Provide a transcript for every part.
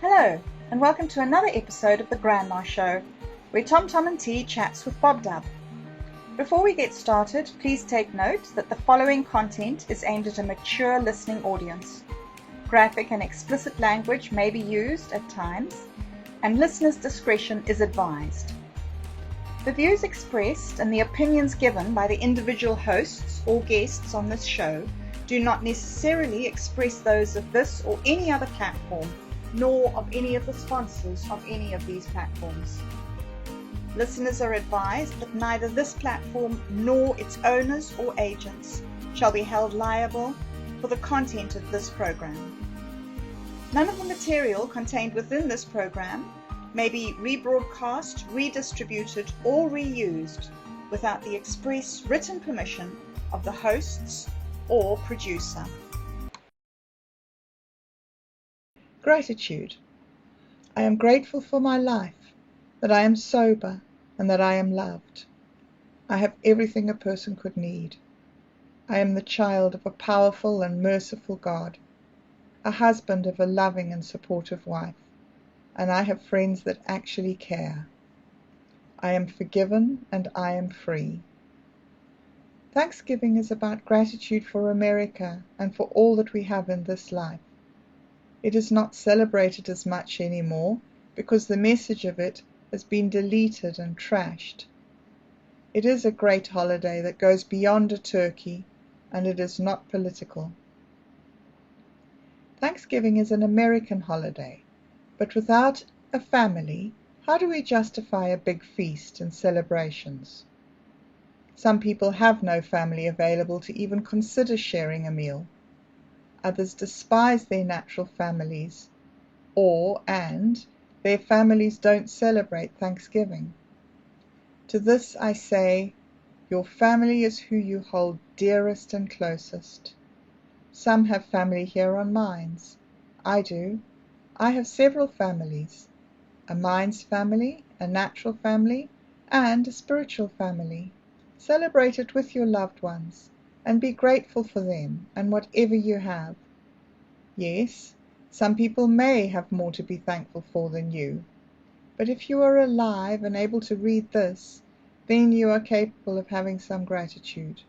Hello, and welcome to another episode of The Grandma Show, where Tom and T chats with Bobdub. Before we get started, please take note that the following content is aimed at a mature listening audience. Graphic and explicit language may be used at times, and listeners' discretion is advised. The views expressed and the opinions given by the individual hosts or guests on this show do not necessarily express those of this or any other platform, nor of any of the sponsors of any of these platforms. Listeners are advised that neither this platform nor its owners or agents shall be held liable for the content of this program. None of the material contained within this program may be rebroadcast, redistributed, or reused without the express written permission of the hosts or producer. Gratitude. I am grateful for my life, that I am sober, and that I am loved. I have everything a person could need. I am the child of a powerful and merciful God, a husband of a loving and supportive wife, and I have friends that actually care. I am forgiven and I am free. Thanksgiving is about gratitude for America and for all that we have in this life. It is not celebrated as much anymore because the message of it has been deleted and trashed. It is a great holiday that goes beyond a turkey, and it is not political. Thanksgiving is an American holiday, but without a family, how do we justify a big feast and celebrations? Some people have no family available to even consider sharing a meal. Others despise their natural families, and their families don't celebrate Thanksgiving. To this I say, your family is who you hold dearest and closest. Some have family here on Mines. I do. I have several families, a Mines family, a natural family, and a spiritual family. Celebrate it with your loved ones, and be grateful for them and whatever you have. Yes, some people may have more to be thankful for than you, but if you are alive and able to read this, then you are capable of having some gratitude.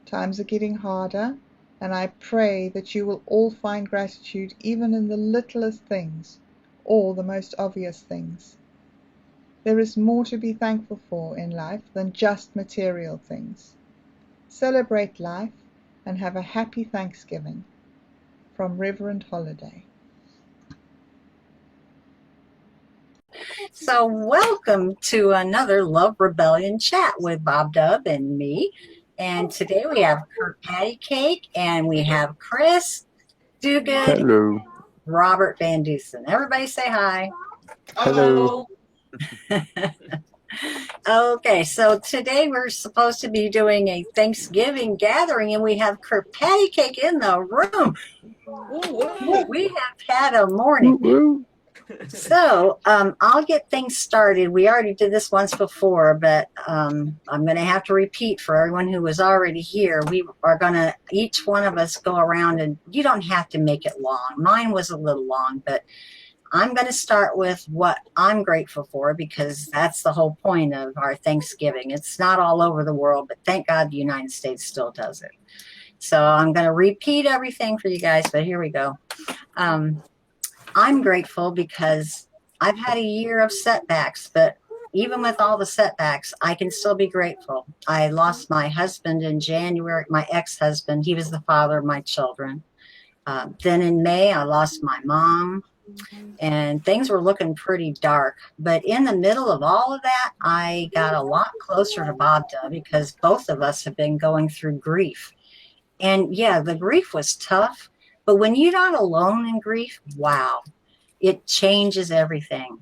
Times are getting harder, and I pray that you will all find gratitude even in the littlest things, or the most obvious things. There is more to be thankful for in life than just material things. Celebrate life and have a happy Thanksgiving. From Reverend Holiday. So welcome to another Love Rebellion chat with Bobdub and me. And today we have KirkpattieCake and we have ChrisDoogood, Hello. Robert Van Dusen. Everybody say hi. Hello. Okay, so today we're supposed to be doing a Thanksgiving gathering and we have KirkpattieCake in the room. We have had a morning. Woo-woo. So I'll get things started. We already did this once before, but I'm going to have to repeat for everyone who was already here. We are going to, each one of us, go around, and you don't have to make it long. Mine was a little long, but I'm going to start with what I'm grateful for, because that's the whole point of our Thanksgiving. It's not all over the world, but thank God the United States still does it. So I'm going to repeat everything for you guys, but here we go. I'm grateful because I've had a year of setbacks, but even with all the setbacks, I can still be grateful. I lost my husband in January, my ex-husband. He was the father of my children. Then in May, I lost my mom, and things were looking pretty dark. But in the middle of all of that, I got a lot closer to Bobdub because both of us have been going through grief. And yeah, the grief was tough. But when you're not alone in grief, wow, it changes everything.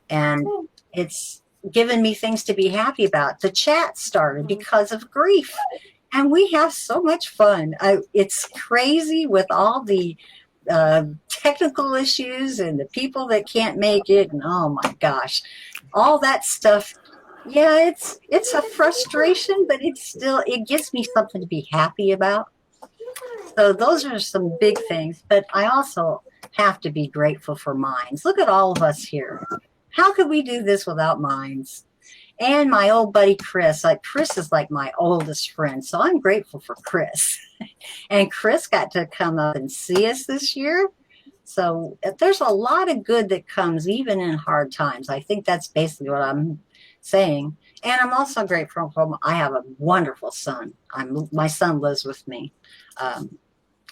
And it's given me things to be happy about. The chat started because of grief. And we have so much fun. It's crazy with all the technical issues and the people that can't make it. And oh my gosh, all that stuff. Yeah, it's a frustration, but it gives me something to be happy about. So those are some big things. But I also have to be grateful for minds. Look at all of us here. How could we do this without minds? And my old buddy Chris, like Chris is like my oldest friend, so I'm grateful for Chris. And Chris got to come up and see us this year. So there's a lot of good that comes even in hard times. I think that's basically what I'm saying. And I'm also grateful for, I have a wonderful son. My son lives with me.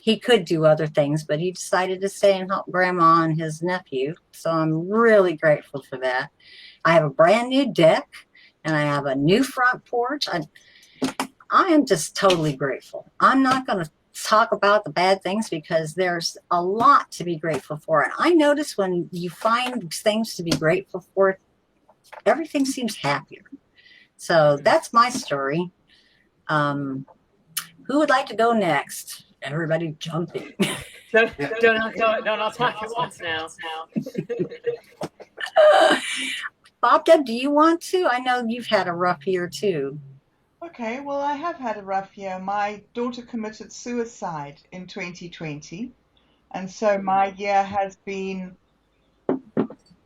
He could do other things, but he decided to stay and help grandma and his nephew. So I'm really grateful for that. I have a brand new deck and I have a new front porch. I am just totally grateful. I'm not going to talk about the bad things because there's a lot to be grateful for. And I notice when you find things to be grateful for, everything seems happier. So that's my story. Who would like to go next? Everybody jumping. Don't all talk at once now. Bobdub, do you want to? I know you've had a rough year too. Okay, well, I have had a rough year. My daughter committed suicide in 2020, and so my year has been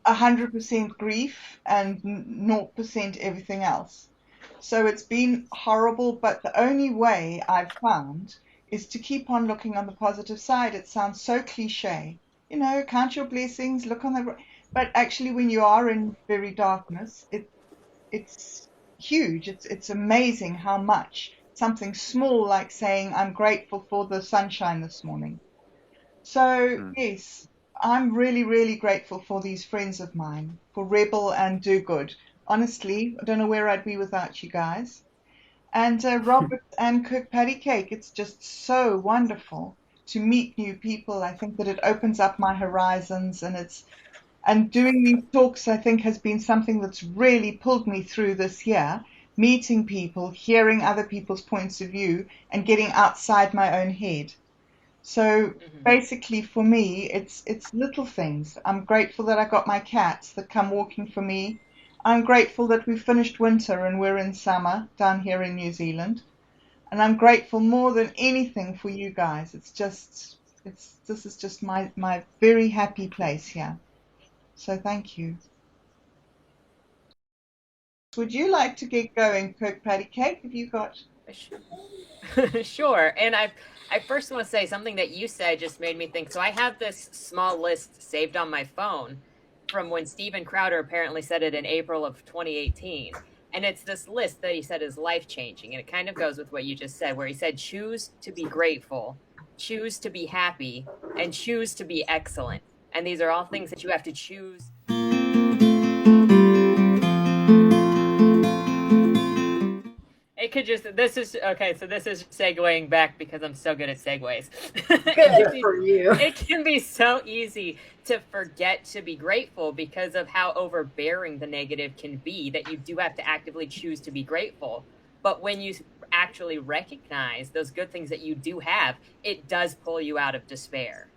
100% grief and 0% everything else. So it's been horrible, but the only way I've found is to keep on looking on the positive side. It sounds so cliche, count your blessings, look on the... But actually, when you are in very darkness, it's huge. It's amazing how much something small like saying, I'm grateful for the sunshine this morning. So, yes, I'm really, really grateful for these friends of mine, for Rebel and Do Good. Honestly, I don't know where I'd be without you guys. And Robert and KirkpattieCake, it's just so wonderful to meet new people. I think that it opens up my horizons, and doing these talks, I think, has been something that's really pulled me through this year, meeting people, hearing other people's points of view, and getting outside my own head. So basically for me, it's little things. I'm grateful that I got my cats that come walking for me. I'm grateful that we finished winter and we're in summer down here in New Zealand. And I'm grateful more than anything for you guys. This is just my very happy place here. So thank you. Would you like to get going, KirkpattieCake? Have you got... Sure. And I first want to say something that you said just made me think. So I have this small list saved on my phone from when Steven Crowder apparently said it in April of 2018. And it's this list that he said is life-changing. And it kind of goes with what you just said, where he said, choose to be grateful, choose to be happy, and choose to be excellent. And these are all things that you have to choose. It could just, this is segueing back because I'm so good at segues. Good for you. It can be so easy to forget to be grateful because of how overbearing the negative can be, that you do have to actively choose to be grateful. But when you actually recognize those good things that you do have, it does pull you out of despair.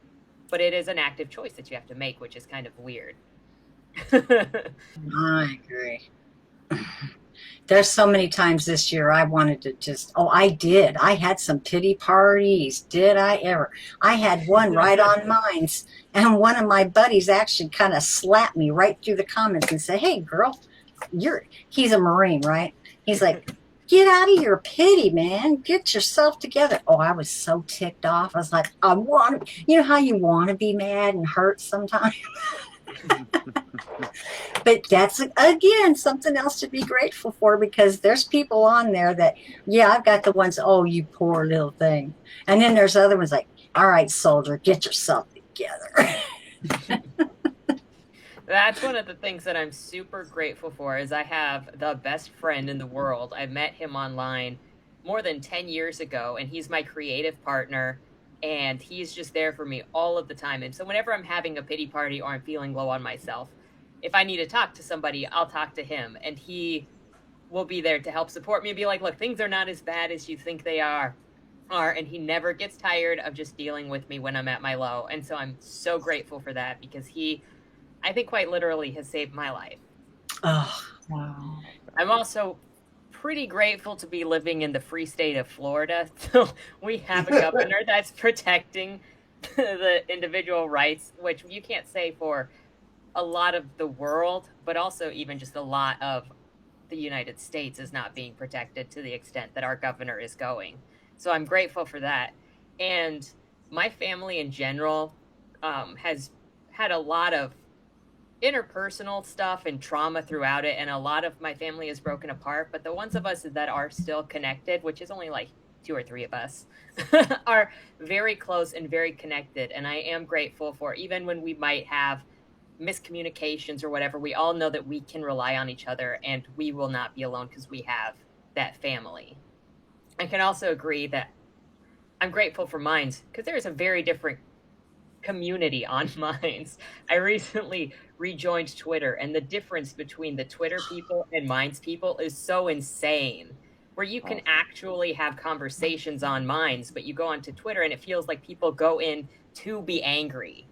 But it is an active choice that you have to make, which is kind of weird. I agree. There's so many times this year I wanted to just, I did. I had some pity parties. Did I ever? I had one right on Minds. And one of my buddies actually kind of slapped me right through the comments and said, hey, girl, he's a Marine, right? He's like, get out of your pity, man. Get yourself together. Oh, I was so ticked off. I was like, you know how you want to be mad and hurt sometimes? But that's, again, something else to be grateful for, because there's people on there that, I've got the ones, oh, you poor little thing. And then there's other ones like, all right, soldier, get yourself together. That's one of the things that I'm super grateful for, is I have the best friend in the world. I met him online more than 10 years ago, and he's my creative partner. And he's just there for me all of the time. And so whenever I'm having a pity party or I'm feeling low on myself, if I need to talk to somebody, I'll talk to him. And he will be there to help support me and be like, look, things are not as bad as you think they are. And he never gets tired of just dealing with me when I'm at my low. And so I'm so grateful for that, because he, I think quite literally, has saved my life. Oh, wow. I'm also pretty grateful to be living in the free state of Florida. So we have a governor that's protecting the individual rights, which you can't say for a lot of the world, but also even just a lot of the United States is not being protected to the extent that our governor is going. So I'm grateful for that. And my family in general has had a lot of interpersonal stuff and trauma throughout it, and a lot of my family is broken apart, but the ones of us that are still connected, which is only like 2 or 3 of us, are very close and very connected. And I am grateful for, even when we might have miscommunications or whatever, we all know that we can rely on each other and we will not be alone because we have that family. I can also agree that I'm grateful for Minds because there's a very different community on Minds. I recently rejoined Twitter, and the difference between the Twitter people and Minds people is so insane. Where you can actually have conversations on Minds, but you go onto Twitter and it feels like people go in to be angry.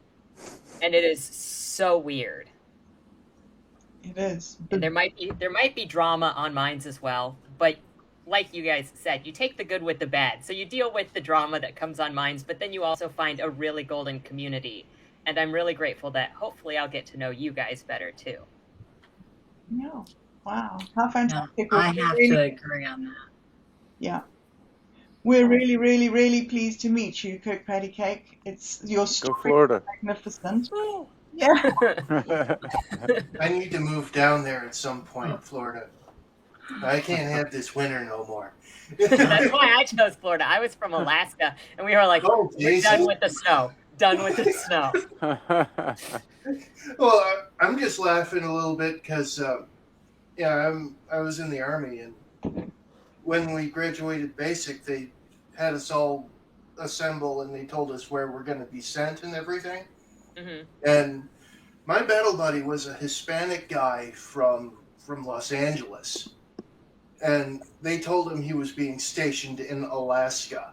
And it is so weird. It is. And there might be drama on Minds as well, but like you guys said, you take the good with the bad. So you deal with the drama that comes on Minds, but then you also find a really golden community. And I'm really grateful that hopefully I'll get to know you guys better too. Yeah. Wow. How fantastic. I have to agree on that. Yeah. We're really, really, really pleased to meet you, KirkpattieCake. It's your story. Go Florida. Magnificent. Yeah. I need to move down there at some point, Florida. I can't have this winter no more. That's why I chose Florida. I was from Alaska, and we were like, we're done with the snow. Done with the snow. Well, I'm just laughing a little bit because, I was in the Army, and when we graduated basic, they had us all assemble, and they told us where we're going to be sent and everything. Mm-hmm. And my battle buddy was a Hispanic guy from Los Angeles. And they told him he was being stationed in Alaska.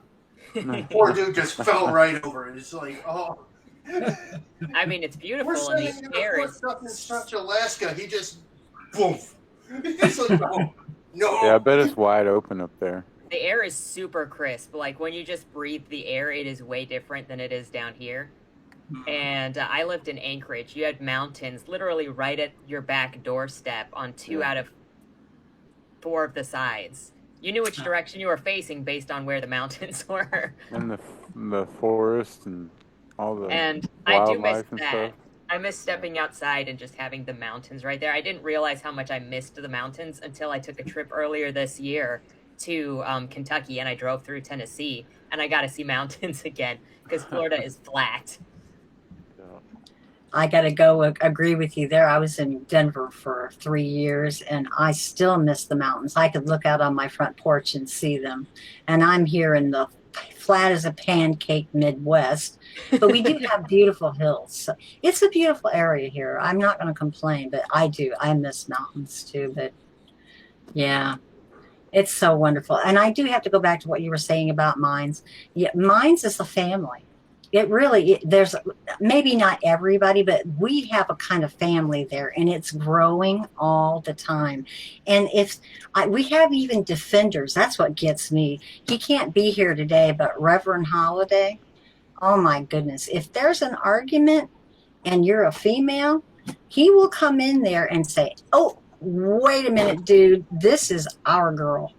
Poor dude just fell right over it. It's like, oh. I mean, it's beautiful. We're sending him to such Alaska. He just, boom. It's like, oh, no. Yeah, I bet it's wide open up there. The air is super crisp. Like, when you just breathe the air, it is way different than it is down here. And I lived in Anchorage. You had mountains literally right at your back doorstep on 2 out of 4 of the sides. You knew which direction you were facing based on where the mountains were. And the forest and all the and I do miss and that. stuff. I miss stepping outside and just having the mountains right there. I didn't realize how much I missed the mountains until I took a trip earlier this year to Kentucky, and I drove through Tennessee, and I got to see mountains again because Florida is flat. I got to go agree with you there. I was in Denver for 3 years, and I still miss the mountains. I could look out on my front porch and see them. And I'm here in the flat as a pancake Midwest, but we do have beautiful hills. So it's a beautiful area here. I'm not going to complain, but I miss mountains too. But yeah, it's so wonderful. And I do have to go back to what you were saying about Minds. Yeah, Minds is a family. It really, there's maybe not everybody, but we have a kind of family there, and it's growing all the time. And we have even defenders. That's what gets me. He can't be here today, but Reverend Holiday, oh my goodness. If there's an argument and you're a female, he will come in there and say, oh, wait a minute, dude, this is our girl.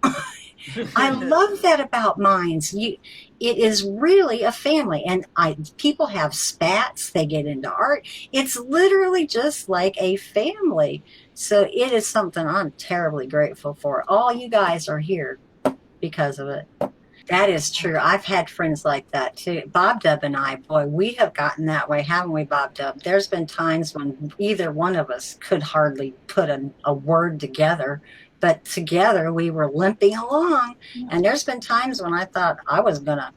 I love that about Minds. It is really a family, and people have spats. They get into art. It's literally just like a family. So it is something I'm terribly grateful for. All you guys are here because of it. That is true. I've had friends like that too. Bobdub and I, boy, we have gotten that way, haven't we, Bobdub? There's been times when either one of us could hardly put a word together. But together we were limping along. And there's been times when I thought I was going to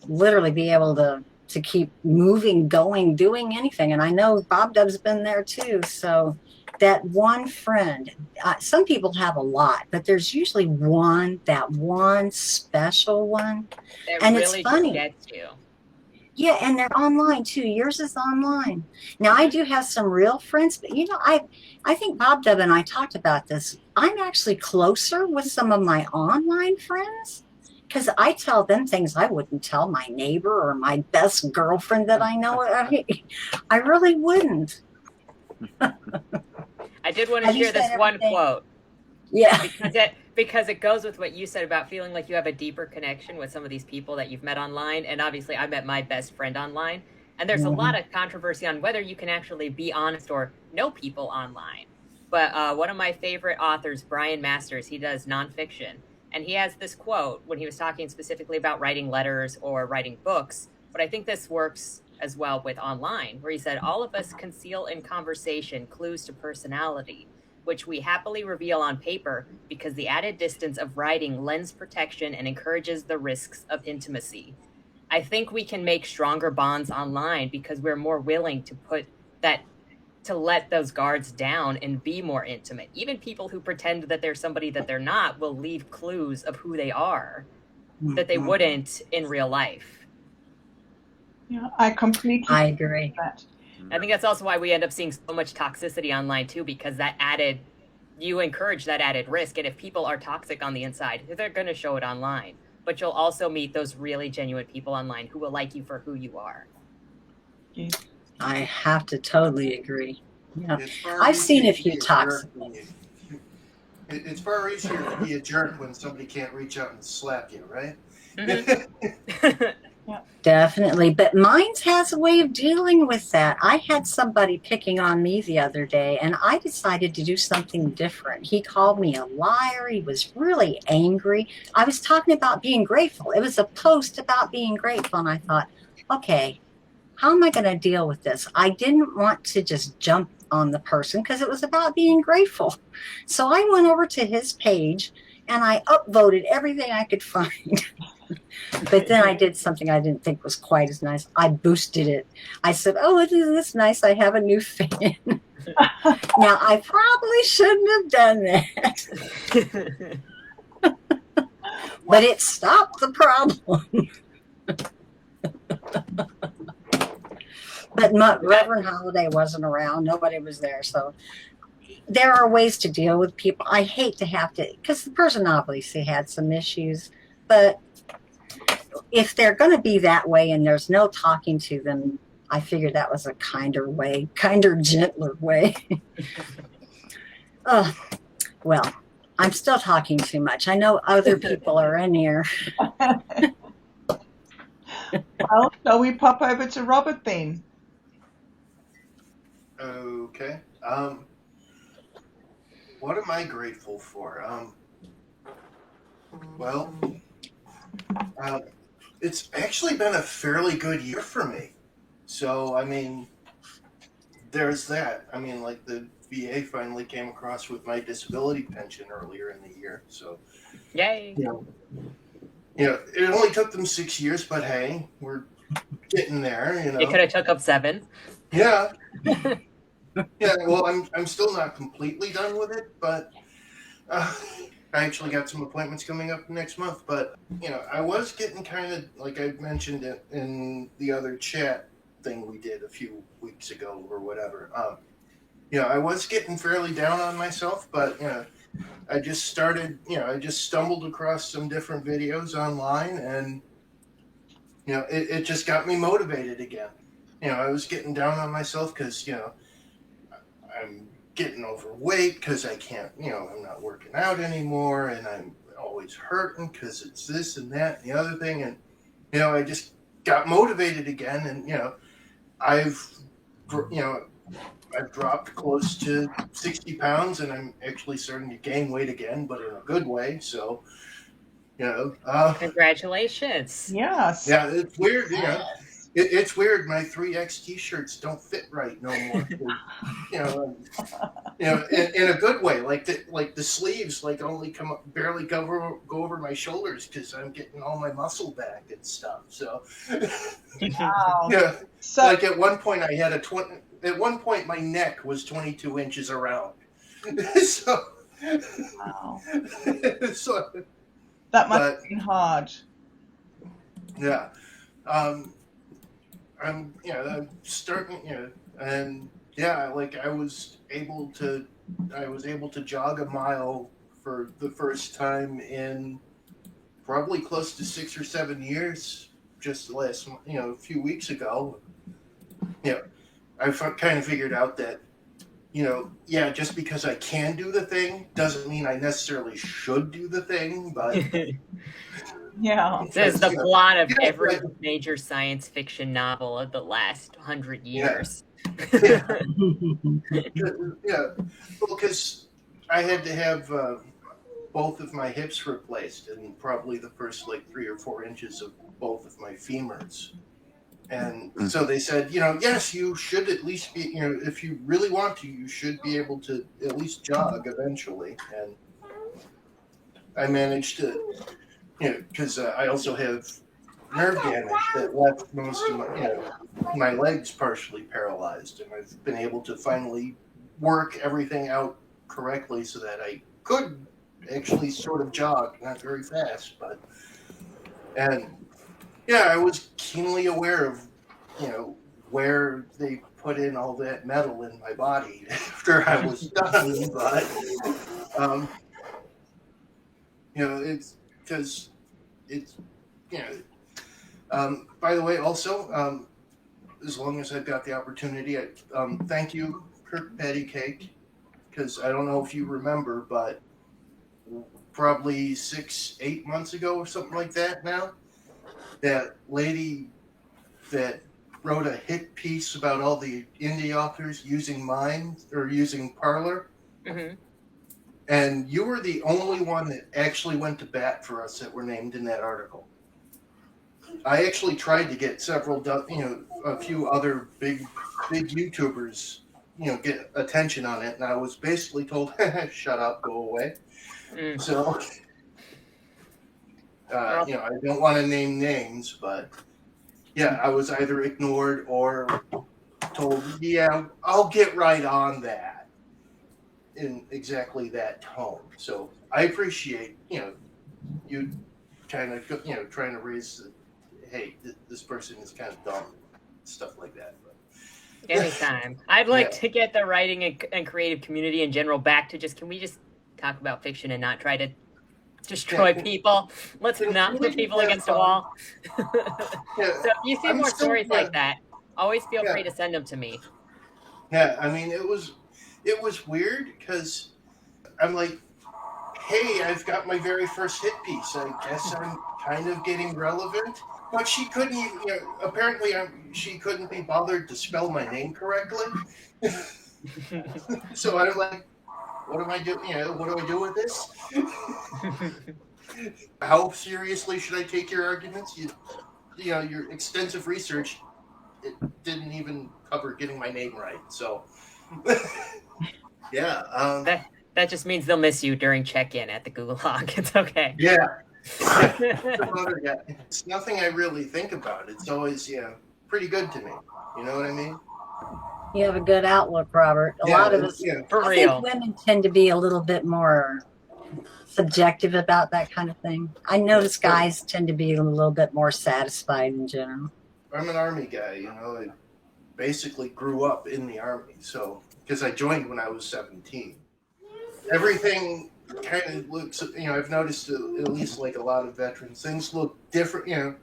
literally be able to keep moving, going, doing anything. And I know Bobdub's been there too. So that one friend, some people have a lot, but there's usually that one special one. That and really it's funny. Gets you. Yeah, and they're online too. Yours is online. Now, I do have some real friends, but I think Bobdub and I talked about this. I'm actually closer with some of my online friends because I tell them things I wouldn't tell my neighbor or my best girlfriend that I know. I really wouldn't. I did want to Have you share this said one everything? quote Yeah. because it goes with what you said about feeling like you have a deeper connection with some of these people that you've met online. And obviously, I met my best friend online, and there's a lot of controversy on whether you can actually be honest or know people online. But one of my favorite authors, Brian Masters, he does nonfiction, and he has this quote when he was talking specifically about writing letters or writing books. But I think this works as well with online, where he said, all of us conceal in conversation clues to personality, which we happily reveal on paper because the added distance of writing lends protection and encourages the risks of intimacy. I think we can make stronger bonds online because we're more willing to to let those guards down and be more intimate. Even people who pretend that they're somebody that they're not will leave clues of who they are that they wouldn't in real life. Yeah, I completely agree with that. I think that's also why we end up seeing so much toxicity online too, because you encourage that added risk. And if people are toxic on the inside, they're going to show it online. But you'll also meet those really genuine people online who will like you for who you are. Yes. I have to totally agree. Yeah, I've seen a few toxic. It's far easier to be a jerk when somebody can't reach out and slap you, right? Definitely. But Minds has a way of dealing with that. I had somebody picking on me the other day, and I decided to do something different. He called me a liar. He was really angry. I was talking about being grateful. It was a post about being grateful, and I thought, okay, how am I going to deal with this? I didn't want to just jump on the person because it was about being grateful. So I went over to his page and I upvoted everything I could find. But then I did something I didn't think was quite as nice. I boosted it. I said, oh, isn't this nice? I have a new fan. Now, I probably shouldn't have done that. But it stopped the problem. But Reverend Holiday wasn't around. Nobody was there. So there are ways to deal with people. I hate to have to, because the person obviously had some issues. But if they're going to be that way and there's no talking to them, I figured that was a kinder, gentler way. Well, I'm still talking too much. I know other people are in here. Well, shall we pop over to Robert then? Okay. What am I grateful for? It's actually been a fairly good year for me. So, I mean, there's that. I mean, like the VA finally came across with my disability pension earlier in the year. So, yay! It only took them 6 years, but hey, we're getting there. It could have took up 7. Yeah. Yeah. Well, I'm still not completely done with it, but I actually got some appointments coming up next month. But I was getting kind of, like I mentioned it in the other chat thing we did a few weeks ago or whatever. I was getting fairly down on myself, but I just started. I just stumbled across some different videos online, and it just got me motivated again. I was getting down on myself because I'm getting overweight because I can't, I'm not working out anymore, and I'm always hurting because it's this and that and the other thing, and I just got motivated again, and I've dropped close to 60 pounds, and I'm actually starting to gain weight again, but in a good way. So, congratulations. Yes. Yeah, it's weird. It's weird. My 3X T-shirts don't fit right no more. In a good way. Like the sleeves only come up, barely go over my shoulders because I'm getting all my muscle back and stuff. So, Wow. yeah. So, Like at one point I had At one point my neck was 22 inches around. So, wow. So, That must have been hard. Yeah. I'm starting, and yeah, like I was able to jog a mile for the first time in probably close to 6 or 7 years, just the last, a few weeks ago, I kind of figured out that, just because I can do the thing doesn't mean I necessarily should do the thing, but Yeah. This is the plot of every major science fiction novel of the last 100 years. Yeah. Well, because I had to have both of my hips replaced and probably the first 3 or 4 inches of both of my femurs. And so they said, yes, you should at least be, if you really want to, you should be able to at least jog eventually. And I managed to, because I also have nerve damage that left most of my legs partially paralyzed. And I've been able to finally work everything out correctly so that I could actually sort of jog, not very fast, I was keenly aware of, where they put in all that metal in my body after I was done. But, it's because it's, by the way, also, as long as I've got the opportunity, thank you, KirkpattieCake, because I don't know if you remember, but probably 6-8 months ago or something like that now, that lady that wrote a hit piece about all the indie authors using Parler. Mm-hmm. And you were the only one that actually went to bat for us that were named in that article. I actually tried to get a few other big YouTubers, get attention on it, and I was basically told, shut up, go away. So, I don't want to name names, but I was either ignored or told, I'll get right on that in exactly that tone. So I appreciate, you kind of, trying to raise hey, this person is kind of dumb, stuff like that. But anytime. I'd like to get the writing and creative community in general back to can we just talk about fiction and not try to destroy people? Let's not put people against a wall. So if you see more stories like that, always feel free to send them to me. Yeah, I mean, it was weird because I'm like, hey, I've got my very first hit piece. I guess I'm kind of getting relevant. But she couldn't even, apparently she couldn't be bothered to spell my name correctly. So I'm like, what do I do? What do I do with this? How seriously should I take your arguments? Your extensive research, it didn't even cover getting my name right. So, that just means they'll miss you during check-in at the Google Hawk. It's okay. Yeah. It's nothing I really think about. It's always, pretty good to me. You know what I mean? You have a good outlook, Robert. A lot of us, for I real. think women tend to be a little bit more subjective about that kind of thing. I notice guys tend to be a little bit more satisfied in general. I'm an Army guy, I basically grew up in the Army, so, because I joined when I was 17. Everything kind of looks, I've noticed at least a lot of veterans, things look different,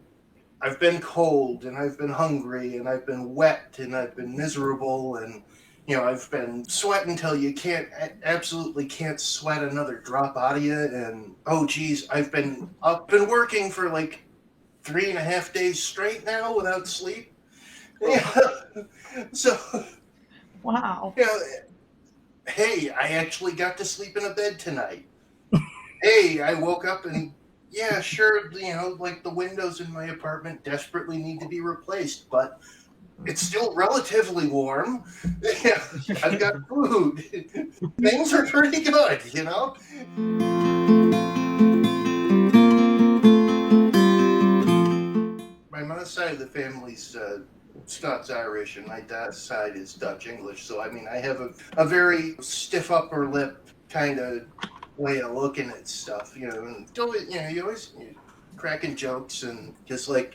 I've been cold and I've been hungry and I've been wet and I've been miserable and, I've been sweating until you absolutely can't sweat another drop out of you. And, oh geez, I've been working for 3.5 days straight now without sleep. So, wow. Hey, I actually got to sleep in a bed tonight. Hey, I woke up and, sure, the windows in my apartment desperately need to be replaced, but it's still relatively warm. I've got food. Things are pretty good, My mom's side of the family's Scots-Irish, and my dad's side is Dutch-English. So, I have a very stiff upper lip kind of way of looking at stuff, and you always cracking jokes, and just I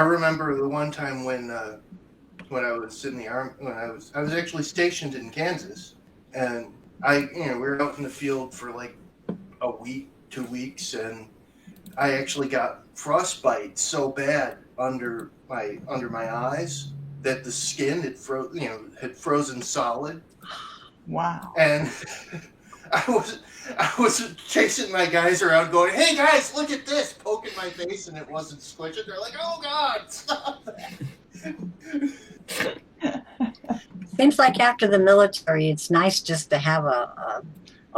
remember the one time when I was in the army, when I was actually stationed in Kansas, and we were out in the field for a week, 2 weeks, and I actually got frostbite so bad under my eyes that the skin had frozen solid. Wow. And I was chasing my guys around going, "Hey guys, look at this," poking my face, and it wasn't squishing. They're like, "Oh God, stop that." Seems like after the military, it's nice just to have a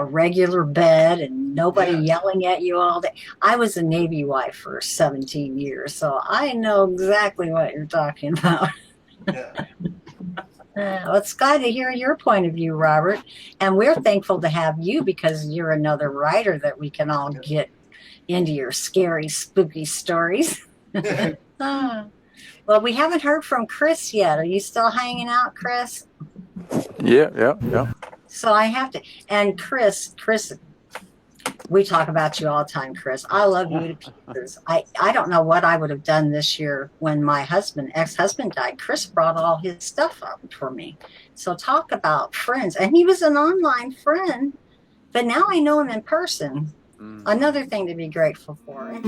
regular bed and nobody yelling at you all day. I was a Navy wife for 17 years, so I know exactly what you're talking about. Yeah. Well, it's glad to hear your point of view, Robert. And we're thankful to have you because you're another writer that we can all get into your scary, spooky stories. Well, we haven't heard from Chris yet. Are you still hanging out, Chris? Yeah. So I have to. And Chris, we talk about you all the time, Chris. I love you to pieces. I don't know what I would have done this year when my ex-husband died. Chris brought all his stuff up for me. So talk about friends. And he was an online friend, but now I know him in person. Another thing to be grateful for.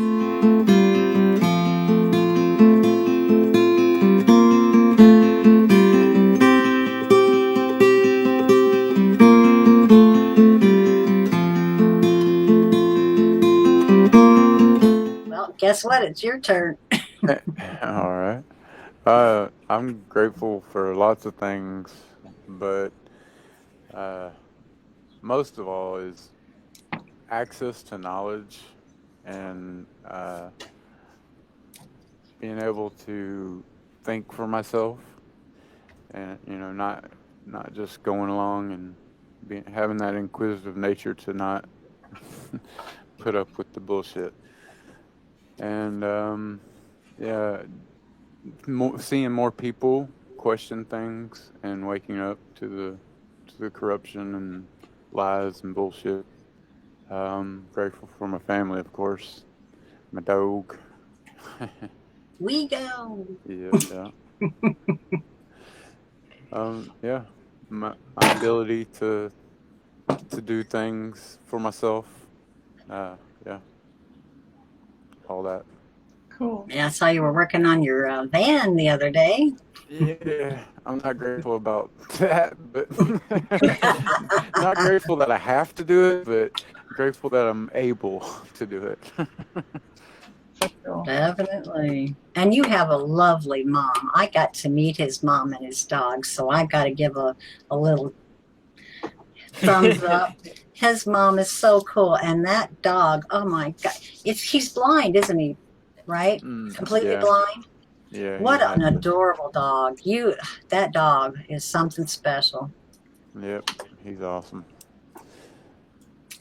Guess what? It's your turn. All right. I'm grateful for lots of things, but most of all is access to knowledge and being able to think for myself, and not just going along and having that inquisitive nature to not put up with the bullshit. And seeing more people question things and waking up to the corruption and lies and bullshit. Grateful for my family, of course, my dog. We go. Yeah. My ability to do things for myself. All that. Cool. Yeah, I saw you were working on your van the other day. Yeah, I'm not grateful about that, but not grateful that I have to do it, but grateful that I'm able to do it. For sure. Definitely. And you have a lovely mom. I got to meet his mom and his dog, so I got to give a little thumbs up. His mom is so cool, and that dog, oh my God, he's blind, isn't he? Right? Completely blind. Yeah. What an adorable dog! That dog is something special. Yep, he's awesome.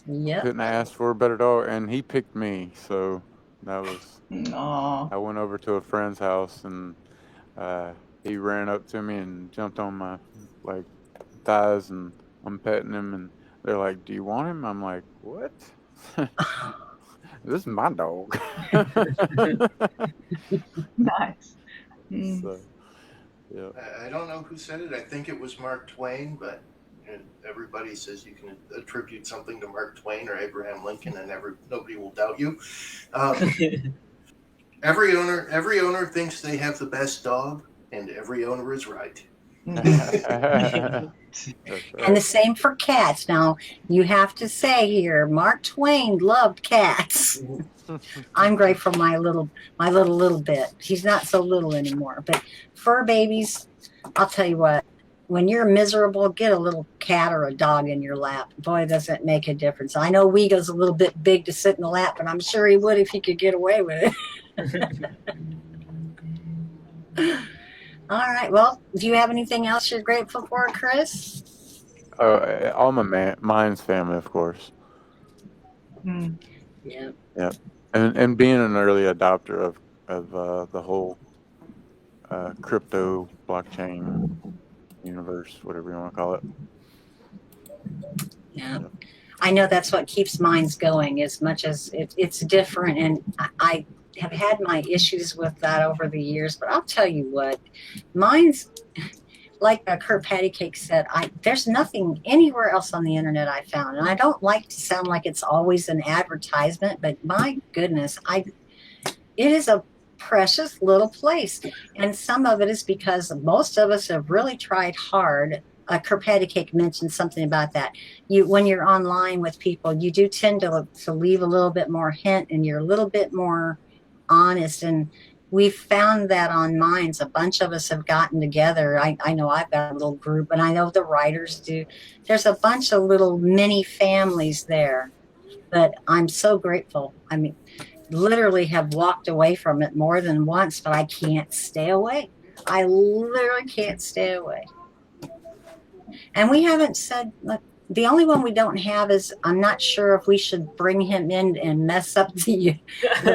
Yep. Couldn't ask for a better dog, and he picked me, so that was. Aww. I went over to a friend's house, and he ran up to me and jumped on my thighs, and I'm petting him, and they're like, "Do you want him?" I'm like, "What?" This is my dog. Nice. So, yeah. I don't know who said it. I think it was Mark Twain, but everybody says you can attribute something to Mark Twain or Abraham Lincoln, and nobody will doubt you. Every owner thinks they have the best dog, and every owner is right. And the same for cats. Now, you have to say here, Mark Twain loved cats. I'm grateful for my little bit. He's not so little anymore. But fur babies, I'll tell you what, when you're miserable, get a little cat or a dog in your lap. Boy, does it make a difference. I know Weego's a little bit big to sit in the lap, but I'm sure he would if he could get away with it. All right. Well, do you have anything else you're grateful for, Chris? All mine's family, of course. Yeah. Yep. And being an early adopter of the whole crypto blockchain universe, whatever you want to call it. Yeah. I know that's what keeps mines going, as much as it's different, and I have had my issues with that over the years, but I'll tell you what, mine's like KirkpattieCake said, there's nothing anywhere else on the internet I found. And I don't like to sound like it's always an advertisement, but my goodness, it is a precious little place. And some of it is because most of us have really tried hard. KirkpattieCake mentioned something about that. When you're online with people, you do tend to leave a little bit more hint, and you're a little bit more honest. And we've found that on Minds. A bunch of us have gotten together. I know I've got a little group, and I know the writers do. There's a bunch of little mini families there. But I'm so grateful. I mean, literally have walked away from it more than once, but I can't stay away. I literally can't stay away. And we haven't said, look, the only one we don't have is, I'm not sure if we should bring him in and mess up the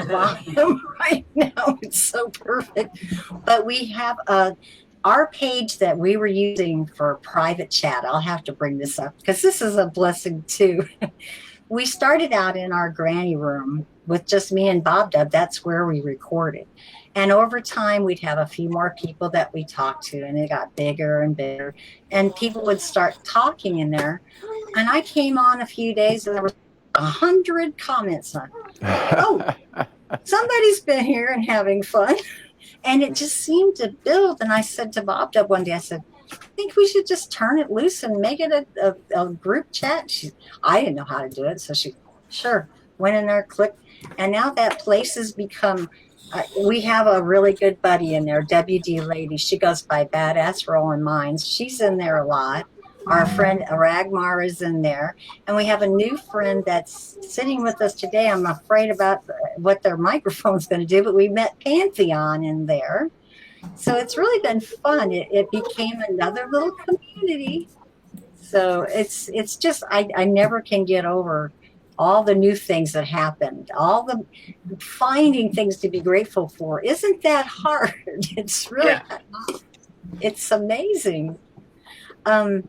volume right now. It's so perfect. But we have our page that we were using for private chat. I'll have to bring this up because this is a blessing too. We started out in our granny room with just me and Bobdub. That's where we recorded. And over time, we'd have a few more people that we talked to, and it got bigger and bigger. And people would start talking in there. And I came on a few days, and there were 100 comments on, oh, somebody's been here and having fun. And it just seemed to build. And I said to Bobdub one day, I said, I think we should just turn it loose and make it a group chat. I didn't know how to do it, so she, sure, went in there, clicked. And now that place has become... we have a really good buddy in there, WD Lady. She goes by Badass Rolling Minds. She's in there a lot. Our friend Ragmar is in there. And we have a new friend that's sitting with us today. I'm afraid about what their microphone's going to do, but we met Pantheon in there. So it's really been fun. It became another little community. So it's just, I never can get over all the new things that happened, all the finding things to be grateful for. Isn't that hard? It's really, it's amazing. Can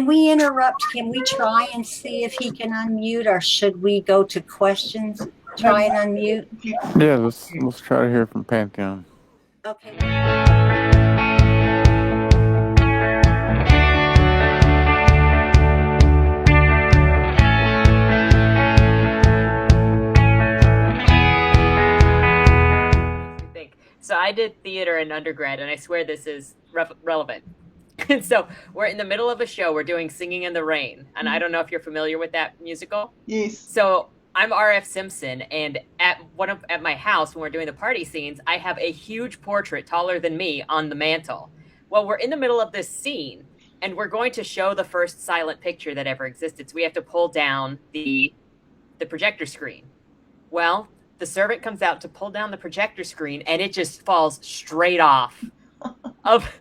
we interrupt? Can we try and see if he can unmute, or should we go to questions? Try and unmute? Yeah, let's try to hear from Pantheon. Okay. So I did theater in undergrad, and I swear this is relevant. So we're in the middle of a show. We're doing Singing in the Rain, and I don't know if you're familiar with that musical. Yes. So I'm R.F. Simpson, and at my house when we're doing the party scenes, I have a huge portrait taller than me on the mantle. Well, we're in the middle of this scene, and we're going to show the first silent picture that ever existed. So we have to pull down the projector screen. Well, the servant comes out to pull down the projector screen, and it just falls straight off of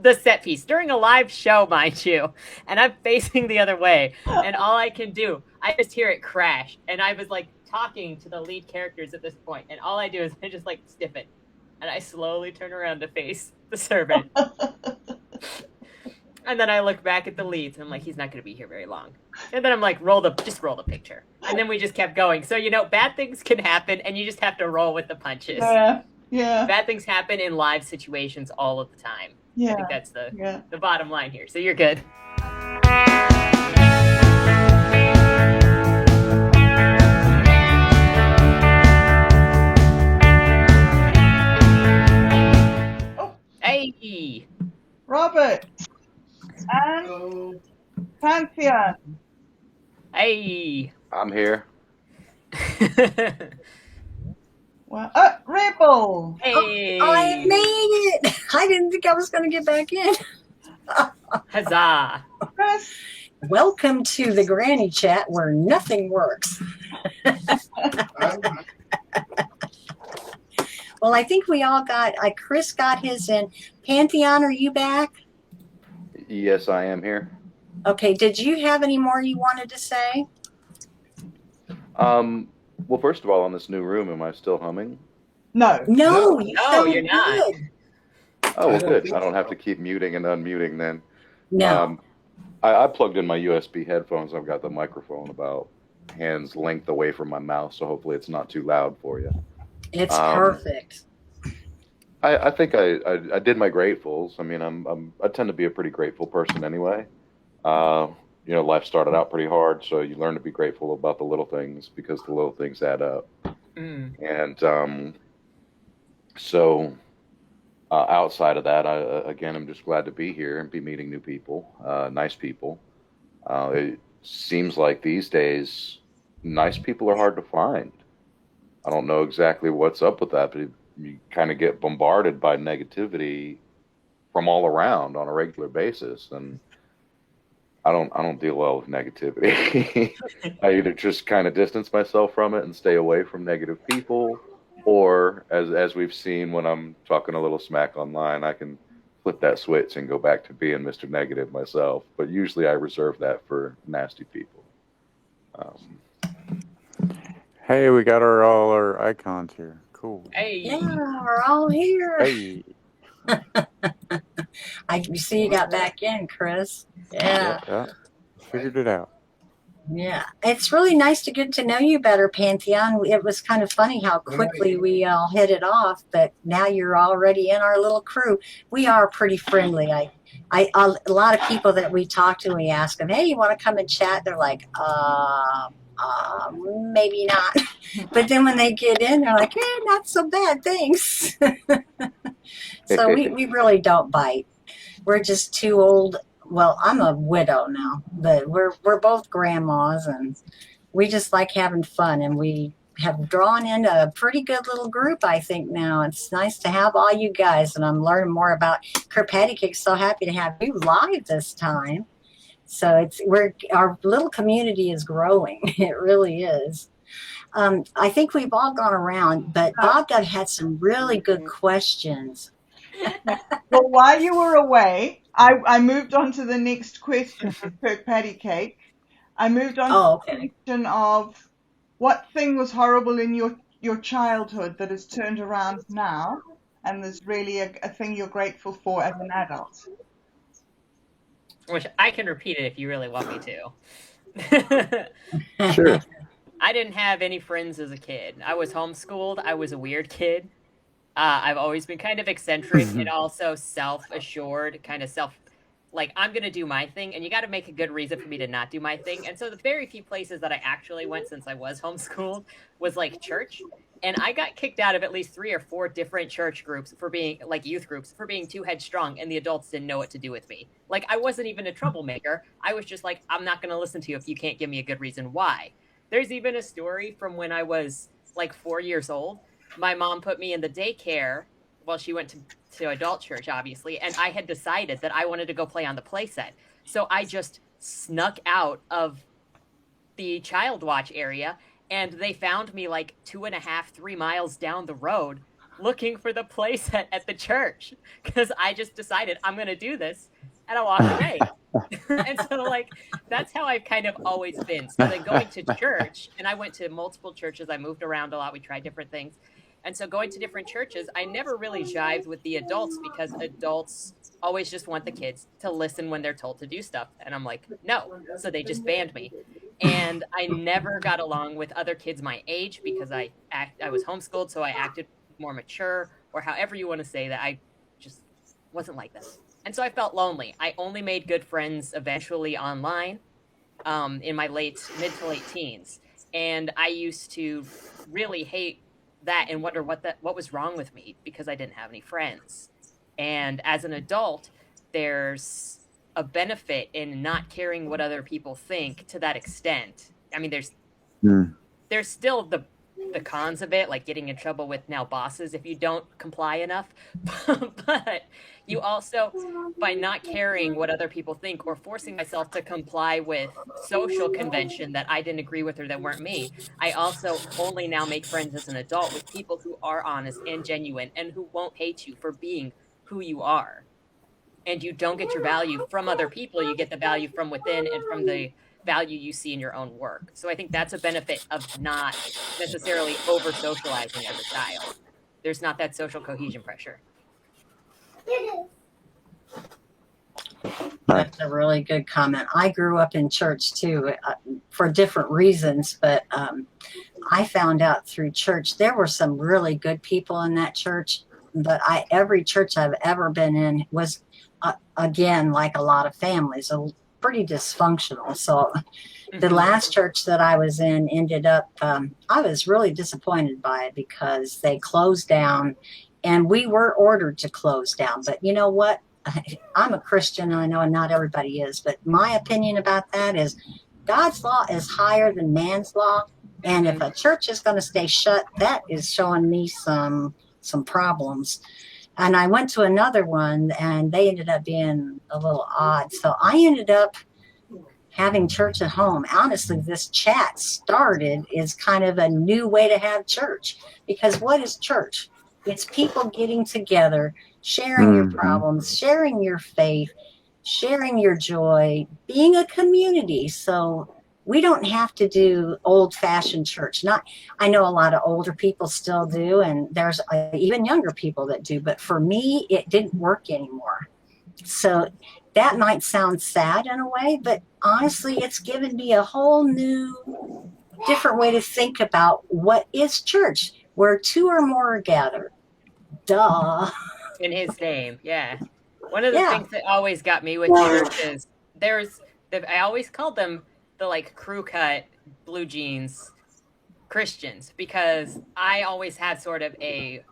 the set piece during a live show, mind you. And I'm facing the other way, and all I can do, I just hear it crash. And I was like talking to the lead characters at this point, and all I do is I just like stiff it, and I slowly turn around to face the servant. And then I look back at the leads, and I'm like, he's not going to be here very long. And then I'm like, just roll the picture. And then we just kept going. So, bad things can happen, and you just have to roll with the punches. Yeah. Bad things happen in live situations all of the time. Yeah. I think that's the bottom line here. So you're good. Oh. Hey. Robert. And Pantheon. Hey. I'm here. Well, Rebel. Hey. I made it. I didn't think I was going to get back in. Huzzah. Chris. Welcome to the Granny Chat where nothing works. Well, I think we all got, Chris got his in. Pantheon, are you back? Yes, I am here. Okay, did you have any more you wanted to say? Well, first of all, on this new room, am I still humming? No. No, you're not. Oh, well, good. I don't have to keep muting and unmuting then. No. I plugged in my USB headphones. I've got the microphone about hand's length away from my mouth, so hopefully it's not too loud for you. It's perfect. I think I did my gratefuls. I mean, I tend to be a pretty grateful person anyway. Uh, life started out pretty hard, so you learn to be grateful about the little things because the little things add up. Mm. And so outside of that, again, I'm just glad to be here and be meeting new people, nice people. It seems like these days, nice people are hard to find. I don't know exactly what's up with that, but you kind of get bombarded by negativity from all around on a regular basis, and I don't deal well with negativity. I either just kind of distance myself from it and stay away from negative people, or as we've seen when I'm talking a little smack online, I can flip that switch and go back to being Mr. Negative myself. But usually I reserve that for nasty people. Hey, we got all our icons here. Cool. Hey. Yeah, we're all here. Hey. You see you got back in, Chris. Yeah. Yeah. Figured it out. Yeah. It's really nice to get to know you better, Pantheon. It was kind of funny how quickly we all hit it off, but now you're already in our little crew. We are pretty friendly. A lot of people that we talk to, we ask them, hey, you want to come and chat? They're like, maybe not. But then when they get in, they're like, not so bad, thanks. So we really don't bite. We're just too old. Well, I'm a widow now, but we're both grandmas, and we just like having fun, and we have drawn into a pretty good little group, I think, now. It's nice to have all you guys, and I'm learning more about KirkpattieCake. So happy to have you live this time. So our little community is growing. It really is. I think we've all gone around, but Bobdub had some really good questions. Well, while you were away, I moved on to the next question of KirkpattieCake. I moved on to the question of what thing was horrible in your childhood that has turned around now, and there's really a thing you're grateful for as an adult. Which I can repeat it if you really want me to. Sure. I didn't have any friends as a kid. I was homeschooled. I was a weird kid. I've always been kind of eccentric and also self-assured, kind of like, I'm going to do my thing, and you got to make a good reason for me to not do my thing. And so the very few places that I actually went since I was homeschooled was like church. And I got kicked out of at least 3 or 4 different church groups for being, like, youth groups, for being too headstrong, and the adults didn't know what to do with me. Like, I wasn't even a troublemaker. I was just like, I'm not going to listen to you if you can't give me a good reason why. There's even a story from when I was like 4 years old. My mom put me in the daycare while she went to adult church, obviously, and I had decided that I wanted to go play on the play set. So I just snuck out of the child watch area, and they found me like 2.5, 3 miles down the road looking for the play set at the church, because I just decided I'm going to do this, and I walked away. And so, like, that's how I've kind of always been. So then going to church, and I went to multiple churches. I moved around a lot. We tried different things. And so going to different churches, I never really jived with the adults, because adults always just want the kids to listen when they're told to do stuff. And I'm like, no. So they just banned me. And I never got along with other kids my age, because I was homeschooled, so I acted more mature, or however you want to say that. I just wasn't like this. And so I felt lonely. I only made good friends eventually online in my mid to late teens. And I used to really hate that and wonder what was wrong with me, because I didn't have any friends. And as an adult, there's a benefit in not caring what other people think to that extent. I mean, there's still the cons of it, like getting in trouble with now bosses if you don't comply enough. But you also, by not caring what other people think, or forcing myself to comply with social convention that I didn't agree with or that weren't me, I also only now make friends as an adult with people who are honest and genuine and who won't hate you for being who you are. And you don't get your value from other people. You get the value from within and from the value you see in your own work. So I think that's a benefit of not necessarily over socializing as a child. There's not that social cohesion pressure. That's a really good comment. I grew up in church too, for different reasons, but I found out through church there were some really good people in that church, but every church I've ever been in was, again, like a lot of families, pretty dysfunctional. So the last church that I was in ended up, I was really disappointed by it because they closed down, and we were ordered to close down. But you know what? I'm a Christian, and I know not everybody is, but my opinion about that is God's law is higher than man's law. And if a church is going to stay shut, that is showing me some problems. And I went to another one, and they ended up being a little odd. So I ended up having church at home. Honestly, this chat started is kind of a new way to have church, because what is church? It's people getting together, sharing your problems, sharing your faith, sharing your joy, being a community. So we don't have to do old-fashioned church. I know a lot of older people still do, and there's even younger people that do. But for me, it didn't work anymore. So that might sound sad in a way, but honestly, it's given me a whole new, different way to think about what is church, where two or more are gathered. Duh. In his name, yeah. One of the things that always got me with church is I always called them the like crew cut blue jeans Christians, because I always had sort of a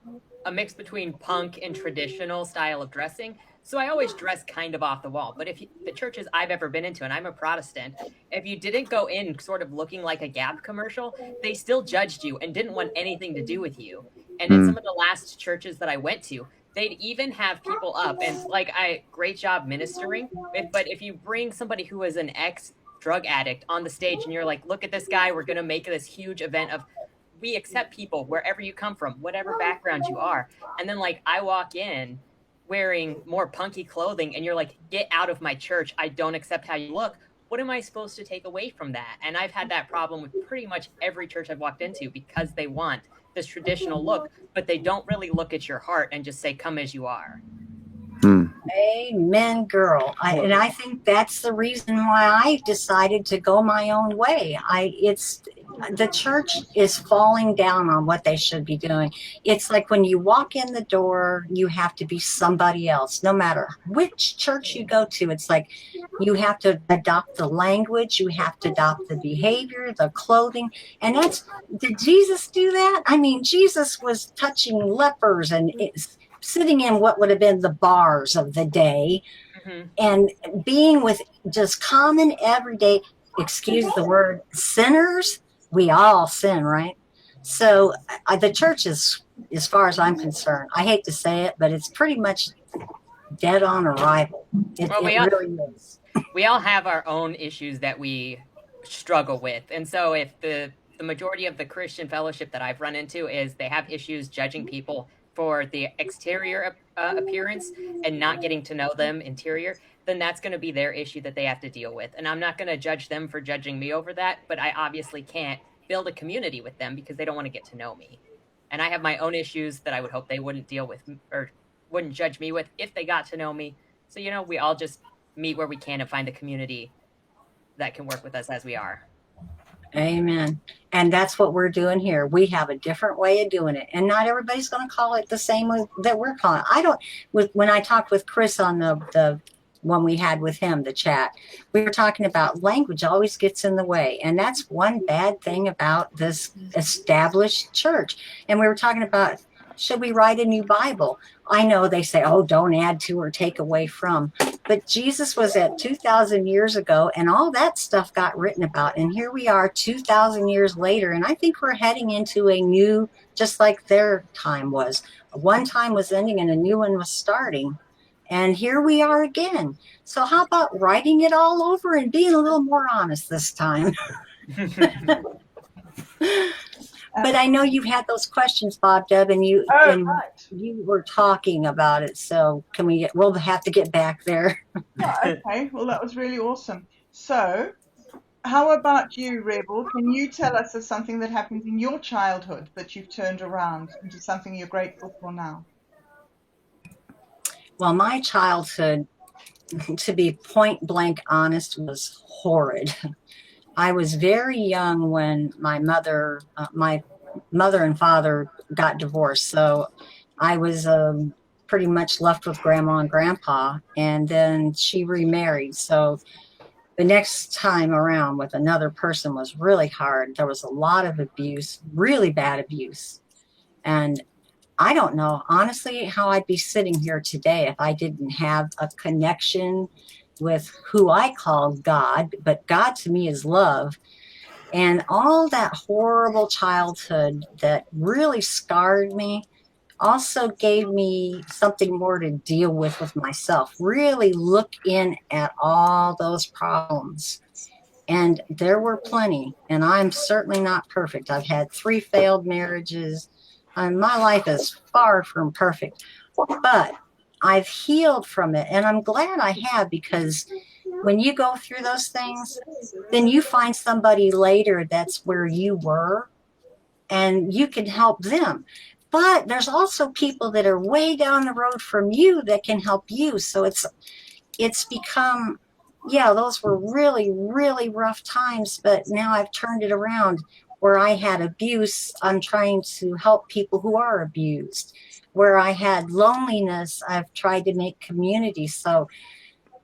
mix between punk and traditional style of dressing. So I always dress kind of off the wall. But the churches I've ever been into, and I'm a Protestant, if you didn't go in sort of looking like a Gap commercial, they still judged you and didn't want anything to do with you. And in some of the last churches that I went to, they'd even have people up and like, great job ministering. But if you bring somebody who is an ex-drug addict on the stage and you're like, look at this guy, we're going to make this huge event of, we accept people wherever you come from, whatever background you are. And then like I walk in wearing more punky clothing and you're like, get out of my church. I don't accept how you look. What am I supposed to take away from that? And I've had that problem with pretty much every church I've walked into, because they want this traditional look, but they don't really look at your heart and just say, come as you are. Amen, girl. And I think that's the reason why I decided to go my own way. The church is falling down on what they should be doing. It's like when you walk in the door, you have to be somebody else, no matter which church you go to. It's like you have to adopt the language, you have to adopt the behavior, the clothing. And did Jesus do that? I mean, Jesus was touching lepers and sitting in what would have been the bars of the day, and being with just common everyday, excuse the word, sinners. We all sin, right? So the church is, as far as I'm concerned, I hate to say it, but it's pretty much dead on arrival. It really is. We all have our own issues that we struggle with. And so if the majority of the Christian fellowship that I've run into is they have issues judging people for the exterior appearance and not getting to know them interior, then that's going to be their issue that they have to deal with. And I'm not going to judge them for judging me over that, but I obviously can't build a community with them because they don't want to get to know me. And I have my own issues that I would hope they wouldn't deal with or wouldn't judge me with if they got to know me. So, we all just meet where we can and find a community that can work with us as we are. Amen. And that's what we're doing here. We have a different way of doing it. And not everybody's going to call it the same way that we're calling it. When I talked with Chris on the one we had with him, the chat, we were talking about language always gets in the way. And that's one bad thing about this established church. And we were talking about, should we write a new Bible? I know they say, oh, don't add to or take away from. But Jesus was at 2,000 years ago, and all that stuff got written about. And here we are 2,000 years later, and I think we're heading into a new, just like their time was. One time was ending and a new one was starting. And here we are again. So how about writing it all over and being a little more honest this time? But I know you had those questions, Bobdub, and you were talking about it. So we'll have to get back there. Okay, well, that was really awesome. So how about you, Rebel? Can you tell us of something that happened in your childhood that you've turned around into something you're grateful for now? Well, my childhood, to be point blank honest, was horrid. I was very young when my mother and father got divorced. So I was pretty much left with grandma and grandpa, and then she remarried. So the next time around with another person was really hard. There was a lot of abuse, really bad abuse. And I don't know, honestly, how I'd be sitting here today if I didn't have a connection with who I call God, but God to me is love. And all that horrible childhood that really scarred me also gave me something more to deal with myself. Really look in at all those problems. And there were plenty, and I'm certainly not perfect. I've had 3 failed marriages, and my life is far from perfect, but I've healed from it, and I'm glad I have, because when you go through those things, then you find somebody later that's where you were, and you can help them. But there's also people that are way down the road from you that can help you. So it's become, yeah, those were really, really rough times, but now I've turned it around. Where I had abuse, I'm trying to help people who are abused. Where I had loneliness, I've tried to make community. So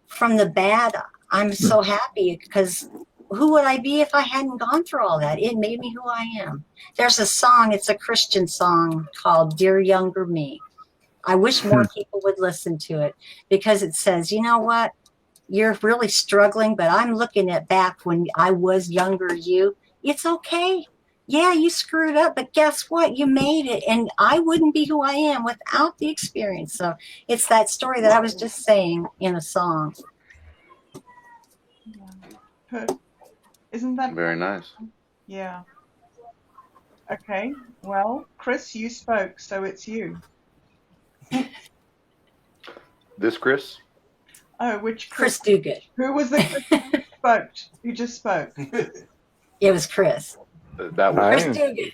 from the bad, I'm so happy, because who would I be if I hadn't gone through all that? It made me who I am. There's a song, it's a Christian song called Dear Younger Me. I wish more people would listen to it, because it says, you know what? You're really struggling, but I'm looking at back when I was younger you. It's okay. Yeah, you screwed up, but guess what? You made it. And I wouldn't be who I am without the experience. So it's that story that I was just saying in a song. Yeah. Isn't that Very nice. Yeah. Okay. Well, Chris, you spoke, so it's you. This Chris? Oh, which Chris? ChrisDoogood. Who was the Chris who spoke? Who just spoke? It was Chris. That was ChrisDoogood.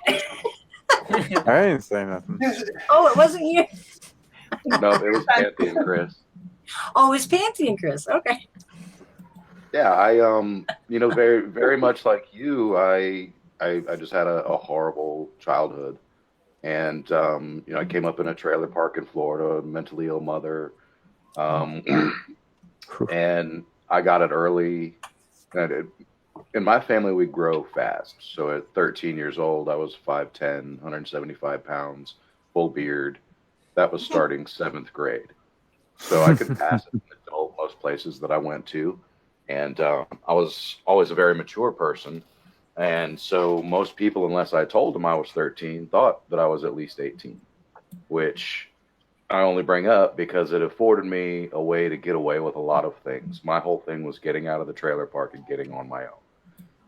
I didn't say nothing. Oh, it wasn't you? no, it was Kathy and Chris. Oh, it was Panty and Chris. Okay. Yeah, I very very much like you, I just had a horrible childhood, and I came up in a trailer park in Florida, mentally ill mother, and I got it early. And in my family, we grow fast. So at 13 years old, I was 5'10", 175 pounds, full beard. That was starting 7th grade. So I could pass as an adult most places that I went to. And I was always a very mature person. And so most people, unless I told them I was 13, thought that I was at least 18, which I only bring up because it afforded me a way to get away with a lot of things. My whole thing was getting out of the trailer park and getting on my own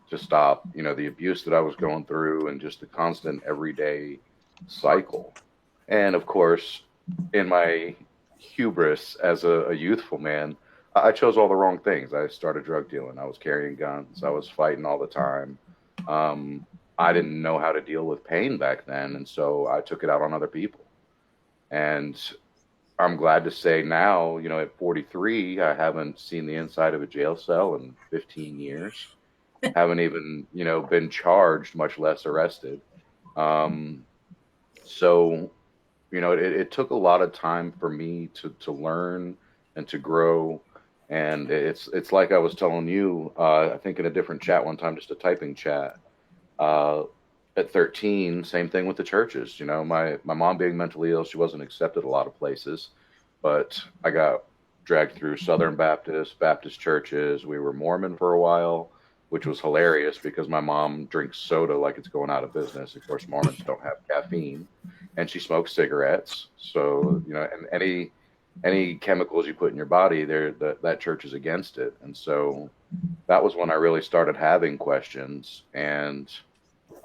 to stop, the abuse that I was going through and just the constant everyday cycle. And of course, in my hubris as a youthful man, I chose all the wrong things. I started drug dealing. I was carrying guns. I was fighting all the time. I didn't know how to deal with pain back then. And so I took it out on other people. And I'm glad to say now, at 43, I haven't seen the inside of a jail cell in 15 years. Haven't even, been charged, much less arrested. So, it took a lot of time for me to learn and to grow. And it's like I was telling you, I think in a different chat one time, just a typing chat. At 13, same thing with the churches. My mom being mentally ill, she wasn't accepted a lot of places, but I got dragged through Southern Baptist churches. We were Mormon for a while, which was hilarious because my mom drinks soda like it's going out of business. Of course, Mormons don't have caffeine, and she smokes cigarettes. So, and any chemicals you put in your body, that church is against it. And so that was when I really started having questions. And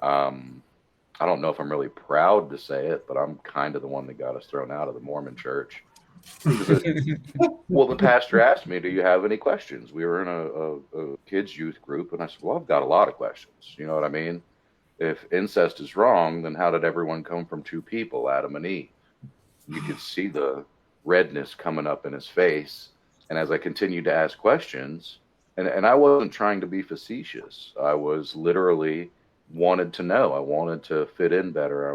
I don't know if I'm really proud to say it, but I'm kind of the one that got us thrown out of the Mormon church. Well, the pastor asked me, do you have any questions? We were in a kids' youth group, and I said, well, I've got a lot of questions. You know what I mean? If incest is wrong, then how did everyone come from 2 people, Adam and Eve? You could see the redness coming up in his face. And as I continued to ask questions, and I wasn't trying to be facetious, I was literally wanted to know. I wanted to fit in better.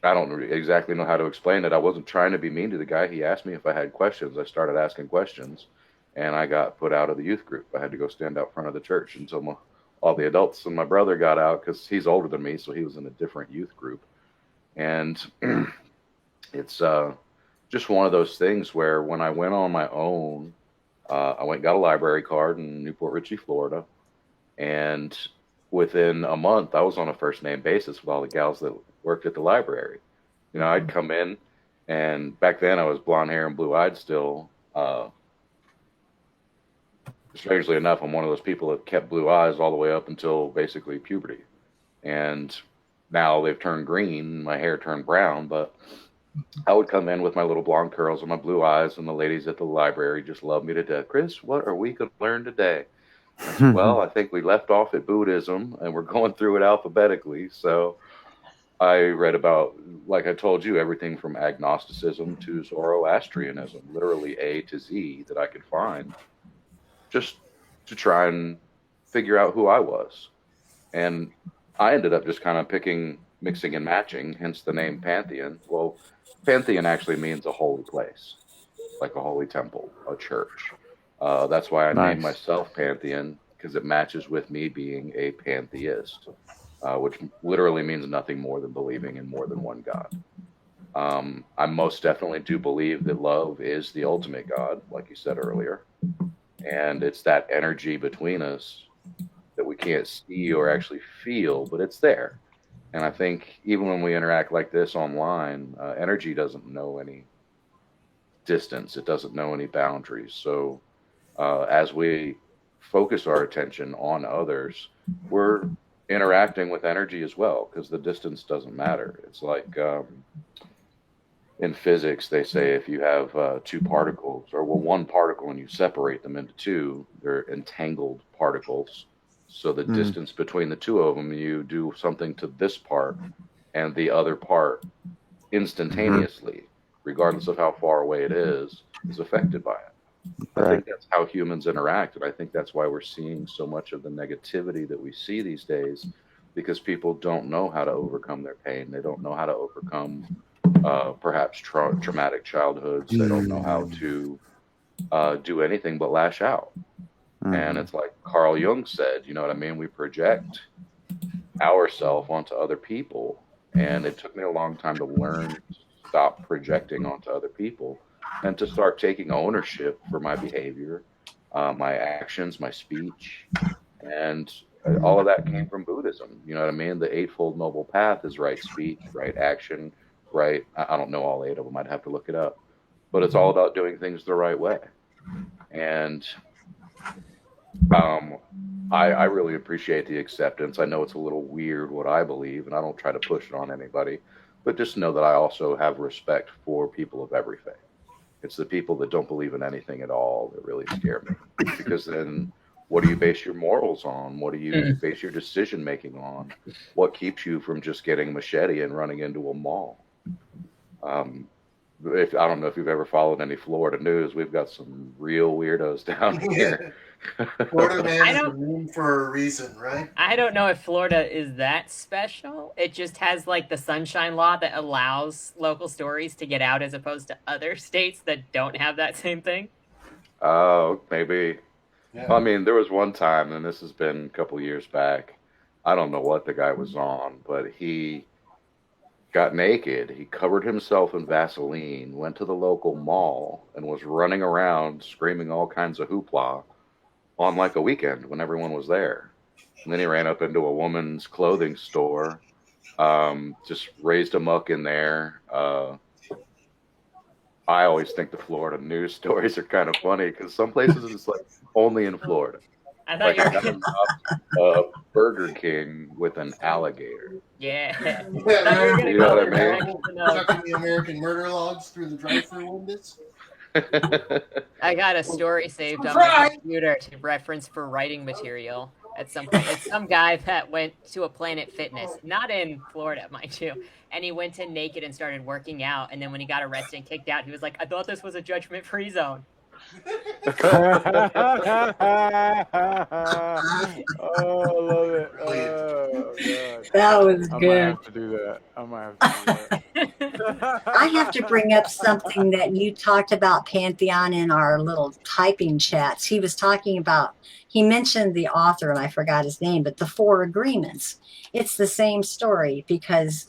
I don't exactly know how to explain it. I wasn't trying to be mean to the guy. He asked me if I had questions. I started asking questions, and I got put out of the youth group. I had to go stand out front of the church until all the adults and my brother got out because he's older than me, so he was in a different youth group. And it's just one of those things where when I went on my own, I went and got a library card in Newport Richey, Florida, and within a month, I was on a first name basis with all the gals that worked at the library. You know, I'd come in, and back then I was blonde hair and blue eyed still. Strangely enough, I'm one of those people that kept blue eyes all the way up until basically puberty. And now they've turned green, my hair turned brown, but I would come in with my little blonde curls and my blue eyes, and the ladies at the library just loved me to death. Chris, what are we going to learn today? I said, well, I think we left off at Buddhism, and we're going through it alphabetically. So I read about, like I told you, everything from agnosticism to Zoroastrianism, literally A to Z that I could find, just to try and figure out who I was. And I ended up just kind of mixing and matching, hence the name Pantheon. Well, Pantheon actually means a holy place, like a holy temple, a church. That's why I named myself Pantheon, because it matches with me being a pantheist, which literally means nothing more than believing in more than one God. I most definitely do believe that love is the ultimate God, like you said earlier. And it's that energy between us that we can't see or actually feel, but it's there. And I think even when we interact like this online, energy doesn't know any distance. It doesn't know any boundaries. So as we focus our attention on others, we're interacting with energy as well, because the distance doesn't matter. It's like in physics, they say if you have two particles, or one particle, and you separate them into two, they're entangled particles. So the distance between the two of them, you do something to this part and the other part instantaneously, regardless of how far away it is affected by it. I think that's how humans interact, and I think that's why we're seeing so much of the negativity that we see these days, because people don't know how to overcome their pain. They don't know how to overcome perhaps traumatic childhoods. They don't know how to do anything but lash out. And it's like Carl Jung said, you know what I mean? We project ourselves onto other people. And it took me a long time to learn to stop projecting onto other people and to start taking ownership for my behavior, my actions, my speech. And all of that came from Buddhism. You know what I mean? The Eightfold Noble Path is right speech, right action, right. I don't know all 8 of them. I'd have to look it up. But it's all about doing things the right way. And I really appreciate the acceptance. I know it's a little weird what I believe, and I don't try to push it on anybody, but just know that I also have respect for people of every faith. It's the people that don't believe in anything at all that really scare me, because then what do you base your morals on? What do you base your decision making on? What keeps you from just getting a machete and running into a mall? I don't know if you've ever followed any Florida news. We've got some real weirdos down here. Florida man is a room for a reason, right? I don't know if Florida is that special. It just has like the sunshine law that allows local stories to get out, as opposed to other states that don't have that same thing. Oh, maybe. Yeah. I mean, there was one time, and this has been a couple years back. I don't know what the guy was on, but he got naked. He covered himself in Vaseline, went to the local mall, and was running around screaming all kinds of hoopla on like a weekend when everyone was there. And then he ran up into a woman's clothing store, just raised amok in there. I always think the Florida news stories are kind of funny, because some places it's like only in Florida. I thought Like you a Burger King with an alligator. Yeah. Yeah, You know what I mean? Chucking the American murder logs through the drive-through windows. I got a story saved on my computer to reference for writing material at some point. It's some guy that went to a Planet Fitness, not in Florida, mind you, and he went in naked and started working out. And then when he got arrested and kicked out, he was like, "I thought this was a judgment-free zone." Oh, I love it. Oh, God. That was I might good. have to do that. I might have to do that. I have to bring up something that you talked about, Pantheon, in our little typing chats. He was talking about, he mentioned the author, and I forgot his name, but the Four Agreements. It's the same story, because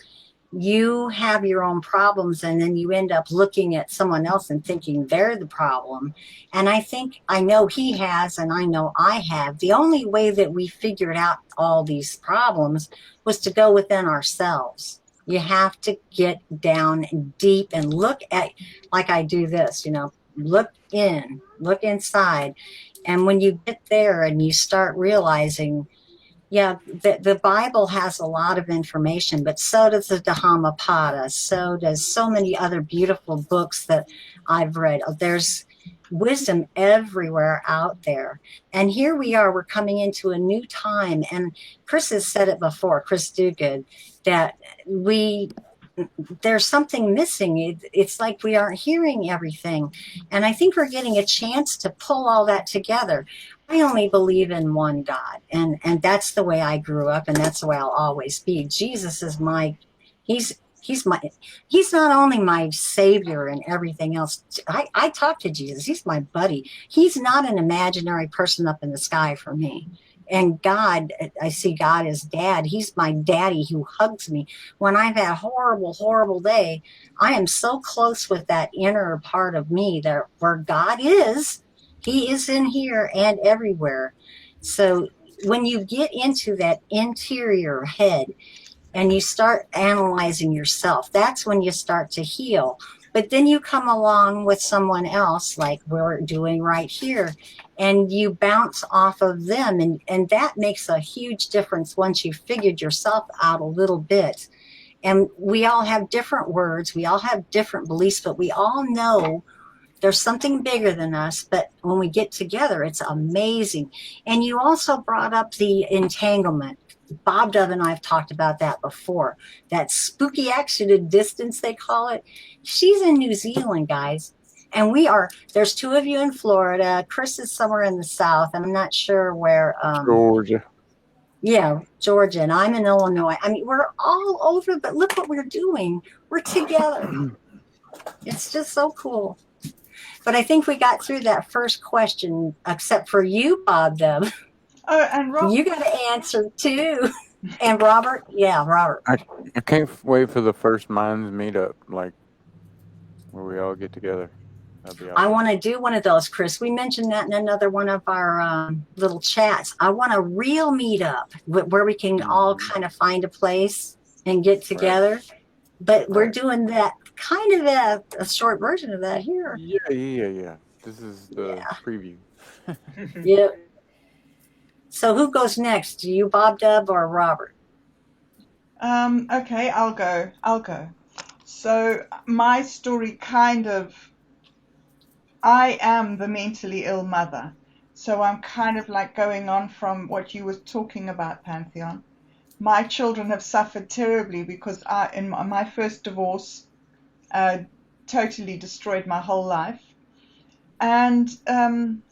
you have your own problems and then you end up looking at someone else and thinking they're the problem. And I know he has, and I know I have. The only way that we figured out all these problems was to go within ourselves. You have to get down deep and look at, like I do this, look inside. And when you get there and you start realizing, yeah, the Bible has a lot of information, but so does the Dhammapada. So does so many other beautiful books that I've read. There's wisdom everywhere out there. And here we are, we're coming into a new time. And Chris has said it before, ChrisDoogood, that there's something missing. It's like we aren't hearing everything. And I think we're getting a chance to pull all that together. I only believe in one God, and that's the way I grew up, and that's the way I'll always be. Jesus is he's not only my savior and everything else. I talk to Jesus. He's my buddy. He's not an imaginary person up in the sky for me. And God, I see God as dad. He's my daddy who hugs me. When I've had a horrible, horrible day, I am so close with that inner part of me that where God is, he is in here and everywhere. So when you get into that interior head and you start analyzing yourself, that's when you start to heal. But then you come along with someone else like we're doing right here, and you bounce off of them. And that makes a huge difference once you've figured yourself out a little bit. And we all have different words. We all have different beliefs, but we all know there's something bigger than us. But when we get together, it's amazing. And you also brought up the entanglement. Bobdub and I have talked about that before. That spooky accident distance, they call it. She's in New Zealand, guys. And there's two of you in Florida. Chris is somewhere in the South. I'm not sure where. Georgia. Yeah, Georgia. And I'm in Illinois. I mean, we're all over, but look what we're doing. We're together. It's just so cool. But I think we got through that first question, except for you, Bobdub. Oh, and Rob, You got to answer too. And Robert, Robert. I can't wait for the first Minds meetup, like where we all get together. That'd be awesome. I want to do one of those, Chris. We mentioned that in another one of our little chats. I want a real meetup where we can all kind of find a place and get together. Right. But we're doing that kind of a short version of that here. Yeah. This is the preview. Yeah. So who goes next? Do you, Bobdub, or Robert? Okay, I'll go. So my story I am the mentally ill mother. So I'm kind of like going on from what you were talking about, Pantheon. My children have suffered terribly because in my first divorce totally destroyed my whole life. And then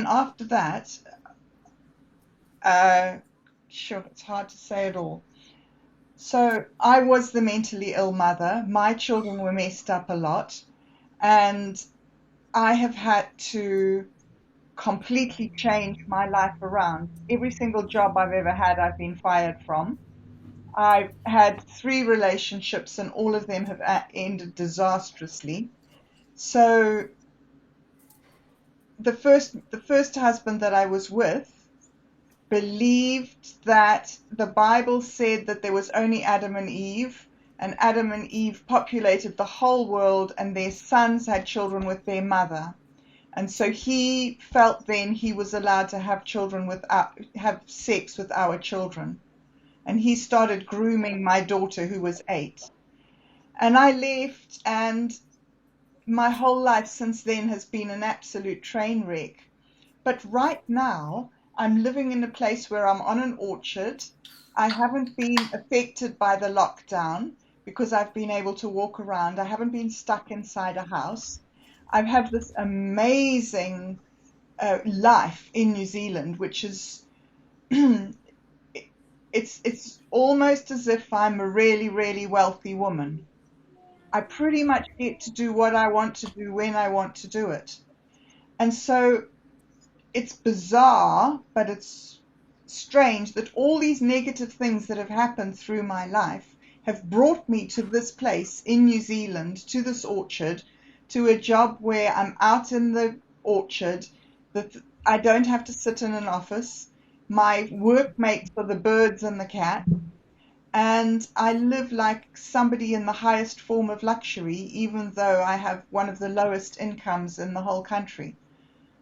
after that, it's hard to say it all. So I was the mentally ill mother. My children were messed up a lot. And I have had to completely change my life around. Every single job I've ever had, I've been fired from. I've had 3 relationships, and all of them have ended disastrously. So the first husband that I was with believed that the Bible said that there was only Adam and Eve, and Adam and Eve populated the whole world, and their sons had children with their mother. And so he felt then he was allowed to have have sex with our children. And he started grooming my daughter, who was 8. And I left, and my whole life since then has been an absolute train wreck. But right now, I'm living in a place where I'm on an orchard. I haven't been affected by the lockdown because I've been able to walk around. I haven't been stuck inside a house. I have this amazing life in New Zealand, which is it's almost as if I'm a really, really wealthy woman. I pretty much get to do what I want to do when I want to do it. And so it's bizarre, but it's strange that all these negative things that have happened through my life have brought me to this place in New Zealand, to this orchard, to a job where I'm out in the orchard, that I don't have to sit in an office. My workmates are the birds and the cats, and I live like somebody in the highest form of luxury, even though I have one of the lowest incomes in the whole country.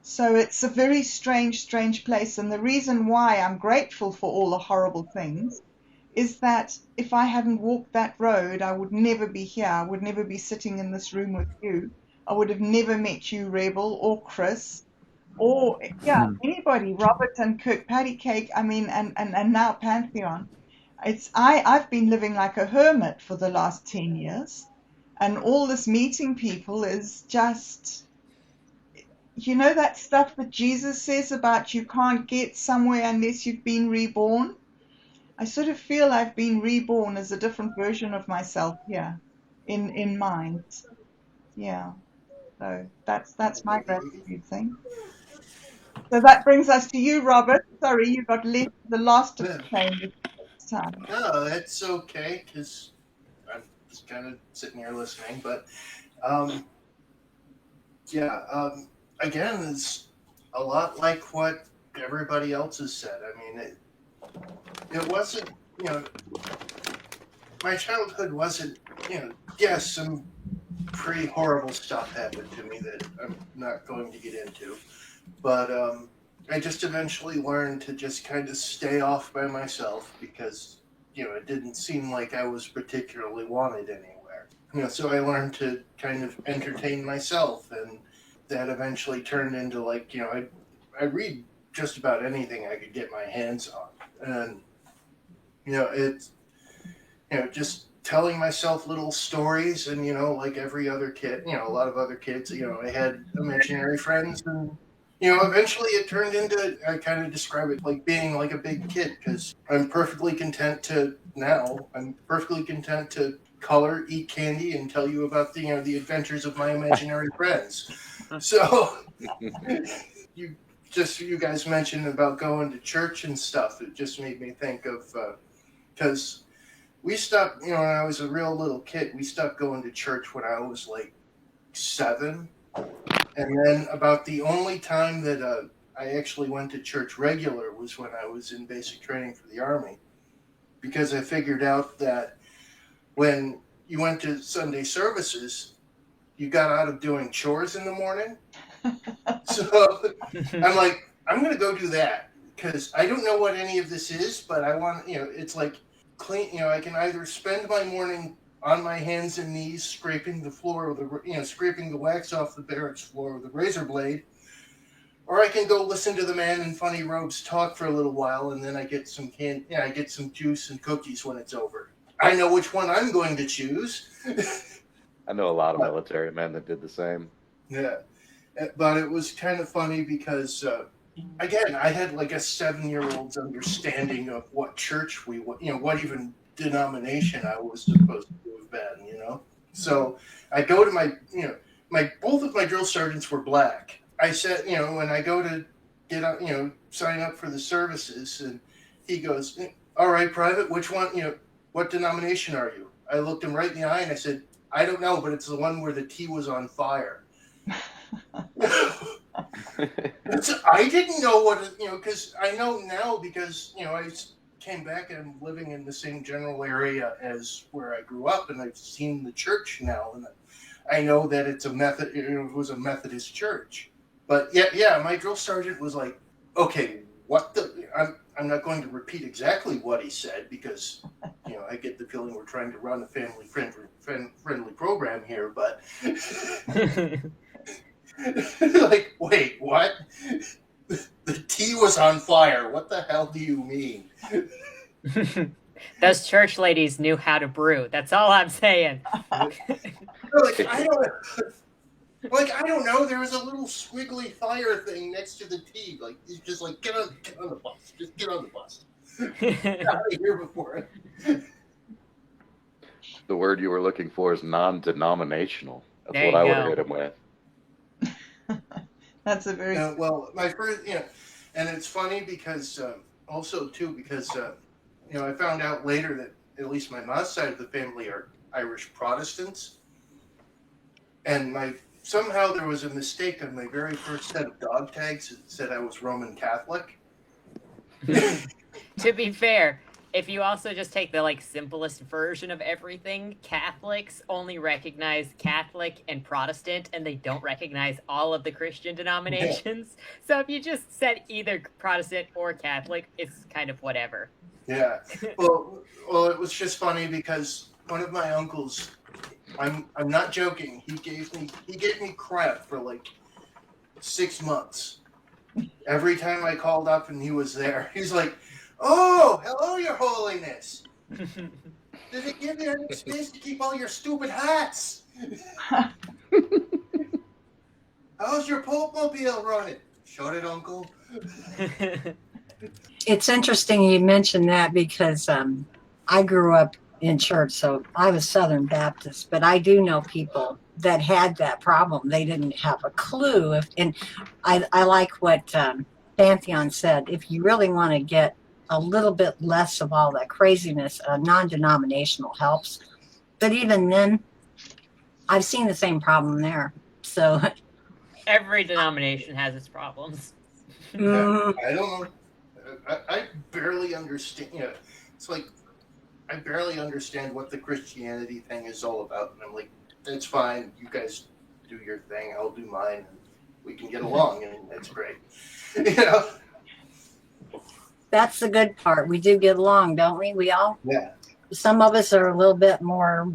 So it's a very strange, strange place. And the reason why I'm grateful for all the horrible things is that if I hadn't walked that road, I would never be here. I would never be sitting in this room with you. I would have never met you, Rebel, or Chris, or anybody, Robert and KirkpattieCake, I mean, and now Pantheon. I've been living like a hermit for the last 10 years, and all this meeting people is just, that stuff that Jesus says about you can't get somewhere unless you've been reborn. I sort of feel I've been reborn as a different version of myself here in mind. Yeah. So that's my gratitude thing. So that brings us to you, Robert. Sorry, you got left the last of the chain this time. No, that's okay, because I'm just kind of sitting here listening. But again, it's a lot like what everybody else has said. I mean, it wasn't, my childhood wasn't, yes, some pretty horrible stuff happened to me that I'm not going to get into. But I just eventually learned to just kind of stay off by myself because, it didn't seem like I was particularly wanted anywhere. So I learned to kind of entertain myself, and that eventually turned into like, I read just about anything I could get my hands on. And, it's, just telling myself little stories, and, like every other kid, a lot of other kids, I had imaginary friends, and eventually it turned into, I kind of describe it like being like a big kid, because I'm perfectly content to color, eat candy, and tell you about the, the adventures of my imaginary friends. So, you guys mentioned about going to church and stuff. It just made me think of, because we stopped, when I was a real little kid, we stopped going to church when I was like 7. And then about the only time that I actually went to church regular was when I was in basic training for the Army. Because I figured out that when you went to Sunday services, you got out of doing chores in the morning. So I'm like, I'm going to go do that. Because I don't know what any of this is, but I want, it's like clean, I can either spend my morning on my hands and knees, scraping the floor with scraping the wax off the barracks floor with a razor blade, or I can go listen to the man in funny robes talk for a little while, and then I get some I get some juice and cookies when it's over. I know which one I'm going to choose. I know a lot of military men that did the same. Yeah, but it was kind of funny because, again, I had like a 7-year-old's understanding of what church what even denomination I was supposed to have been, So I go to both of my drill sergeants were black. I said, when I go to get up, sign up for the services, and he goes, all right, Private, which one, what denomination are you? I looked him right in the eye and I said, I don't know, but it's the one where the tea was on fire. I didn't know what, because I know now because, I came back and I'm living in the same general area as where I grew up, and I've seen the church now, and I know that it's it was a Methodist church. But yeah, my drill sergeant was like, okay, I'm not going to repeat exactly what he said because, I get the feeling we're trying to run a family friendly program here, but like, wait, what? The tea was on fire. What the hell do you mean? Those church ladies knew how to brew. That's all I'm saying. I don't know. There was a little squiggly fire thing next to the tea. Like, it's just like, get on the bus. Just get on the bus. Not a year before. The word you were looking for is non-denominational. That's There what you I would go. have hit him with. That's a very Well, my first, and it's funny because also too because I found out later that at least my mom's side of the family are Irish Protestants, and somehow there was a mistake on my very first set of dog tags. It said I was Roman Catholic. To be fair, if you also just take the simplest version of everything, Catholics only recognize Catholic and Protestant, and they don't recognize all of the Christian denominations. So if you just said either Protestant or Catholic, it's kind of whatever. Yeah. Well, it was just funny because one of my uncles, I'm not joking. He gave me crap for like 6 months. Every time I called up and he was there, he's like, "Oh, hello, Your Holiness. Did it give you any space to keep all your stupid hats? How's your Pope mobile running? Shut it, Uncle." It's interesting you mentioned that because I grew up in church, so I was Southern Baptist, but I do know people that had that problem. They didn't have a clue. And I like what Pantheon said. If you really want to get a little bit less of all that craziness, non-denominational helps. But even then, I've seen the same problem there. So Every denomination has its problems. I don't know. I barely understand. It's like I barely understand what the Christianity thing is all about, and I'm like, "That's fine. You guys do your thing. I'll do mine, and we can get along, and that's great." that's the good part. We do get along, don't we? We all. Yeah. Some of us are a little bit more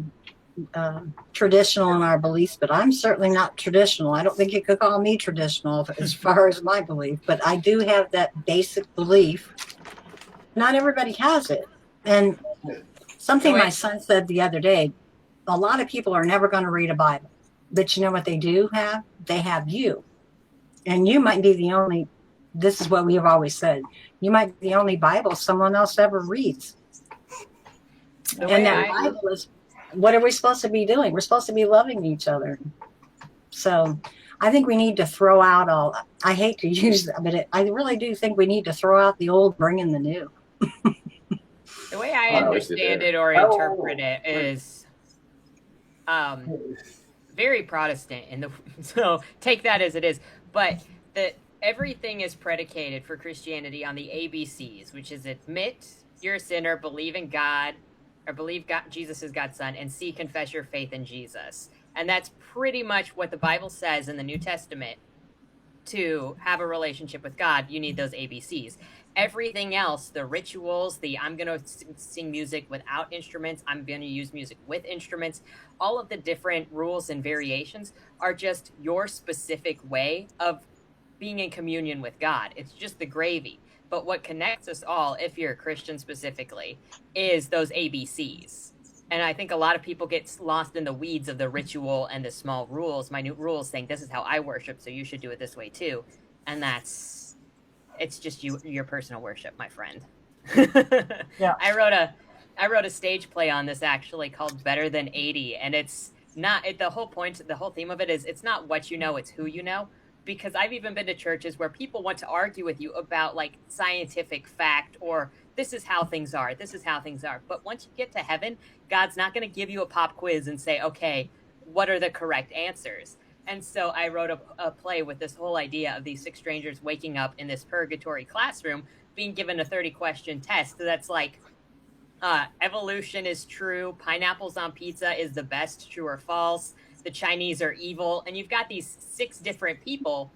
traditional in our beliefs, but I'm certainly not traditional. I don't think you could call me traditional as far as my belief, but I do have that basic belief. Not everybody has it. And something my son said the other day, a lot of people are never going to read a Bible, but you know what they do have? They have you. And you might be the only, this is what we have always said, you might be the only Bible someone else ever reads. And that Bible is, what are we supposed to be doing? We're supposed to be loving each other. So I think we need to throw out all, I hate to use that, but I really do think we need to throw out the old, bring in the new. The way I understand it or interpret it is very Protestant, so take that as it is. But everything is predicated for Christianity on the ABCs, which is admit you're a sinner, believe in God, or believe Jesus is God's son, and C, confess your faith in Jesus. And that's pretty much what the Bible says in the New Testament. To have a relationship with God, you need those ABCs. Everything else, the rituals, I'm going to sing music without instruments, I'm going to use music with instruments, all of the different rules and variations are just your specific way of being in communion with God. It's just the gravy. But what connects us all, if you're a Christian specifically, is those ABCs. And I think a lot of people get lost in the weeds of the ritual and the small rules, minute rules, saying this is how I worship, so you should do it this way too. And it's just your personal worship, my friend. Yeah. I wrote a stage play on this actually called Better Than 80, and it's not the whole theme of it is it's not what you know, it's who you know. Because I've even been to churches where people want to argue with you about scientific fact or this is how things are. But once you get to heaven, God's not going to give you a pop quiz and say, okay, what are the correct answers? And so I wrote a play with this whole idea of these 6 strangers waking up in this purgatory classroom, being given a 30-question test. So that's evolution is true. Pineapples on pizza is the best, true or false. The Chinese are evil. And you've got these 6 different people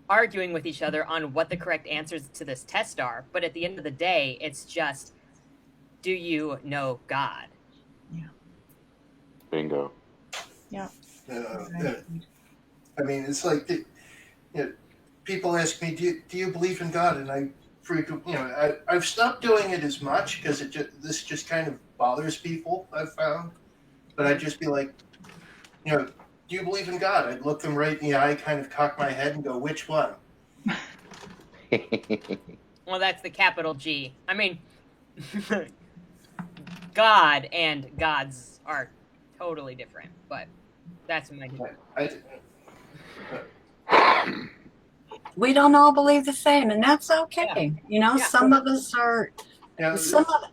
arguing with each other on what the correct answers to this test are. But at the end of the day, it's just, do you know God? Yeah. Bingo. Yeah. I mean, it's like people ask me, "Do you believe in God?" And I've stopped doing it as much because this just kind of bothers people. I've found, but I'd just be like, "Do you believe in God?" I'd look them right in the eye, kind of cock my head, and go, "Which one?" Well, that's the capital G. I mean, God and gods are totally different, but that's my We don't all believe the same, and that's okay. Yeah. Some of us are. Yeah,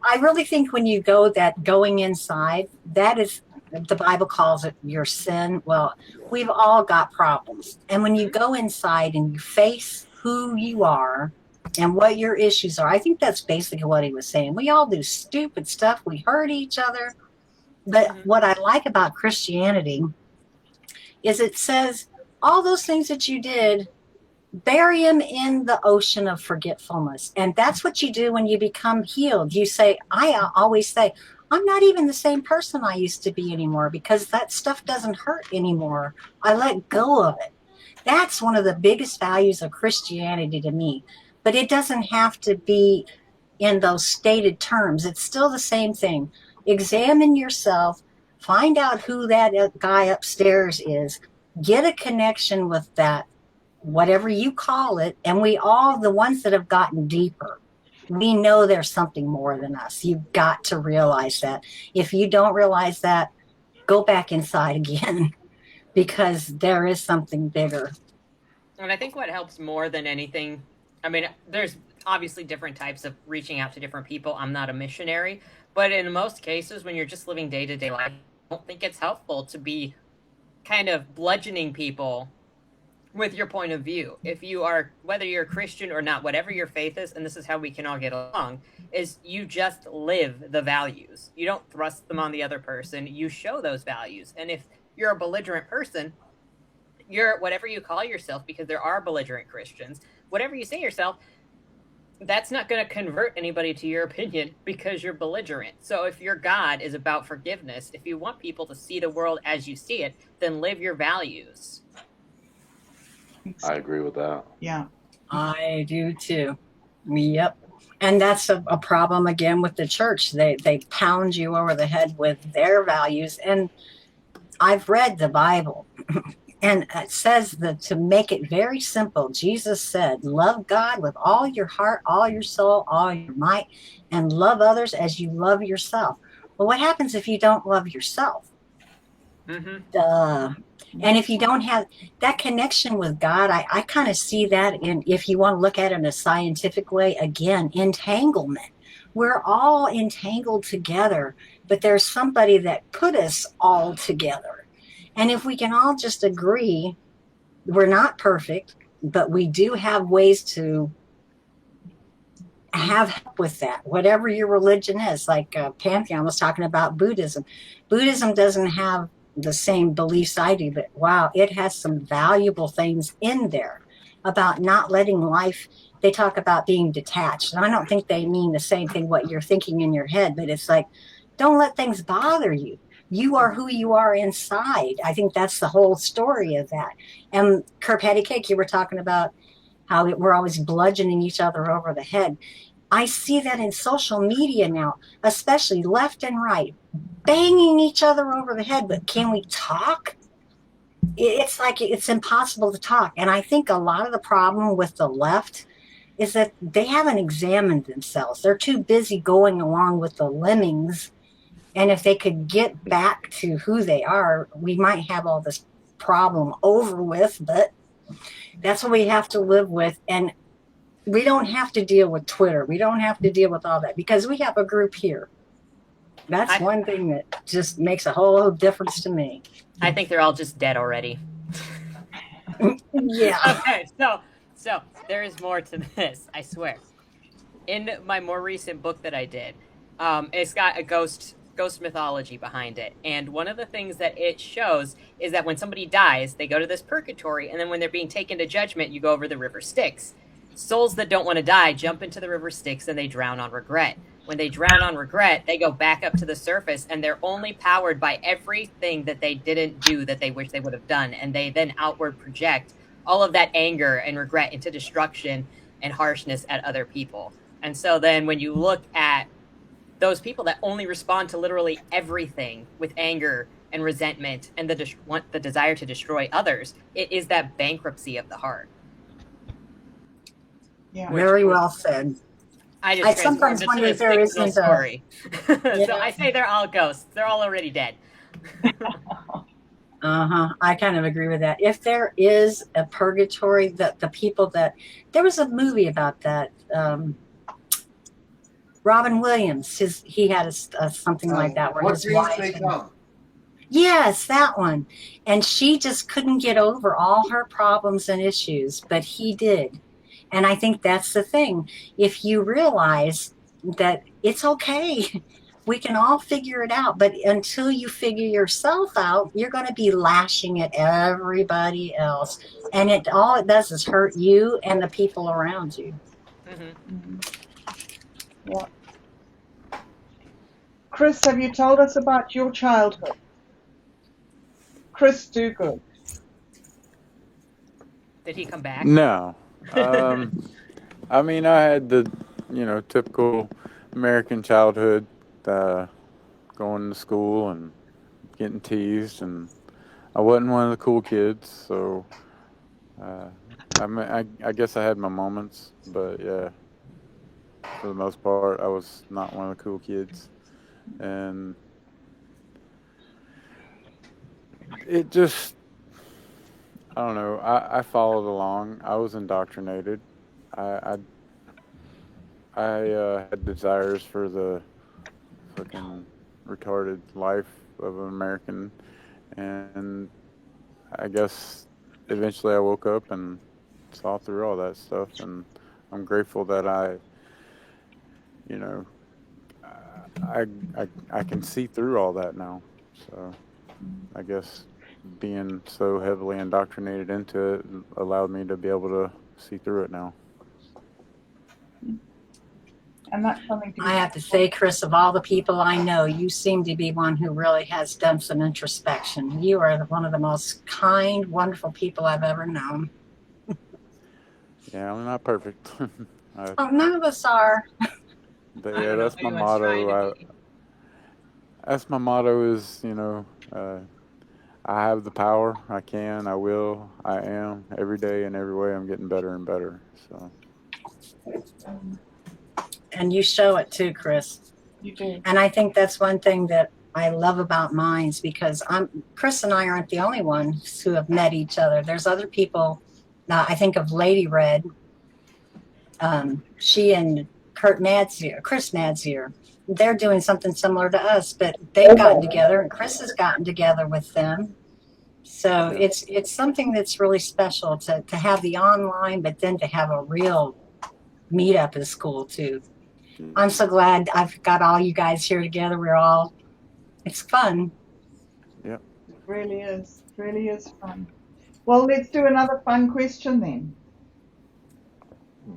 I really think when you going inside, that is, the Bible calls it your sin. Well, we've all got problems, and when you go inside and you face who you are and what your issues are, I think that's basically what he was saying. We all do stupid stuff. We hurt each other, but what I like about Christianity is it says all those things that you did, bury him in the ocean of forgetfulness. And that's what you do when you become healed. You say, I always say, I'm not even the same person I used to be anymore, because that stuff doesn't hurt anymore. I let go of it. That's one of the biggest values of Christianity to me. But it doesn't have to be in those stated terms. It's still the same thing. Examine yourself, find out who that guy upstairs is, get a connection with that, whatever you call it. And we all, the ones that have gotten deeper, we know there's something more than us. You've got to realize that. If you don't realize that, go back inside again, because there is something bigger. And I think what helps more than anything, I mean, there's obviously different types of reaching out to different people. I'm not a missionary, but in most cases, when you're just living day-to-day life, I don't think it's helpful to be kind of bludgeoning people with your point of view. If you are, whether you're a Christian or not, whatever your faith is, and this is how we can all get along, is you just live the values. You don't thrust them on the other person. You show those values. And if you're a belligerent person, you're whatever you call yourself, because there are belligerent Christians, whatever you say yourself, that's not going to convert anybody to your opinion, because you're belligerent. So if your God is about forgiveness, if you want people to see the world as you see it, then live your values. I agree with that. Yeah. I do too. Yep. And that's a problem again with the church. They pound you over the head with their values. And I've read the Bible, and it says that, to make it very simple, Jesus said, love God with all your heart, all your soul, all your might, and love others as you love yourself. Well, what happens if you don't love yourself? And if you don't have that connection with God, I kind of see that in, if you want to look at it in a scientific way, again, entanglement. We're all entangled together, but there's somebody that put us all together. And if we can all just agree, we're not perfect, but we do have ways to have help with that, whatever your religion is. Like Pantheon was talking about Buddhism. Buddhism doesn't have the same beliefs I do, but wow, it has some valuable things in there about not letting life. They talk about being detached, and I don't think they mean the same thing what you're thinking in your head, but it's like, don't let things bother you. You are who you are inside. I think that's the whole story of that. And KirkpattieCake, you were talking about how we're always bludgeoning each other over the head. I see that in social media now, especially left and right, banging each other over the head. But can we talk? It's like it's impossible to talk. And I think a lot of the problem with the left is that they haven't examined themselves. They're too busy going along with the lemmings. And if they could get back to who they are, we might have all this problem over with. But that's what we have to live with. And we don't have to deal with Twitter. We don't have to deal with all that, because we have a group here. That's one thing that just makes a whole difference to me. I think they're all just dead already. Yeah. Okay, so there is more to this, I swear. In my more recent book that I did, it's got a ghost mythology behind it. And one of the things that it shows is that when somebody dies, they go to this purgatory, and then when they're being taken to judgment, you go over the river Styx. Souls that don't want to die jump into the river Styx, and they drown on regret. When they drown on regret, they go back up to the surface, and they're only powered by everything that they didn't do that they wish they would have done. And they then outward project all of that anger and regret into destruction and harshness at other people. And so then when you look at those people that only respond to literally everything with anger and resentment and the desire to destroy others, it is that bankruptcy of the heart. Yeah. Very well said. I just I transformed sometimes into wonder if this there fictional isn't a, story. So I say they're all ghosts. They're all already dead. I kind of agree with that. If there is a purgatory, that the people that, there was a movie about that. Robin Williams, he had something like that where What his dreams wife may come. yes, that one. And she just couldn't get over all her problems and issues, but he did. And I think that's the thing. If you realize that it's okay, we can all figure it out. But until you figure yourself out, you're going to be lashing at everybody else. And all it does is hurt you and the people around you. Mm-hmm. Yeah. Chris, have you told us about your childhood? ChrisDoogood. Did he come back? No. I mean, I had the, typical American childhood, going to school and getting teased, and I wasn't one of the cool kids, so I guess I had my moments, but yeah, for the most part, I was not one of the cool kids, and it just, I don't know, I followed along. I was indoctrinated. I had desires for the fucking retarded life of an American, and I guess eventually I woke up and saw through all that stuff, and I'm grateful that I can see through all that now. So I guess being so heavily indoctrinated into it allowed me to be able to see through it now. And that's something to be I have to say, Chris, of all the people I know, you seem to be one who really has done some introspection. You are one of the most kind, wonderful people I've ever known. Yeah, I'm not perfect. None of us are. But yeah, that's my motto. That's my motto is, I have the power. I can. I will. I am. Every day and every way, I'm getting better and better. So. And you show it too, Chris. You do. And I think that's one thing that I love about Minds, because Chris and I aren't the only ones who have met each other. There's other people. I think of Lady Red. She and Chris Madzier, they're doing something similar to us, but they've gotten together, and Chris has gotten together with them. So it's something that's really special to have the online, but then to have a real meetup at school too. I'm so glad I've got all you guys here together. It's fun. Yep. It really is. It really is fun. Well, let's do another fun question then.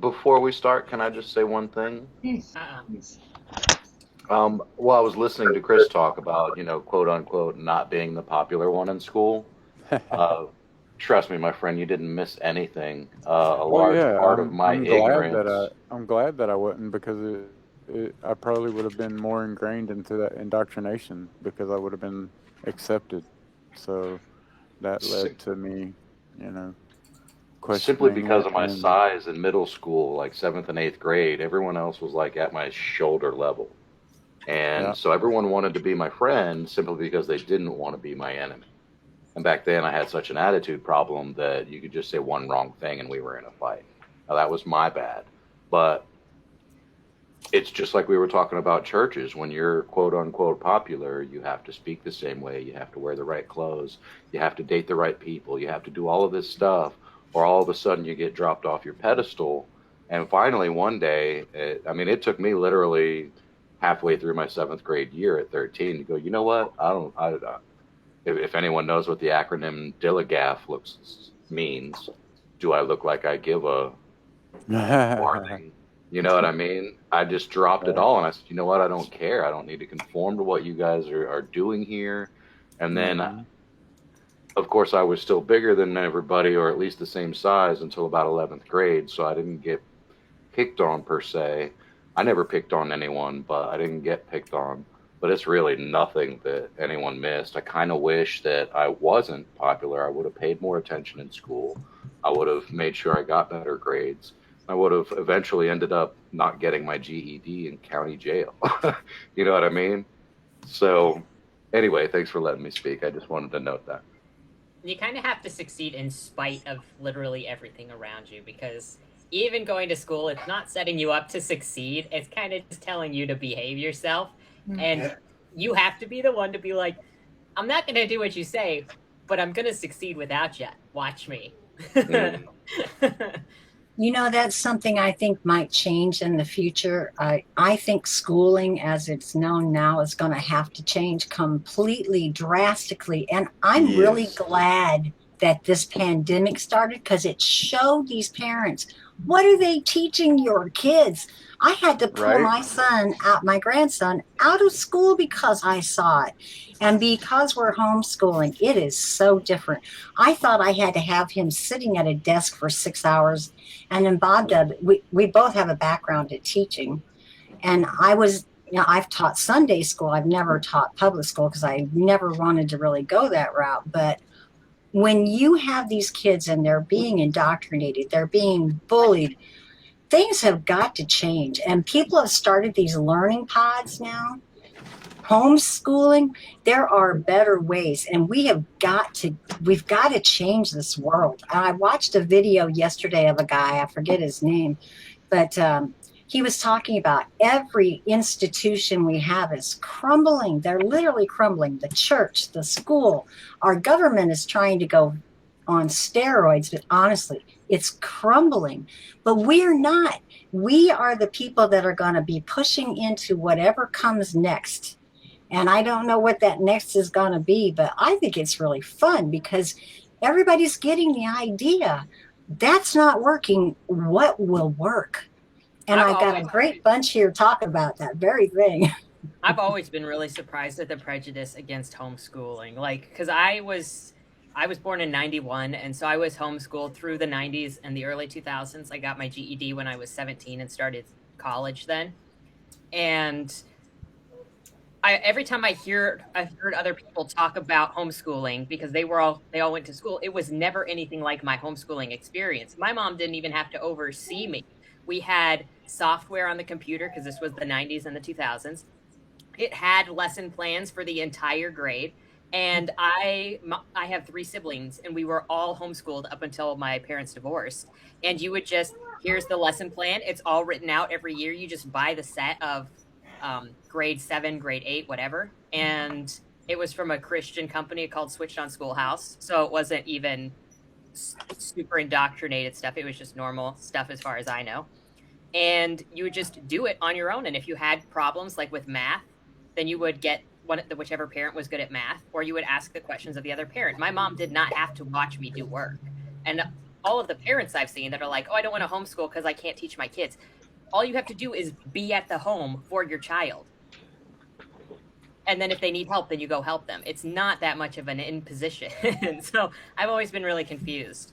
Before we start, can I just say one thing? Yes. Yes. Well, I was listening to Chris talk about, quote unquote, not being the popular one in school. Trust me, my friend, you didn't miss anything. A large part of my ignorance. I'm glad that I wasn't, because I probably would have been more ingrained into that indoctrination because I would have been accepted. So that led to me, Simply because of my and size in middle school, like 7th and 8th grade, everyone else was like at my shoulder level. And so everyone wanted to be my friend simply because they didn't want to be my enemy. And back then I had such an attitude problem that you could just say one wrong thing and we were in a fight. Now that was my bad. But it's just like we were talking about churches. When you're quote unquote popular, you have to speak the same way. You have to wear the right clothes. You have to date the right people. You have to do all of this stuff, or all of a sudden you get dropped off your pedestal. And finally one day, it took me literally halfway through my 7th grade year at 13 to go, you know what? If anyone knows what the acronym DILIGAF means, do I look like I give a warning? You know what I mean? I just dropped it all, and I said, you know what? I don't care. I don't need to conform to what you guys are doing here. And then, of course, I was still bigger than everybody, or at least the same size, until about 11th grade, so I didn't get picked on per se. I never picked on anyone, but I didn't get picked on. But it's really nothing that anyone missed. I kind of wish that I wasn't popular. I would have paid more attention in school. I would have made sure I got better grades. I would have eventually ended up not getting my GED in county jail. You know what I mean? So anyway, thanks for letting me speak. I just wanted to note that. You kind of have to succeed in spite of literally everything around you, because even going to school, it's not setting you up to succeed. It's kind of just telling you to behave yourself. And you have to be the one to be like, I'm not going to do what you say, but I'm going to succeed without you. Watch me. You know, that's something I think might change in the future. I think schooling as it's known now is going to have to change completely, drastically. And I'm really glad that this pandemic started, because it showed these parents, what are they teaching your kids? I had to pull my grandson out of school because I saw it. And because we're homeschooling, it is so different. I thought I had to have him sitting at a desk for 6 hours. And in Bobdub, we both have a background at teaching. And I've taught Sunday school. I've never taught public school because I never wanted to really go that route. But when you have these kids and they're being indoctrinated, they're being bullied, things have got to change. And people have started these learning pods now, homeschooling. There are better ways, and we've got to change this world. And I watched a video yesterday of a guy, I forget his name, but he was talking about every institution we have is crumbling. They're literally crumbling. The church, the school, our government is trying to go on steroids, but honestly, it's crumbling. But we're not. We are the people that are going to be pushing into whatever comes next. And I don't know what that next is going to be, but I think it's really fun because everybody's getting the idea. That's not working. What will work? And I've got a great bunch here talking about that very thing. I've always been really surprised at the prejudice against homeschooling. Like, because I was born in 91, and so I was homeschooled through the 90s and the early 2000s. I got my GED when I was 17 and started college then. And every time I've heard other people talk about homeschooling, because they all went to school, it was never anything like my homeschooling experience. My mom didn't even have to oversee me. We had software on the computer because this was the 90s and the 2000s. It had lesson plans for the entire grade. And I have 3 siblings, and we were all homeschooled up until my parents divorced. And you would just, here's the lesson plan. It's all written out every year. You just buy the set of grade 7, grade 8, whatever. And it was from a Christian company called Switched on Schoolhouse. So it wasn't even super indoctrinated stuff. It was just normal stuff as far as I know. And you would just do it on your own. And if you had problems like with math, then you would get whichever parent was good at math, or you would ask the questions of the other parent. My mom did not have to watch me do work. And all of the parents I've seen that are like, oh, I don't want to homeschool because I can't teach my kids. All you have to do is be at the home for your child. And then if they need help, then you go help them. It's not that much of an imposition. So I've always been really confused.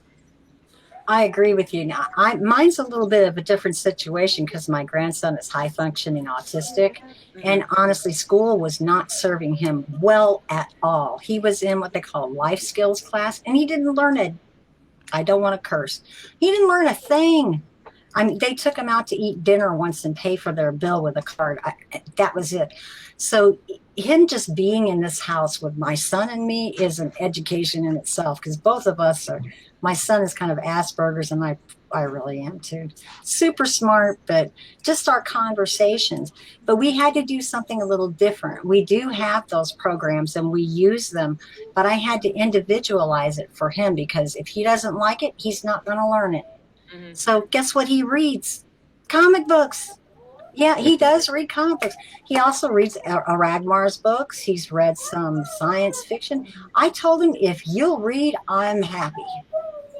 I agree with you. Now, mine's a little bit of a different situation because my grandson is high functioning autistic. Mm-hmm. And honestly, school was not serving him well at all. He was in what they call life skills class, and he didn't learn I don't want to curse. He didn't learn a thing. I mean, they took him out to eat dinner once and pay for their bill with a card. That was it. So him just being in this house with my son and me is an education in itself, because both of us are, my son is kind of Asperger's, and I really am too. Super smart, but just our conversations. But we had to do something a little different. We do have those programs and we use them, but I had to individualize it for him, because if he doesn't like it, he's not going to learn it. Mm-hmm. So guess what he reads? Comic books. Yeah, he does read comic books. He also reads Aragmar's books. He's read some science fiction. I told him, if you'll read, I'm happy.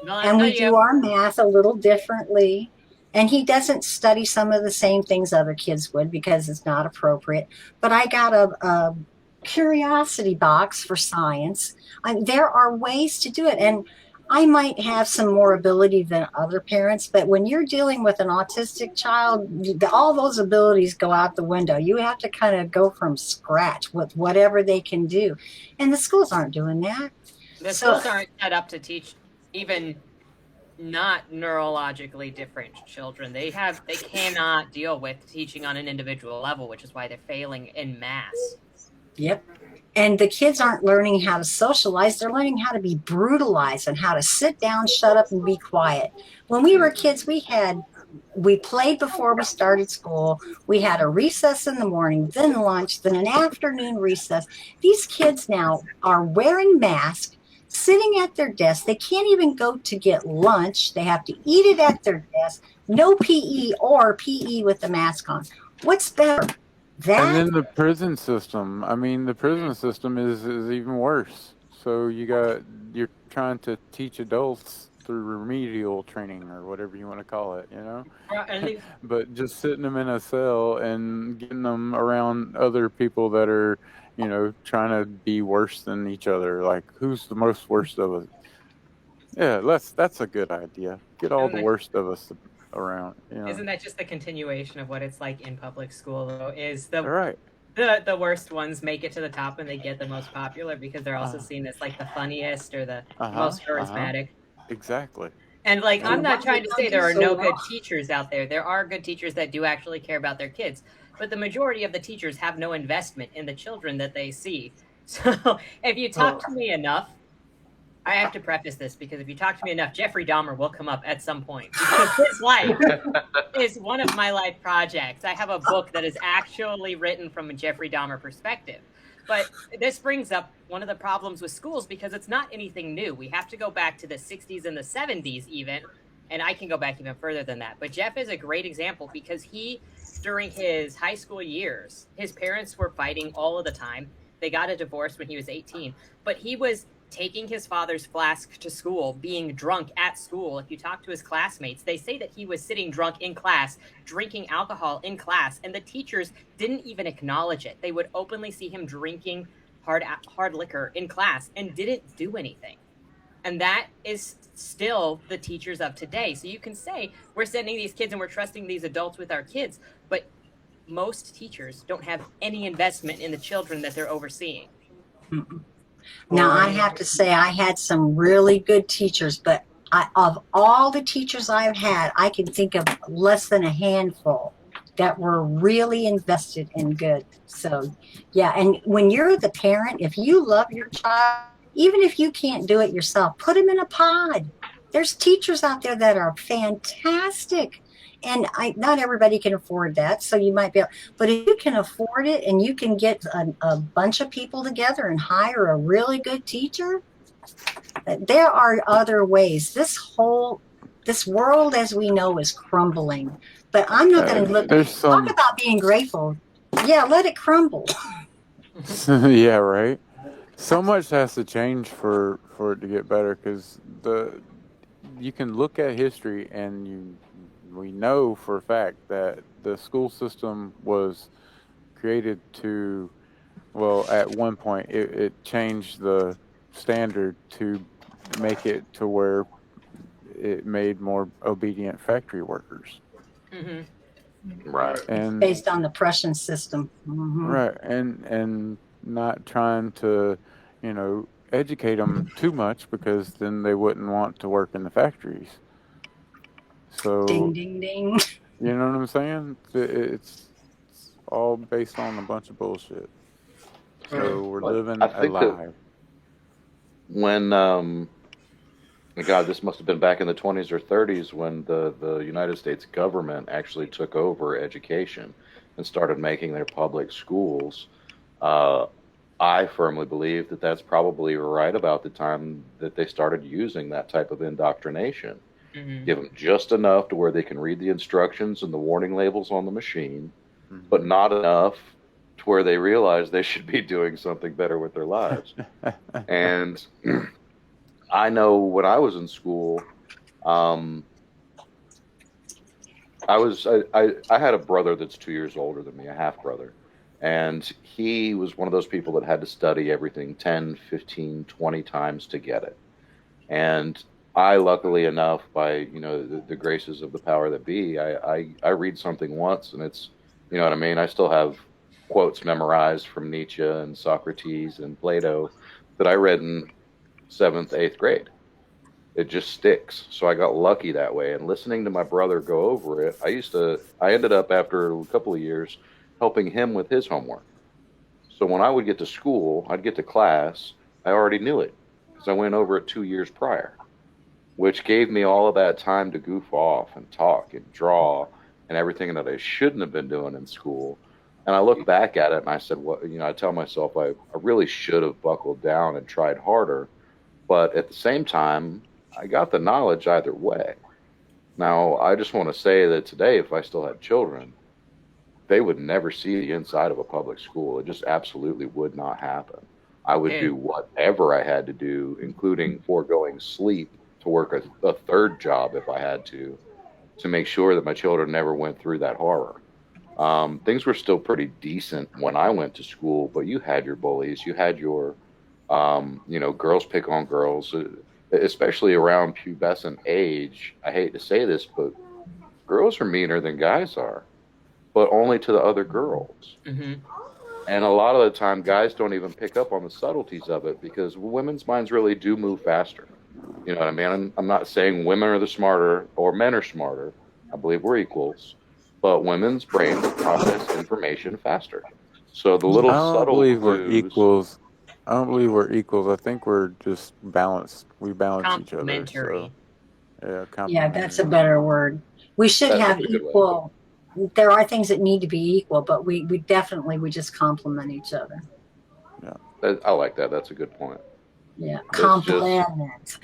And we do our math a little differently. And he doesn't study some of the same things other kids would because it's not appropriate. But I got a curiosity box for science. There are ways to do it. And I might have some more ability than other parents, but when you're dealing with an autistic child, all those abilities go out the window. You have to kind of go from scratch with whatever they can do. And the schools aren't doing that. The schools aren't set up to teach even not neurologically different children. They cannot deal with teaching on an individual level, which is why they're failing in mass. Yep. And the kids aren't learning how to socialize. They're learning how to be brutalized and how to sit down, shut up, and be quiet. When we were kids, we played before we started school. We had a recess in the morning, then lunch, then an afternoon recess. These kids now are wearing masks, sitting at their desk. They can't even go to get lunch. They have to eat it at their desk. No PE or PE with the mask on. What's better? And then the prison system. I mean, the prison system is even worse. So you're trying to teach adults through remedial training or whatever you want to call it, you know? But just sitting them in a cell and getting them around other people that are, you know, trying to be worse than each other. Like, who's the most worst of us? Yeah, that's a good idea. Get all the worst of us around. You know? Isn't that just the continuation of what it's like in public school, though? Right. The worst ones make it to the top and they get the most popular because they're also seen as like the funniest or the most charismatic. Exactly. And like, I'm not trying to say there are no good teachers out there. There are good teachers that do actually care about their kids. But the majority of the teachers have no investment in the children that they see. So if you talk to me enough, I have to preface this because if you talk to me enough, Jeffrey Dahmer will come up at some point because his life is one of my life projects. I have a book that is actually written from a Jeffrey Dahmer perspective. But this brings up one of the problems with schools because it's not anything new. We have to go back to the 60s and the 70s even, and I can go back even further than that. But Jeff is a great example because during his high school years, his parents were fighting all of the time. They got a divorce when he was 18, but he was taking his father's flask to school, being drunk at school. If you talk to his classmates, they say that he was sitting drunk in class, drinking alcohol in class, and the teachers didn't even acknowledge it. They would openly see him drinking hard liquor in class and didn't do anything. And that is still the teachers of today. So you can say we're sending these kids and we're trusting these adults with our kids, but most teachers don't have any investment in the children that they're overseeing. Mm-mm. Now, I have to say I had some really good teachers, but of all the teachers I've had, I can think of less than a handful that were really invested in good. So, yeah, and when you're the parent, if you love your child, even if you can't do it yourself, put them in a pod. There's teachers out there that are fantastic. And not everybody can afford that, so you might be able, but if you can afford it and you can get a bunch of people together and hire a really good teacher, there are other ways. This world as we know is crumbling, but I'm not going to talk about being grateful. Yeah, let it crumble. Yeah, right. So much has to change for it to get better because you can look at history and we know for a fact that the school system was created to, well, at one point it changed the standard to make it to where it made more obedient factory workers. Mm-hmm. Right. And based on the Prussian system. Mm-hmm. Right. And not trying to, you know, educate them too much because then they wouldn't want to work in the factories. So, ding, ding, ding. You know what I'm saying? It's all based on a bunch of bullshit. So we're living a lie. When, God, this must have been back in the 20s or 30s when the United States government actually took over education and started making their public schools. I firmly believe that that's probably right about the time that they started using that type of indoctrination. Mm-hmm. Give them just enough to where they can read the instructions and the warning labels on the machine, mm-hmm. but not enough to where they realize they should be doing something better with their lives. And I know when I was in school, I had a brother that's 2 years older than me, a half brother. And he was one of those people that had to study everything 10, 15, 20 times to get it. And I, luckily enough, by the graces of the power that be, I read something once and it's, you know what I mean? I still have quotes memorized from Nietzsche and Socrates and Plato that I read in 7th, 8th grade. It just sticks. So I got lucky that way. And listening to my brother go over it, I ended up after a couple of years helping him with his homework. So when I would get to school, I'd get to class, I already knew it because I went over it 2 years prior, which gave me all of that time to goof off and talk and draw and everything that I shouldn't have been doing in school. And I look back at it and I said, well, I tell myself I really should have buckled down and tried harder. But at the same time, I got the knowledge either way. Now, I just want to say that today, if I still had children, they would never see the inside of a public school. It just absolutely would not happen. I would do whatever I had to do, including foregoing sleep to work a third job if I had to make sure that my children never went through that horror. Things were still pretty decent when I went to school, but you had your bullies, you had your, girls pick on girls, especially around pubescent age. I hate to say this, but girls are meaner than guys are, but only to the other girls. Mm-hmm. And a lot of the time, guys don't even pick up on the subtleties of it because women's minds really do move faster. You know what I mean? I'm not saying women are the smarter or men are smarter. I believe we're equals. But women's brains process information faster. So the little subtle I don't believe we're clues, equals. I don't believe we're equals. I think we're just balanced. We balance each other. Complementary. So, yeah, Yeah, that's a better word. We should have equal. There are things that need to be equal, but we just complement each other. Yeah, I like that. That's a good point. Yeah, complement.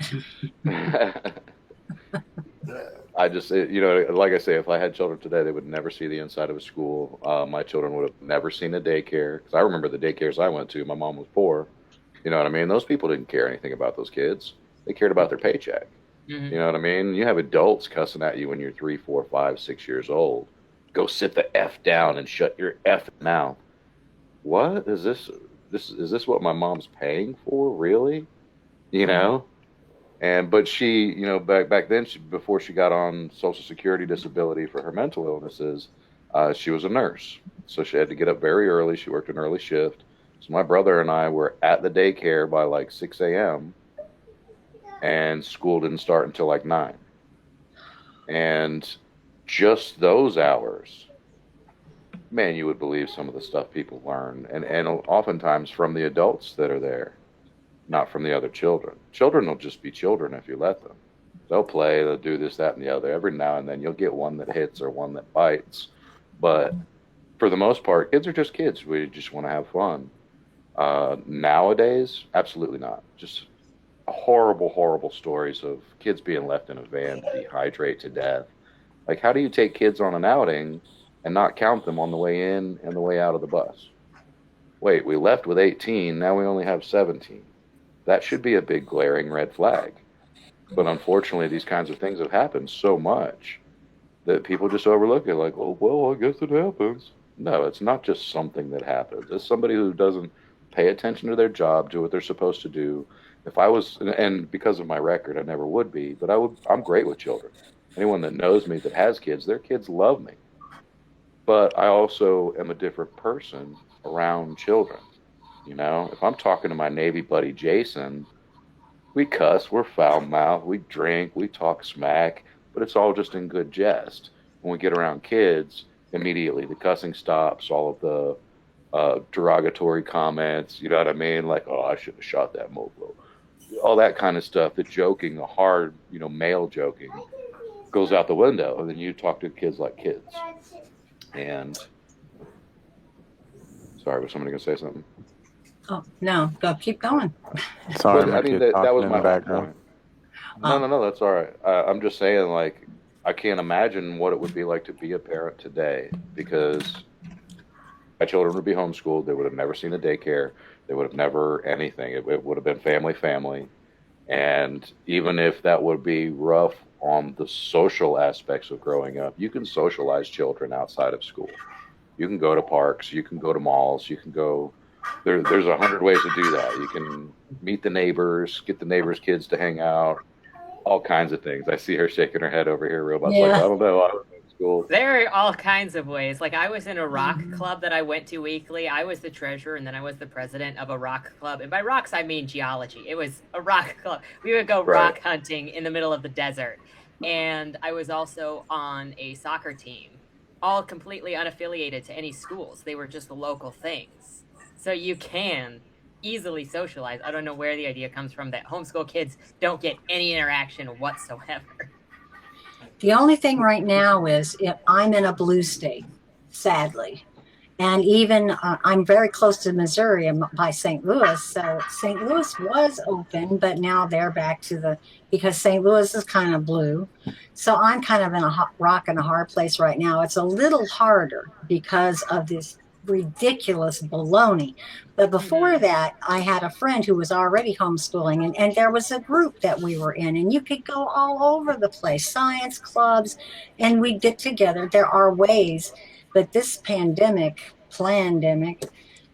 I just, like I say, if I had children today, they would never see the inside of a school. My children would have never seen a daycare. Because I remember the daycares I went to, my mom was poor. You know what I mean? Those people didn't care anything about those kids. They cared about their paycheck. Mm-hmm. You know what I mean? You have adults cussing at you when you're 3, 4, 5, 6 years old. Go sit the F down and shut your F mouth. What is this? Is this what my mom's paying for? Really? But she, back then, before she got on Social Security disability for her mental illnesses, she was a nurse. So she had to get up very early. She worked an early shift. So my brother and I were at the daycare by like 6 a.m. and school didn't start until like 9. And just those hours, man, you would believe some of the stuff people learn. And oftentimes from the adults that are there, not from the other children. Children will just be children if you let them. They'll play, they'll do this, that, and the other. Every now and then you'll get one that hits or one that bites. But for the most part, kids are just kids. We just want to have fun. Nowadays, absolutely not. Just horrible, horrible stories of kids being left in a van to dehydrate to death. Like, how do you take kids on an outing and not count them on the way in and the way out of the bus? Wait, we left with 18, now we only have 17. That should be a big glaring red flag. But unfortunately, these kinds of things have happened so much that people just overlook it like, oh, well, I guess it happens. No, it's not just something that happens. It's somebody who doesn't pay attention to their job, do what they're supposed to do. If I was, and because of my record, I never would be, but I'm great with children. Anyone that knows me that has kids, their kids love me. But I also am a different person around children. If I'm talking to my Navy buddy Jason, we cuss, we're foul-mouthed, we drink, we talk smack, but it's all just in good jest. When we get around kids, immediately the cussing stops, all of the derogatory comments, you know what I mean? Like, oh, I should have shot that mofo. All that kind of stuff, the joking, the hard, male joking, goes out the window. And then you talk to kids like kids. And, sorry, was somebody going to say something? Oh, no, go keep going. Sorry, but, I mean, that was my whole point. No, that's all right. I'm just saying, like, I can't imagine what it would be like to be a parent today because my children would be homeschooled. They would have never seen a daycare. They would have never anything. It would have been family. And even if that would be rough on the social aspects of growing up, you can socialize children outside of school. You can go to parks. You can go to malls. You can go... There's 100 ways to do that. You can meet the neighbors, get the neighbors' kids to hang out, all kinds of things. I see her shaking her head over here, Robot's like, I don't know. Cool. There are all kinds of ways. Like, I was in a rock club that I went to weekly. I was the treasurer, and then I was the president of a rock club. And by rocks, I mean geology. It was a rock club. We would go Right. rock hunting in the middle of the desert. And I was also on a soccer team, all completely unaffiliated to any schools. They were just the local things. So you can easily socialize. I don't know where the idea comes from that homeschool kids don't get any interaction whatsoever. The only thing right now is if I'm in a blue state, sadly. And even I'm very close to Missouri by St. Louis. So St. Louis was open, but now they're back to because St. Louis is kind of blue. So I'm kind of in a rock and a hard place right now. It's a little harder because of this ridiculous baloney. But before that, I had a friend who was already homeschooling, and there was a group that we were in, and you could go all over the place, science clubs, and we'd get together. There are ways, but this pandemic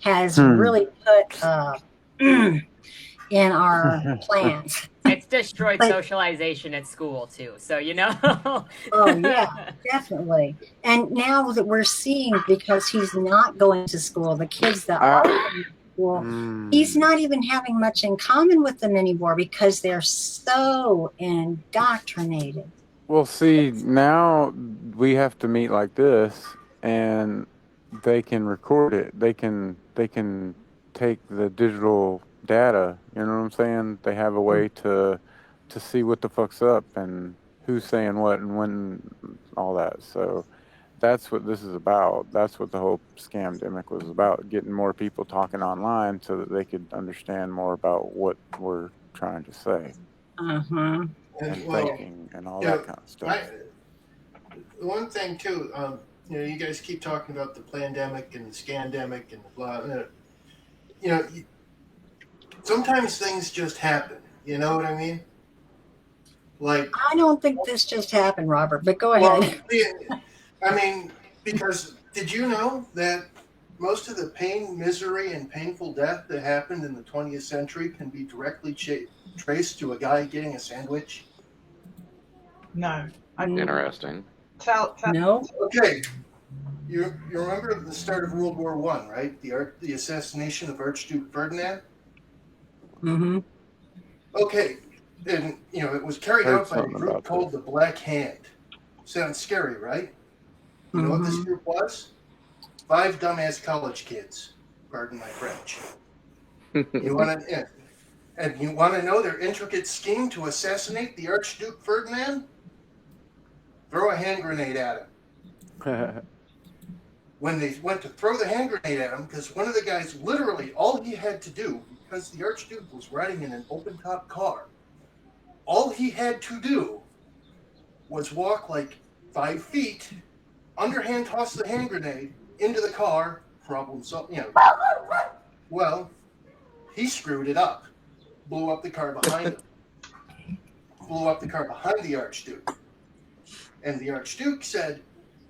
has really put in our plans. It's destroyed socialization at school too. So, Oh yeah, definitely. And now that we're seeing, because he's not going to school, the kids that are going to school, he's not even having much in common with them anymore because they're so indoctrinated. Well, see, now we have to meet like this, and they can record it. They can take the digital data. You know what I'm saying? They have a way to see what the fuck's up and who's saying what and when, all that. So that's what this is about. That's what the whole scamdemic was about, getting more people talking online so that they could understand more about what we're trying to say. Uh-huh. And thinking and all that kind of stuff. One thing too, you guys keep talking about the pandemic and the scandemic and blah. Sometimes things just happen. You know what I mean? Like, I don't think this just happened, Robert. But go ahead. I mean, because did you know that most of the pain, misery, and painful death that happened in the 20th century can be directly traced to a guy getting a sandwich? No. Interesting. No. Okay. You remember the start of World War I, right? The assassination of Archduke Ferdinand? Mm-hmm. Okay. And, it was carried out by a group called the Black Hand. Sounds scary, right? You know what this group was? 5 dumbass college kids. Pardon my French. You want to know their intricate scheme to assassinate the Archduke Ferdinand? Throw a hand grenade at him. When they went to throw the hand grenade at him, because one of the guys, literally, all he had to do, because the Archduke was riding in an open-top car, all he had to do was walk like 5 feet, underhand toss the hand grenade into the car, problem solved. Well, he screwed it up, blew up the car behind him, blew up the car behind the Archduke. And the Archduke said,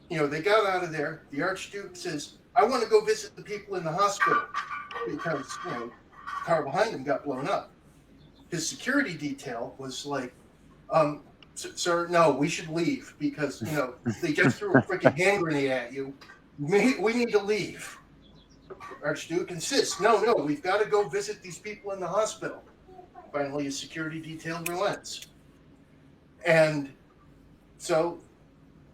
they got out of there. The Archduke says, I want to go visit the people in the hospital because, the car behind him got blown up. His security detail was like, sir, no, we should leave because, they just threw a freaking hand grenade at you. We need to leave. Archduke insists, no, we've got to go visit these people in the hospital. Finally, his security detail relents. And so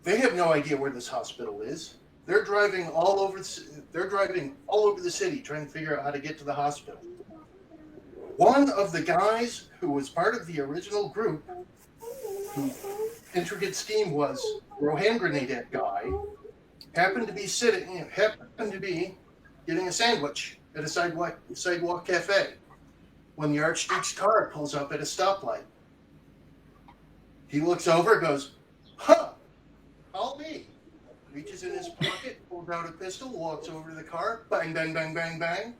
they have no idea where this hospital is. They're driving all over the city trying to figure out how to get to the hospital. One of the guys who was part of the original group, whose intricate scheme was throw a hand grenade at guy, happened to be getting a sandwich at a sidewalk cafe when the Archduke's car pulls up at a stoplight. He looks over and goes, I'll be. Reaches in his pocket, pulls out a pistol, walks over to the car, bang, bang, bang, bang, bang.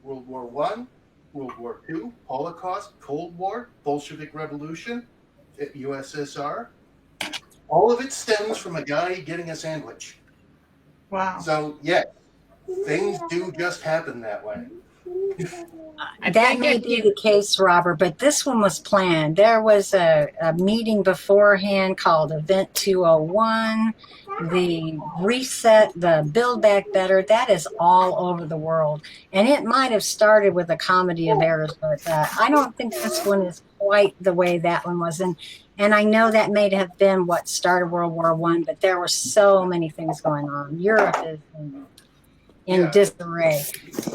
World War I, World War II, Holocaust, Cold War, Bolshevik Revolution, USSR. All of it stems from a guy getting a sandwich. Wow. So, things do just happen that way. That may be the case, Robert, but this one was planned. There was a meeting beforehand called Event 201, the reset, the build back better, that is all over the world. And it might have started with a comedy of errors, but I don't think this one is quite the way that one was. And I know that may have been what started World War One, but there were so many things going on. Europe is in disarray.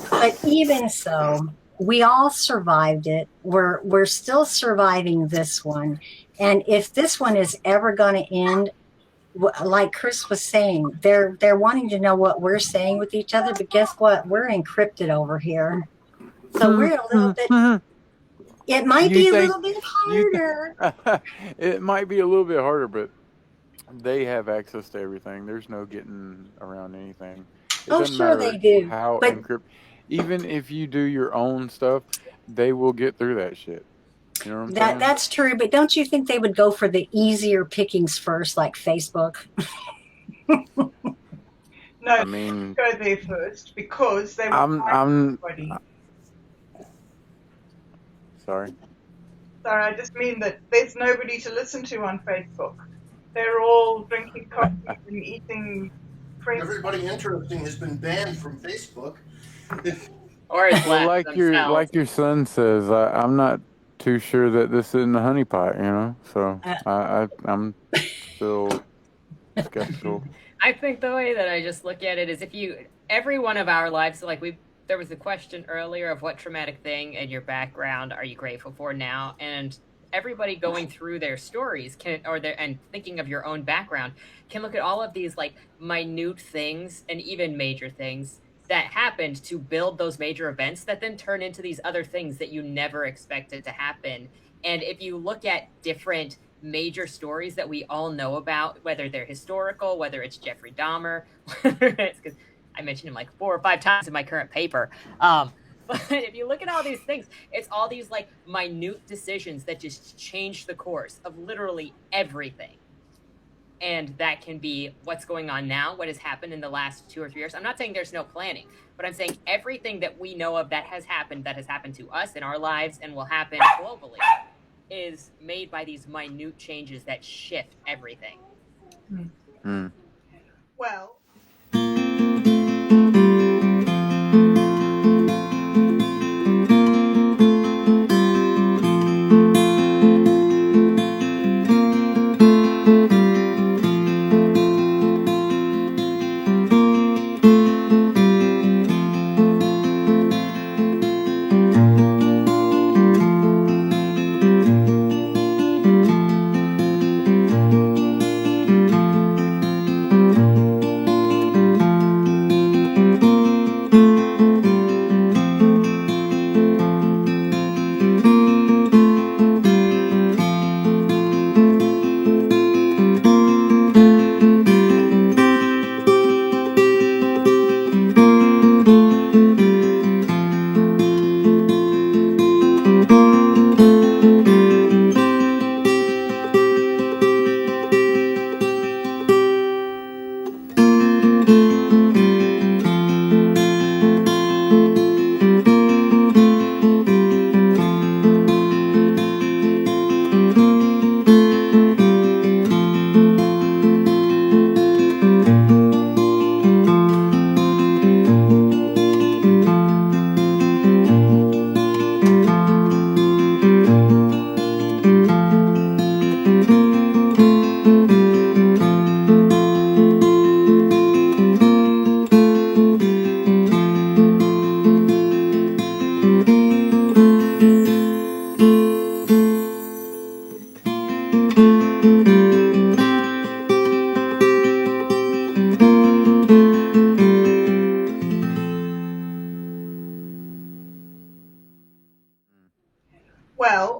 But even so, we all survived it. We're still surviving this one. And if this one is ever going to end, like Chris was saying, they're wanting to know what we're saying with each other, but guess what? We're encrypted over here. So we're a little bit, it might be a little bit harder. It might be a little bit harder, but they have access to everything. There's no getting around anything. It doesn't Sure matter they do. how But encrypt. Even if you do your own stuff, they will get through that shit. You know what I'm saying? that's true. But don't you think they would go for the easier pickings first, like Facebook? No, I mean, go there first because they will I'm everybody. sorry. Sorry, I just mean that there's nobody to listen to on Facebook. They're all drinking coffee and eating French. Everybody interesting has been banned from Facebook. Or it's Well, left themselves. like your son says, I'm not too sure that this isn't a honeypot, you know. So I'm still skeptical. I think the way that I just look at it is every one of our lives, like there was a question earlier of what traumatic thing in your background are you grateful for now? And everybody going through their stories and thinking of your own background can look at all of these like minute things and even major things that happened to build those major events that then turn into these other things that you never expected to happen. And if you look at different major stories that we all know about, whether they're historical, whether it's Jeffrey Dahmer, whether it's, because I mentioned him like 4 or 5 times in my current paper. But if you look at all these things, it's all these like minute decisions that just change the course of literally everything. And that can be what's going on now, what has happened in the last 2 or 3 years. I'm not saying there's no planning, but I'm saying everything that we know of that has happened to us in our lives and will happen globally is made by these minute changes that shift everything. Well,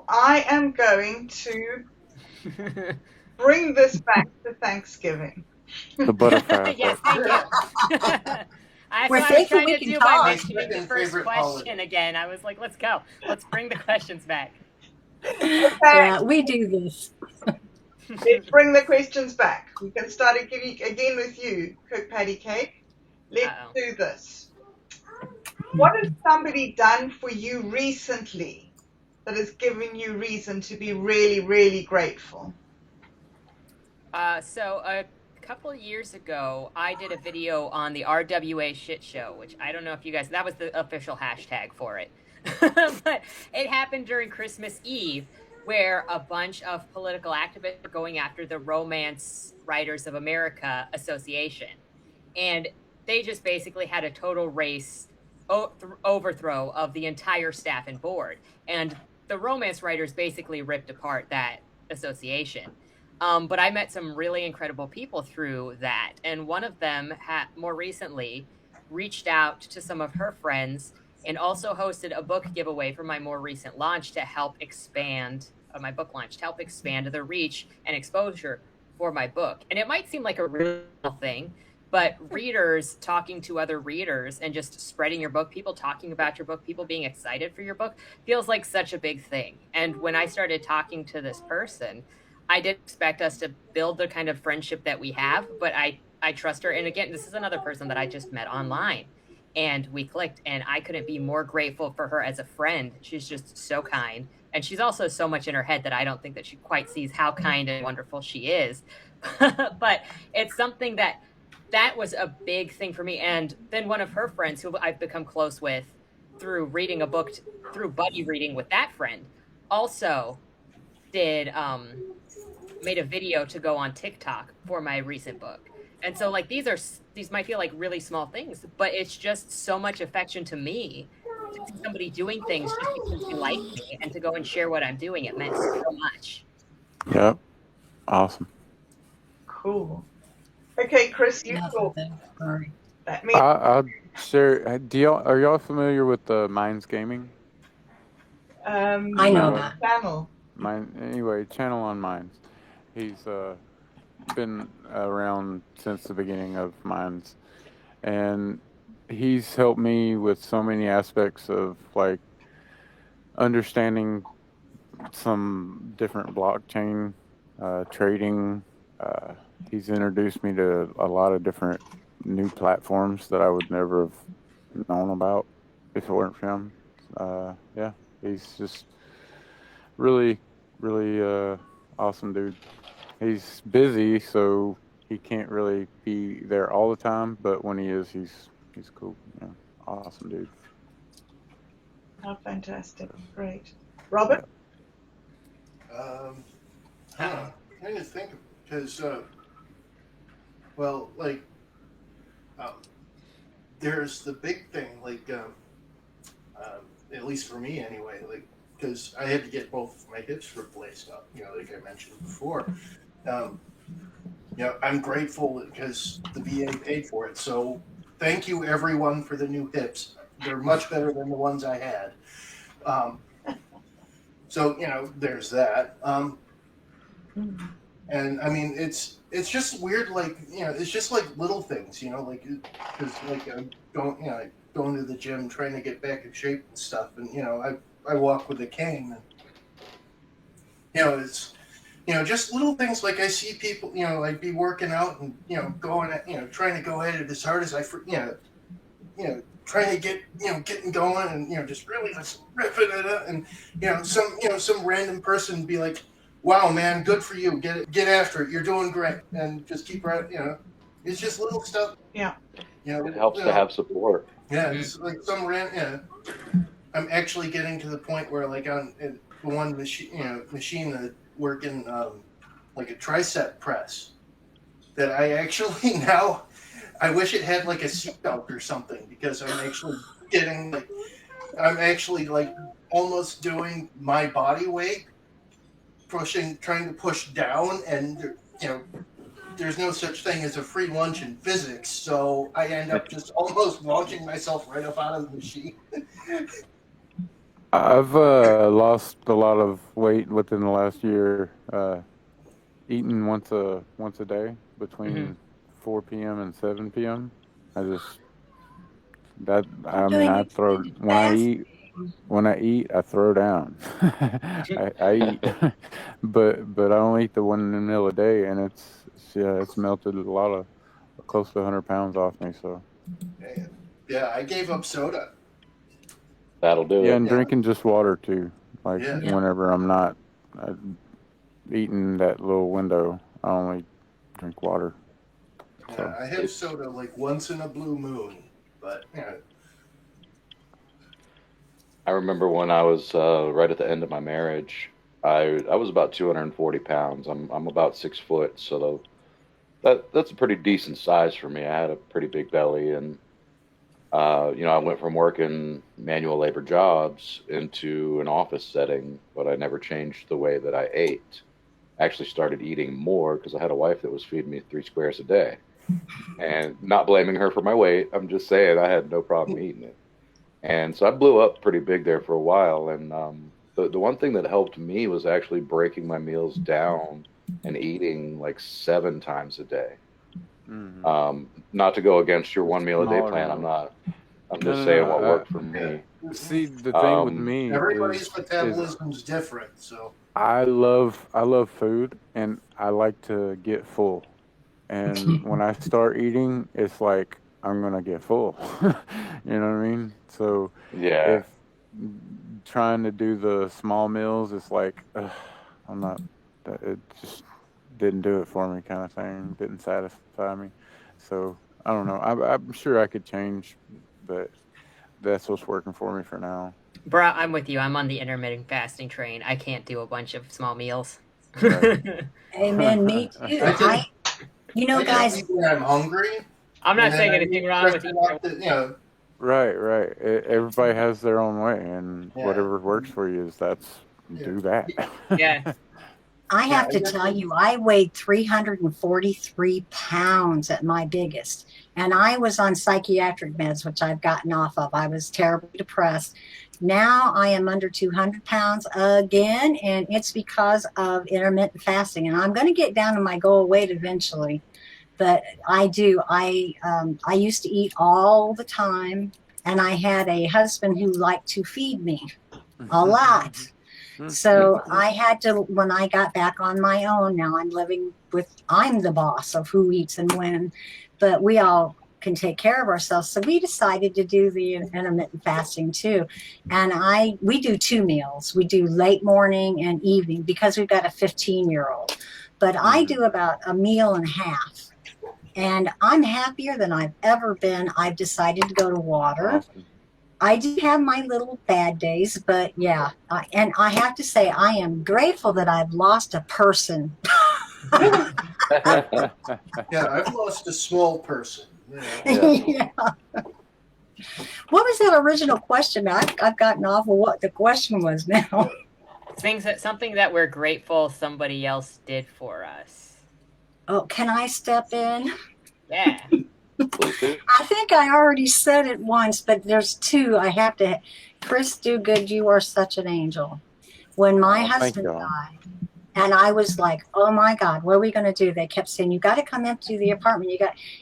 I am going to bring this back to Thanksgiving. The butterfly Yes, effect. thank you. I We're was thankful trying we to can do talk. by My mentioning the second first favorite question holiday. again. I was like, let's go. Let's bring the questions back. Yeah, we do this. Let's bring the questions back. We can start again with you, KirkpattieCake. Let's do this. What has somebody done for you recently that has given you reason to be really, really grateful? So a couple of years ago, I did a video on the RWA shit show, which I don't know if you guys, that was the official hashtag for it. But it happened during Christmas Eve, where a bunch of political activists were going after the Romance Writers of America Association. And they just basically had a total race overthrow of the entire staff and board. And the romance writers basically ripped apart that association. But I met some really incredible people through that. And one of them more recently reached out to some of her friends and also hosted a book giveaway for my more recent launch to help expand my book launch, to help expand the reach and exposure for my book. And it might seem like a real thing, but readers talking to other readers and just spreading your book, people talking about your book, people being excited for your book feels like such a big thing. And when I started talking to this person, I didn't expect us to build the kind of friendship that we have, but I trust her. And again, this is another person that I just met online and we clicked, and I couldn't be more grateful for her as a friend. She's just so kind. And she's also so much in her head that I don't think that she quite sees how kind and wonderful she is. But it's something that was a big thing for me. And then one of her friends who I've become close with through reading a book, through buddy reading with that friend, also did made a video to go on TikTok for my recent book. And so like these might feel like really small things, but it's just so much affection to me to see somebody doing things just because they like me and to go and share what I'm doing. It meant so much. Yep. Awesome. Cool. Okay, Chris, you talk. That means I'll share. Are y'all familiar with Minds Gaming? I know that. Channel. Channel on Minds. He's been around since the beginning of Minds, and he's helped me with so many aspects of like understanding some different blockchain trading. He's introduced me to a lot of different new platforms that I would never have known about if it weren't for him. Yeah, he's just really, really awesome dude. He's busy, so he can't really be there all the time, but when he is, he's cool. Yeah, awesome dude. Oh, fantastic. Great. Robert? I'm trying to think, because, well, like, there's the big thing, like, at least for me anyway, like, because I had to get both my hips replaced up, like I mentioned before. I'm grateful because the VA paid for it. So thank you, everyone, for the new hips. They're much better than the ones I had. So there's that. And I mean, it's just weird, like it's just like little things, like because like I'm going to the gym, trying to get back in shape and stuff, and I walk with a cane, and it's just little things, like I see people, like be working out and going at, trying to go at it as hard as trying to get getting going, and just really just ripping it up, and some random person be like, wow, man, good for you, get after it, you're doing great, and just keep right, it's just little stuff. Yeah. It helps to have support. Yeah, it's like some random. I'm actually getting to the point where, like, on the one machine that working like a tricep press, that I actually now, I wish it had like a seatbelt or something, because I'm actually like almost doing my body weight, trying to push down, and there's no such thing as a free lunch in physics, so I end up just almost launching myself right up out of the machine. I've lost a lot of weight within the last year, eating once a day between 4 p.m. and 7 p.m. I throw, when I eat, I throw down. I eat, but I only eat the one meal a day, and it's melted close to 100 pounds off me. So yeah, I gave up soda. That'll do it. Yeah, and drinking just water too. Like whenever I'm not eating that little window, I only drink water. So I have soda like once in a blue moon, but I remember when I was right at the end of my marriage, I was about 240 pounds. I'm about 6 foot, so that's a pretty decent size for me. I had a pretty big belly, and I went from working manual labor jobs into an office setting, but I never changed the way that I ate. I actually started eating more because I had a wife that was feeding me 3 squares a day. And not blaming her for my weight, I'm just saying I had no problem eating it. And so I blew up pretty big there for a while. And the one thing that helped me was actually breaking my meals down and eating like 7 times a day. Not to go against your one meal a day Smaller plan. meals. I'm just saying what worked for yeah. me. See, the thing with Um, me Everybody's is metabolism's different, so I love food and I like to get full. And when I start eating, it's like I'm gonna get full. You know what I mean? So yeah. if trying to do the small meals, it's like I'm not. It just didn't do it for me, kind of thing. Didn't satisfy me. So I don't know. I'm sure I could change, but that's what's working for me for now. Bruh, I'm with you. I'm on the intermittent fasting train. I can't do a bunch of small meals. Right. Amen. Me too. I just I just Guys, eat when I'm hungry, I'm and not then saying I anything eat wrong with fresh either. enough that. Right. Everybody has their own way, and Yeah, whatever works for you is yeah, do that. Yeah. I yeah. have to tell you, I weighed 343 pounds at my biggest. And I was on psychiatric meds, which I've gotten off of. I was terribly depressed. Now I am under 200 pounds again, and it's because of intermittent fasting. And I'm going to get down to my goal weight eventually. But I do. I used to eat all the time, and I had a husband who liked to feed me a lot. So I had to, when I got back on my own, now I'm the boss of who eats and when, but we all can take care of ourselves. So we decided to do the intermittent fasting too. And we do 2 meals. We do late morning and evening because we've got a 15-year-old. But I do about a meal and a half. And I'm happier than I've ever been. I've decided to go to water. Awesome. I do have my little bad days, but yeah. And I have to say, I am grateful that I've lost a person. Yeah, I've lost a small person. Yeah. What was that original question? I've gotten off of what the question was now. Something that we're grateful somebody else did for us. Oh, can I step in? Yeah. Please do. I think I already said it once, but there's 2 I have to. ChrisDoogood, you are such an angel. When my husband died, and I was like, oh my God, what are we going to do? They kept saying, you got to come empty the apartment.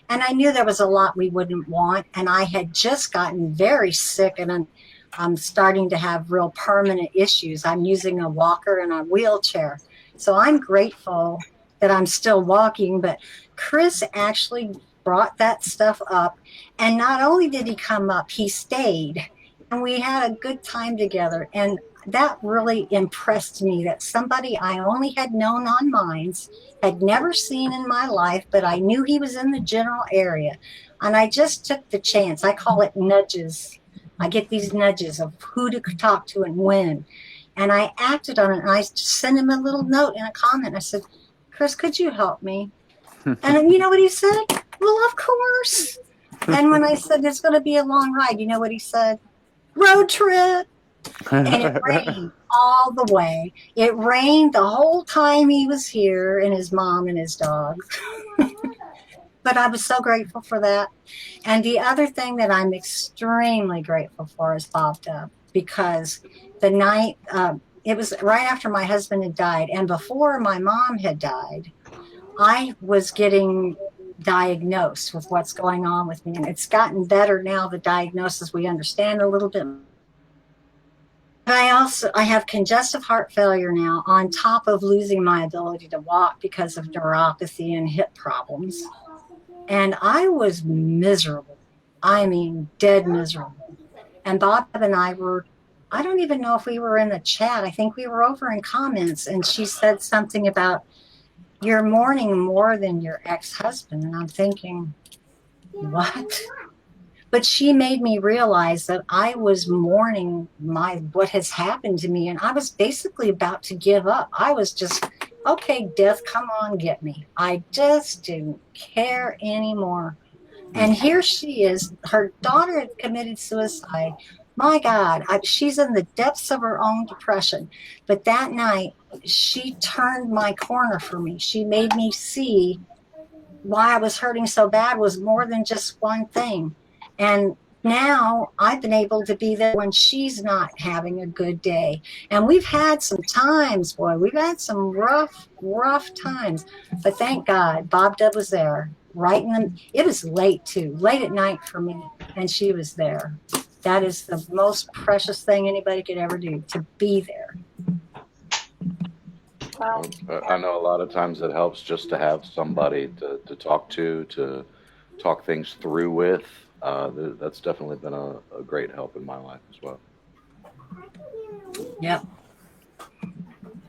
And I knew there was a lot we wouldn't want. And I had just gotten very sick, and I'm starting to have real permanent issues. I'm using a walker and a wheelchair. So I'm grateful that I'm still walking, but Chris actually brought that stuff up. And not only did he come up, he stayed. And we had a good time together. And that really impressed me, that somebody I only had known on mines, had never seen in my life, but I knew he was in the general area. And I just took the chance. I call it nudges. I get these nudges of who to talk to and when. And I acted on it. And I sent him a little note and a comment. I said, Chris, could you help me? And you know what he said? Well, of course. And when I said it's going to be a long ride, you know what he said? Road trip. And it rained all the way. It rained the whole time he was here, and his mom and his dog. But I was so grateful for that. And the other thing that I'm extremely grateful for is Bobdub, because the night, it was right after my husband had died, and before my mom had died, I was getting diagnosed with what's going on with me. And it's gotten better now, the diagnosis. We understand a little bit. But I have congestive heart failure now, on top of losing my ability to walk because of neuropathy and hip problems. And I was miserable. I mean, dead miserable. And Bob and I I don't even know if we were in the chat. I think we were over in comments, and she said something about you're mourning more than your ex-husband. And I'm thinking, what? But she made me realize that I was mourning what has happened to me, and I was basically about to give up. I was just, okay, death, come on, get me. I just didn't care anymore. And here she is. Her daughter had committed suicide. My God, she's in the depths of her own depression. But that night, she turned my corner for me. She made me see why I was hurting so bad was more than just one thing. And now I've been able to be there when she's not having a good day. And we've had some times, boy, we've had some rough times. But thank God, Bobdub was there. Right in the, it was late too, late at night for me. And she was there. That is the most precious thing anybody could ever do, to be there. Well, I know a lot of times it helps just to have somebody to talk to talk things through with. That's definitely been a great help in my life as well. Yep.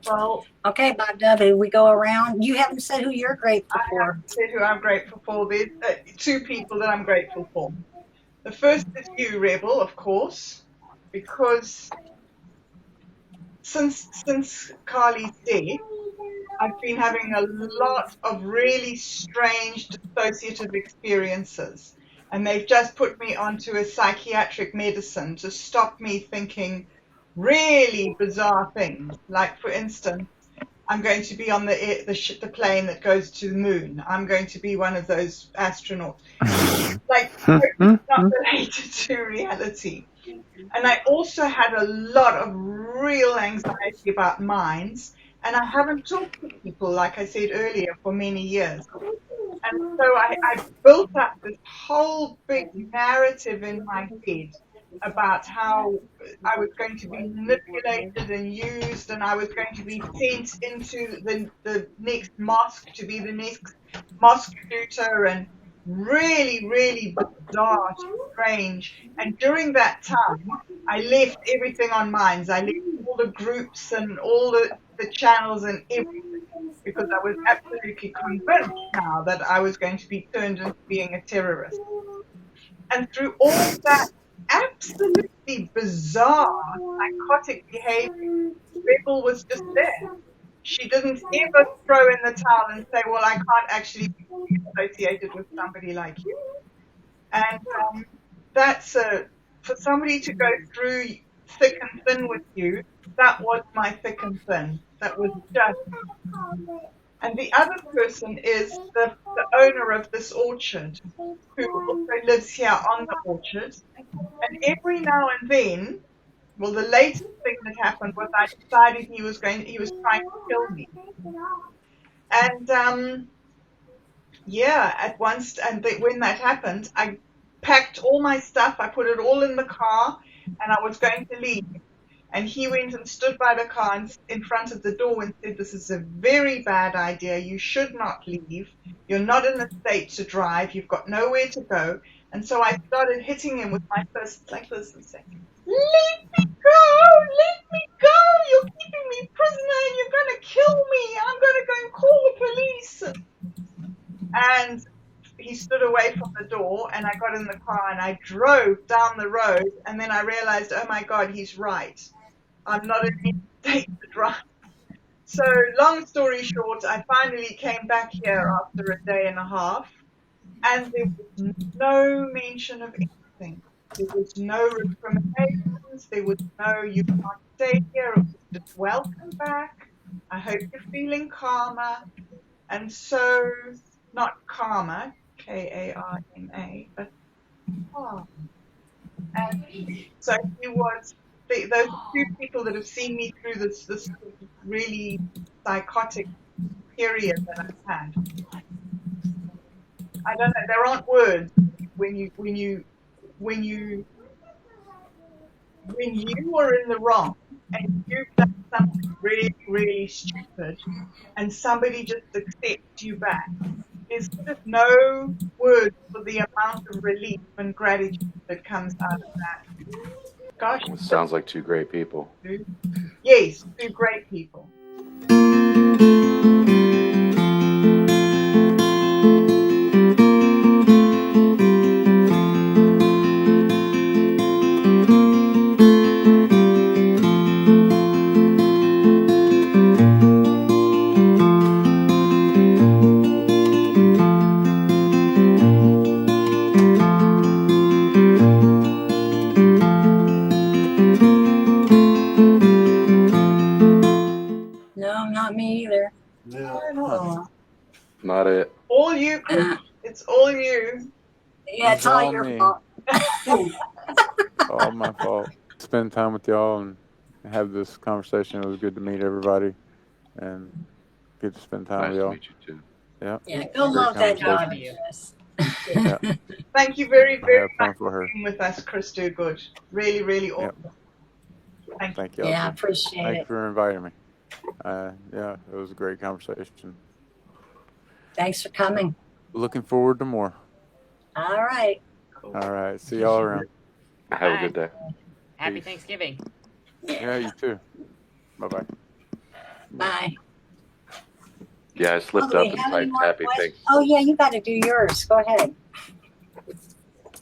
Well, okay, Bobdub, we go around. You haven't said who you're grateful for. I haven't said who I'm grateful for. There's two people that I'm grateful for. The first is you, Rebel, of course, because since Carly's death, I've been having a lot of really strange dissociative experiences. And they've just put me onto a psychiatric medicine to stop me thinking really bizarre things. Like, for instance, I'm going to be on the plane that goes to the moon. I'm going to be one of those astronauts. Like, it's not related to reality. And I also had a lot of real anxiety about mines. And I haven't talked to people, like I said earlier, for many years. And so I built up this whole big narrative in my head about how I was going to be manipulated and used, and I was going to be sent into the next mosque to be the next mosque tutor, and really, really bizarre, strange. And during that time, I left everything on mines. I left all the groups and all the channels and everything, because I was absolutely convinced now that I was going to be turned into being a terrorist. And through all that absolutely bizarre, psychotic behavior, Rebel was just there. She didn't ever throw in the towel and say, well, I can't actually be associated with somebody like you. And that's for somebody to go through thick and thin with you, that was my thick and thin. That was just. And the other person is the owner of this orchard, who also lives here on the orchard. And every now and then, well, the latest thing that happened was I decided he was trying to kill me. And yeah, at once, when that happened, I packed all my stuff, I put it all in the car, and I was going to leave. And he went and stood by the car in front of the door and said, this is a very bad idea. You should not leave. You're not in a state to drive. You've got nowhere to go. And so I started hitting him with my fist like this and saying, let me go! Let me go! You're keeping me prisoner and you're going to kill me. I'm going to go and call the police. And he stood away from the door, and I got in the car and I drove down the road, and then I realized, oh my God, he's right. I'm not in any state to drive. So long story short, I finally came back here after a day and a half, and there was no mention of anything. There was no recriminations. There was no, you can't stay here. It was just welcome back. I hope you're feeling calmer. And so, not karma, K-A-R-M-A, but calm. And so he was, those two people that have seen me through this really psychotic period that I've had. I don't know, there aren't words when you are in the wrong and you've done something really, really stupid and somebody just accepts you back. There's just no words for the amount of relief and gratitude that comes out of that. Gosh. It sounds like two great people. Yes, two great people. It's all you. Yeah, it's all your me. fault. All my fault. Spend time with y'all and have this conversation. It was good to meet everybody and good to spend time Nice with to y'all. meet you too. Yeah. Yeah, go Great love that dog, conversation. Chris. Yeah. Thank you very, I very have fun much for for her. being with us, ChrisDoogood. Really, really Yep. awesome. Thank you. Thank y'all. Yeah, I Too. appreciate Thank you it. for inviting me. Yeah, it was a great conversation. Thanks for coming. Looking forward to more. All right. Cool. All right. See y'all around. Have a good day. Happy Peace. Thanksgiving. Yeah, you too. Bye-bye. Bye. Yeah, I Oh, slipped do we up and have any typed more happy questions? thanks. Oh, yeah, you got to do yours. Go ahead.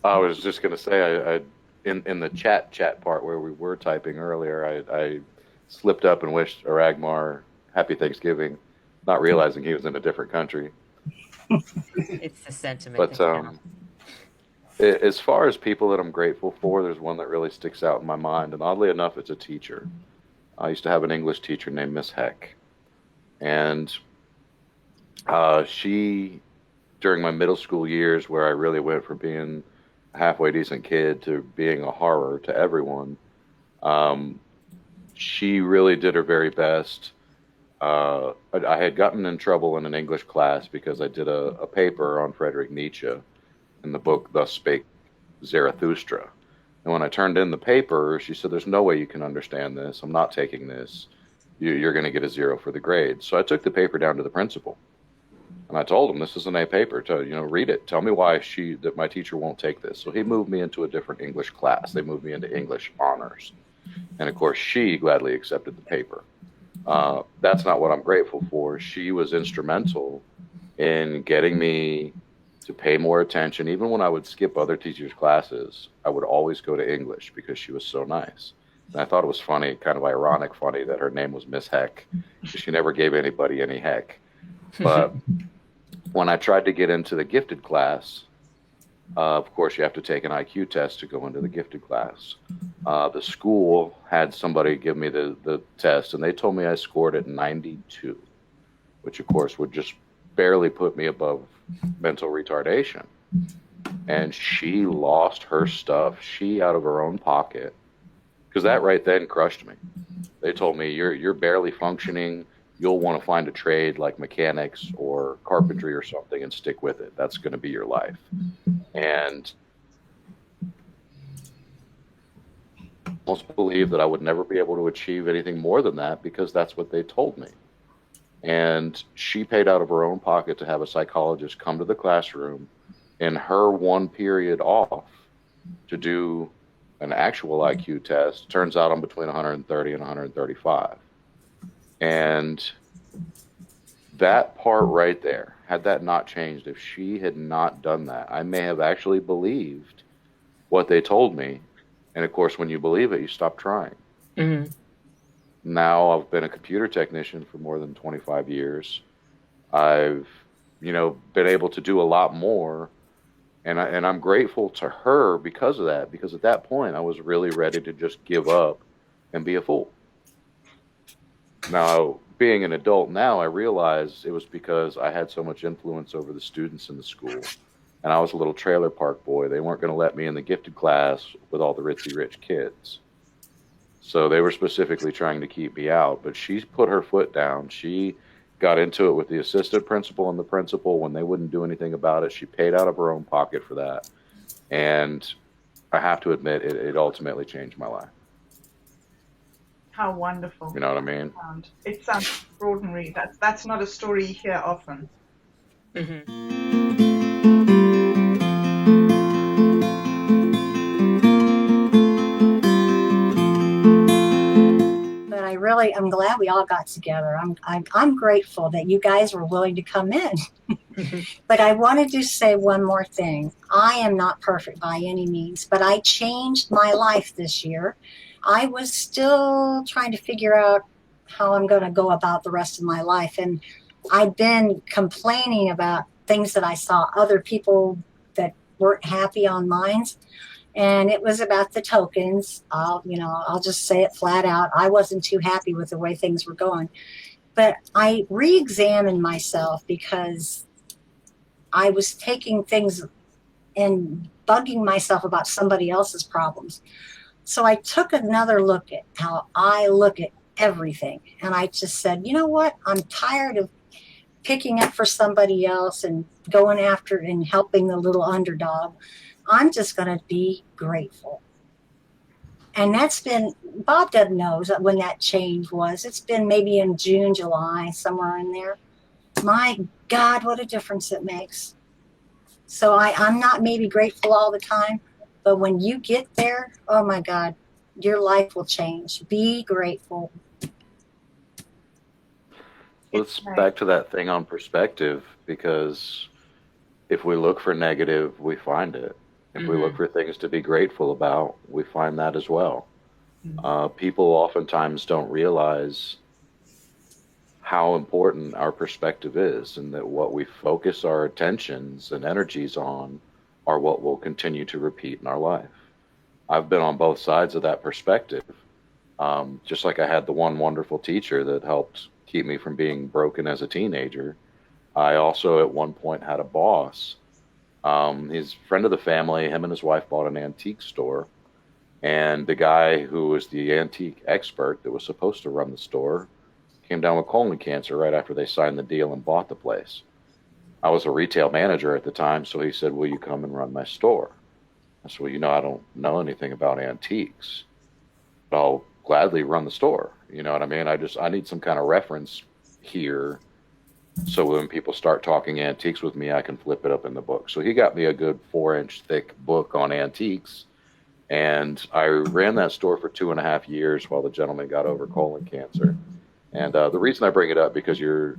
I was just going to say, I in the chat part where we were typing earlier, I slipped up and wished Aragmar happy Thanksgiving, not realizing he was in a different country. It's the sentiment. But that counts. as far as people that I'm grateful for, there's one that really sticks out in my mind, and oddly enough, it's a teacher. I used to have an English teacher named Miss Heck, and she, during my middle school years, where I really went from being a halfway decent kid to being a horror to everyone, she really did her very best. I had gotten in trouble in an English class because I did a paper on Friedrich Nietzsche in the book Thus Spake Zarathustra. And when I turned in the paper, she said, "There's no way you can understand this. I'm not taking this. You're going to get a 0 for the grade." So I took the paper down to the principal. And I told him, "This is an A paper. Read it. Tell me why that my teacher won't take this." So he moved me into a different English class. They moved me into English honors. And of course, she gladly accepted the paper. That's not what I'm grateful for. She was instrumental in getting me to pay more attention. Even when I would skip other teachers' classes, I would always go to English because she was so nice. And I thought it was funny, kind of ironic funny, that her name was Miss Heck. She never gave anybody any heck. But when I tried to get into the gifted class, of course, you have to take an IQ test to go into the gifted class. The school had somebody give me the test, and they told me I scored at 92, which, of course, would just barely put me above mental retardation. And she lost her stuff. She, out of her own pocket, because that right then crushed me. They told me, you're barely functioning. You'll want to find a trade like mechanics or carpentry or something and stick with it. That's going to be your life. And I almost believe that I would never be able to achieve anything more than that because that's what they told me. And she paid out of her own pocket to have a psychologist come to the classroom in her one period off to do an actual IQ test. Turns out I'm between 130 and 135. And that part right there, had that not changed, if she had not done that, I may have actually believed what they told me. And of course, when you believe it, you stop trying. Mm-hmm. Now I've been a computer technician for more than 25 years. I've, been able to do a lot more. And I'm grateful to her because of that, because at that point I was really ready to just give up and be a fool. Now, being an adult now, I realize it was because I had so much influence over the students in the school. And I was a little trailer park boy. They weren't going to let me in the gifted class with all the ritzy rich kids. So they were specifically trying to keep me out. But she put her foot down. She got into it with the assistant principal and the principal when they wouldn't do anything about it. She paid out of her own pocket for that. And I have to admit, it ultimately changed my life. How wonderful. You know what I mean? It sounds extraordinary. That's not a story you hear often. Mm-hmm. But I'm glad we all got together. I'm grateful that you guys were willing to come in. But I wanted to say one more thing. I am not perfect by any means, but I changed my life this year. I was still trying to figure out how I'm going to go about the rest of my life. And I've been complaining about things that I saw other people that weren't happy on mines. And it was about the tokens. I'll just say it flat out. I wasn't too happy with the way things were going. But I re-examined myself because I was taking things and bugging myself about somebody else's problems. So I took another look at how I look at everything. And I just said, you know what? I'm tired of picking up for somebody else and going after and helping the little underdog. I'm just going to be grateful. And that's been, Bobdub knows when that change was. It's been maybe in June, July, somewhere in there. My God, what a difference it makes. So I'm not maybe grateful all the time, but when you get there, oh my God, your life will change. Be grateful. Let's back to that thing on perspective, because if we look for negative, we find it. If we look for things to be grateful about, we find that as well. People oftentimes don't realize how important our perspective is, and that what we focus our attentions and energies on are what will continue to repeat in our life. I've been on both sides of that perspective. Just like I had the one wonderful teacher that helped keep me from being broken as a teenager, I also at one point had a boss. He's a friend of the family. Him and his wife bought an antique store, and the guy who was the antique expert that was supposed to run the store came down with colon cancer right after they signed the deal and bought the place. I was a retail manager at the time, so he said, will you come and run my store? I said, well, I don't know anything about antiques, but I'll gladly run the store. You know what I mean? I need some kind of reference here, so when people start talking antiques with me, I can flip it up in the book. So he got me a good 4-inch thick book on antiques, and I ran that store for 2.5 years while the gentleman got over colon cancer. And the reason I bring it up, because your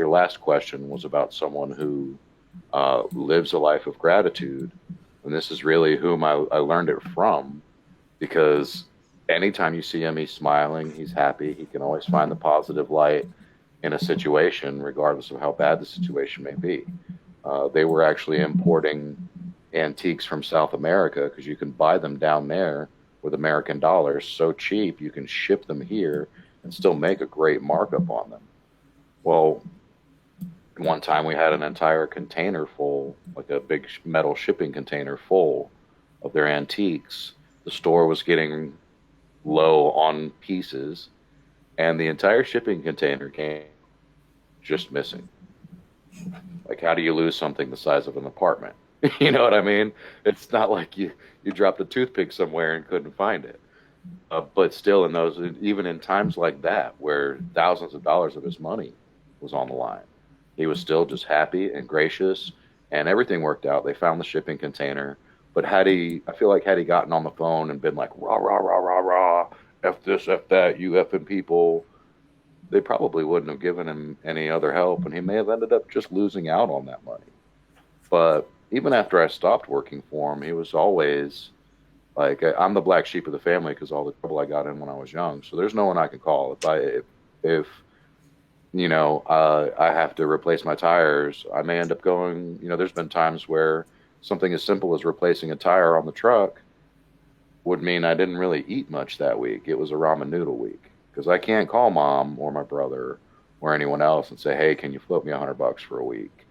last question was about someone who lives a life of gratitude, and this is really whom I learned it from, because anytime you see him, he's smiling, he's happy, he can always find the positive light in a situation, regardless of how bad the situation may be. They were actually importing antiques from South America, because you can buy them down there with American dollars so cheap, you can ship them here and still make a great markup on them. Well, one time we had an entire container full, like a big metal shipping container full of their antiques. The store was getting low on pieces, and the entire shipping container came just missing. Like, how do you lose something the size of an apartment? You know what I mean? It's not like you dropped a toothpick somewhere and couldn't find it. But still, even in times like that, where thousands of dollars of his money was on the line, he was still just happy and gracious, and everything worked out. They found the shipping container. But I feel like had he gotten on the phone and been like, rah, rah, rah, rah, rah, F this, F that, you effing people, they probably wouldn't have given him any other help, and he may have ended up just losing out on that money. But even after I stopped working for him, he was always like, I'm the black sheep of the family because all the trouble I got in when I was young. So there's no one I can call. If I have to replace my tires, I may end up going, there's been times where something as simple as replacing a tire on the truck would mean I didn't really eat much that week. It was a ramen noodle week, because I can't call mom or my brother or anyone else and say, hey, can you flip me $100 for a week?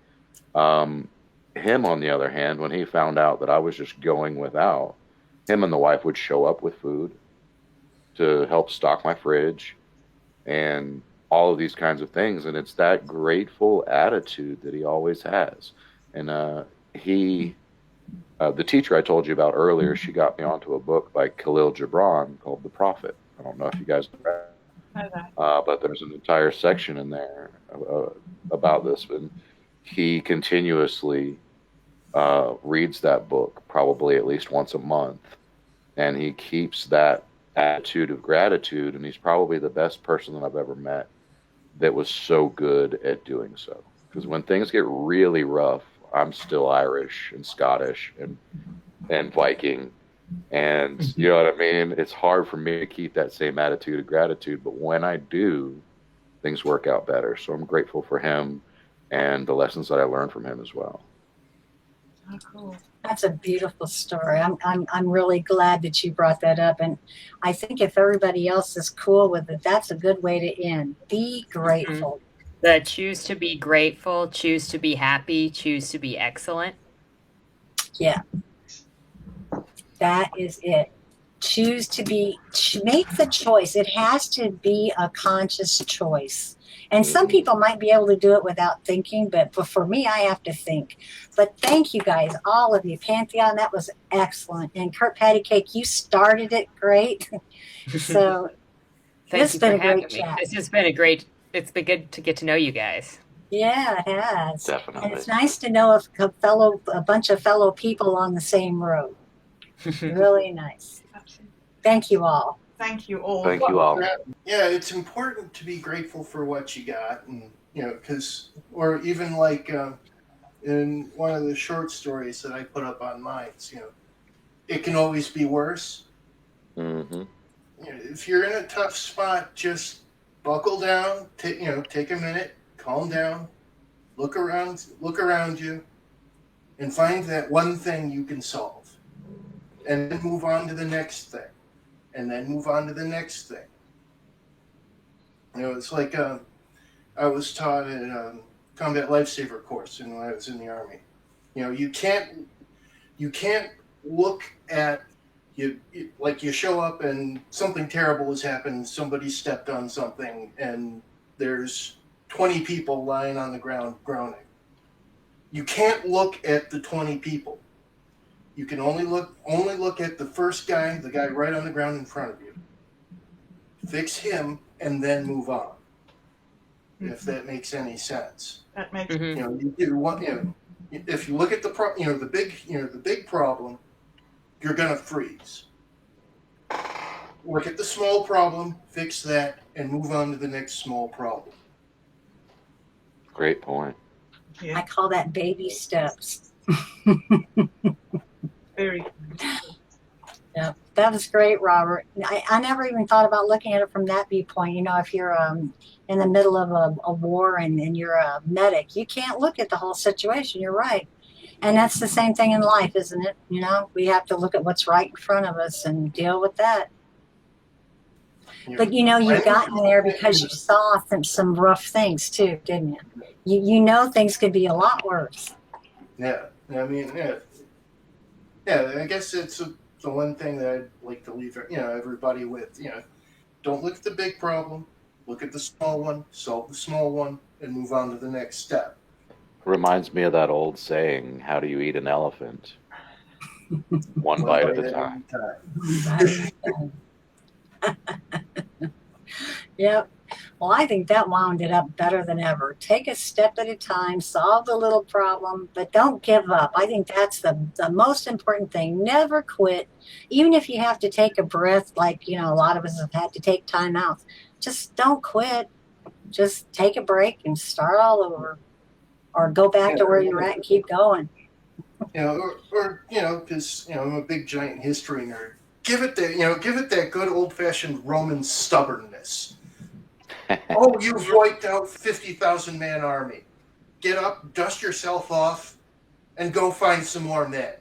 Him, on the other hand, when he found out that I was just going without, him and the wife would show up with food to help stock my fridge and all of these kinds of things. And it's that grateful attitude that he always has. And the teacher I told you about earlier, she got me onto a book by Khalil Gibran called The Prophet. I don't know if you guys read it, but there's an entire section in there about this. And he continuously reads that book probably at least once a month, and he keeps that attitude of gratitude, and he's probably the best person that I've ever met that was so good at doing so. Because when things get really rough, I'm still Irish and Scottish and Viking, and you know what I mean? It's hard for me to keep that same attitude of gratitude, but when I do, things work out better. So I'm grateful for him and the lessons that I learned from him as well. Oh, cool. That's a beautiful story. I'm really glad that you brought that up, and I think if everybody else is cool with it, that's a good way to end. Be grateful. The choose to be grateful, choose to be happy, choose to be excellent. Yeah, that is it. Choose to be, make the choice. It has to be a conscious choice. And some people might be able to do it without thinking, but for me, I have to think. But thank you guys, all of you. Pantheon, that was excellent. And KirkpattieCake, you started it great. So Thank it's you been for a great having me. chat. This has been it's been good to get to know you guys. Yeah, it has. Definitely. And it's nice to know a bunch of fellow people on the same road. Really nice. Absolutely. Thank you all. Thank you all. Thank you all. Yeah, it's important to be grateful for what you got, and because, or even like in one of the short stories that I put up on mine, it can always be worse. Mm-hmm. If you're in a tough spot, just buckle down. Take a minute, calm down, look around you, and find that one thing you can solve, and then move on to the next thing, and then move on to the next thing. It's like I was taught in a combat lifesaver course when I was in the Army. You can't look at like you show up and something terrible has happened. Somebody stepped on something, and there's 20 people lying on the ground groaning. You can't look at the 20 people. You can only look at the first guy, the guy right on the ground in front of you. Fix him and then move on. If that makes any sense. That makes If you look at the big problem, you're gonna freeze. Look at the small problem, fix that, and move on to the next small problem. Great point. Yeah. I call that baby steps. Very good. Yeah, that was great, Robert. I never even thought about looking at it from that viewpoint. If you're in the middle of a war and you're a medic, you can't look at the whole situation. You're right. And that's the same thing in life, isn't it? We have to look at what's right in front of us and deal with that. But you've gotten there because you saw some rough things too, didn't you? Things could be a lot worse. Yeah, I mean, yeah. I guess it's the one thing that I'd like to leave everybody with. Don't look at the big problem. Look at the small one. Solve the small one, and move on to the next step. Reminds me of that old saying, how do you eat an elephant? One bite at a time. Yep. Well, I think that wound it up better than ever. Take a step at a time, solve the little problem, but don't give up. I think that's the most important thing. Never quit. Even if you have to take a breath, like, a lot of us have had to take time out. Just don't quit. Just take a break and start all over. Or go back to where you're at and keep going. Because I'm a big giant history nerd. Give it that good old-fashioned Roman stubbornness. Oh, you've wiped out 50,000 man army. Get up, dust yourself off, and go find some more men.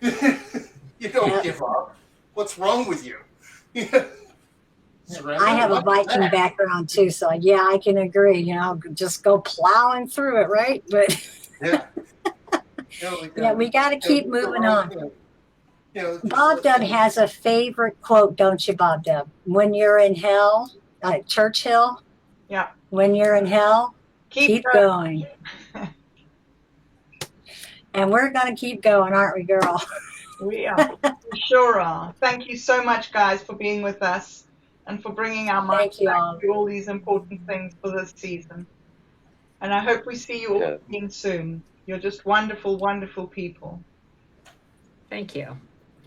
You don't give up. What's wrong with you? I have a Viking background too, so yeah, I can agree. Just go plowing through it, right? But yeah, we got to keep moving on. Bobdub has a favorite quote, don't you, Bobdub? When you're in hell, Churchill. Yeah. When you're in hell, keep going. And we're going to keep going, aren't we, girl? We are. We sure are. Thank you so much, guys, for being with us and for bringing our minds back to all these important things for this season. And I hope we see you all again soon. You're just wonderful, wonderful people. Thank you.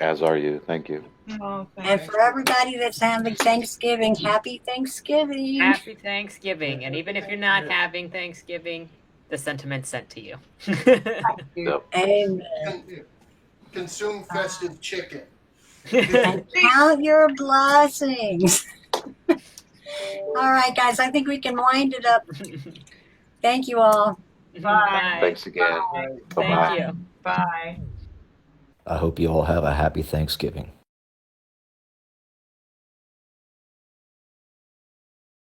As are you. Thank you. Oh, and for everybody that's having Thanksgiving, happy Thanksgiving. Happy Thanksgiving. And even if you're not having Thanksgiving, the sentiment's sent to you. Thank you. Yep. Amen. Consume festive chicken. And count your blessings. All right, guys, I think we can wind it up. Thank you all. Bye. Thanks again. Bye. Bye-bye. Thank you. Bye. I hope you all have a happy Thanksgiving.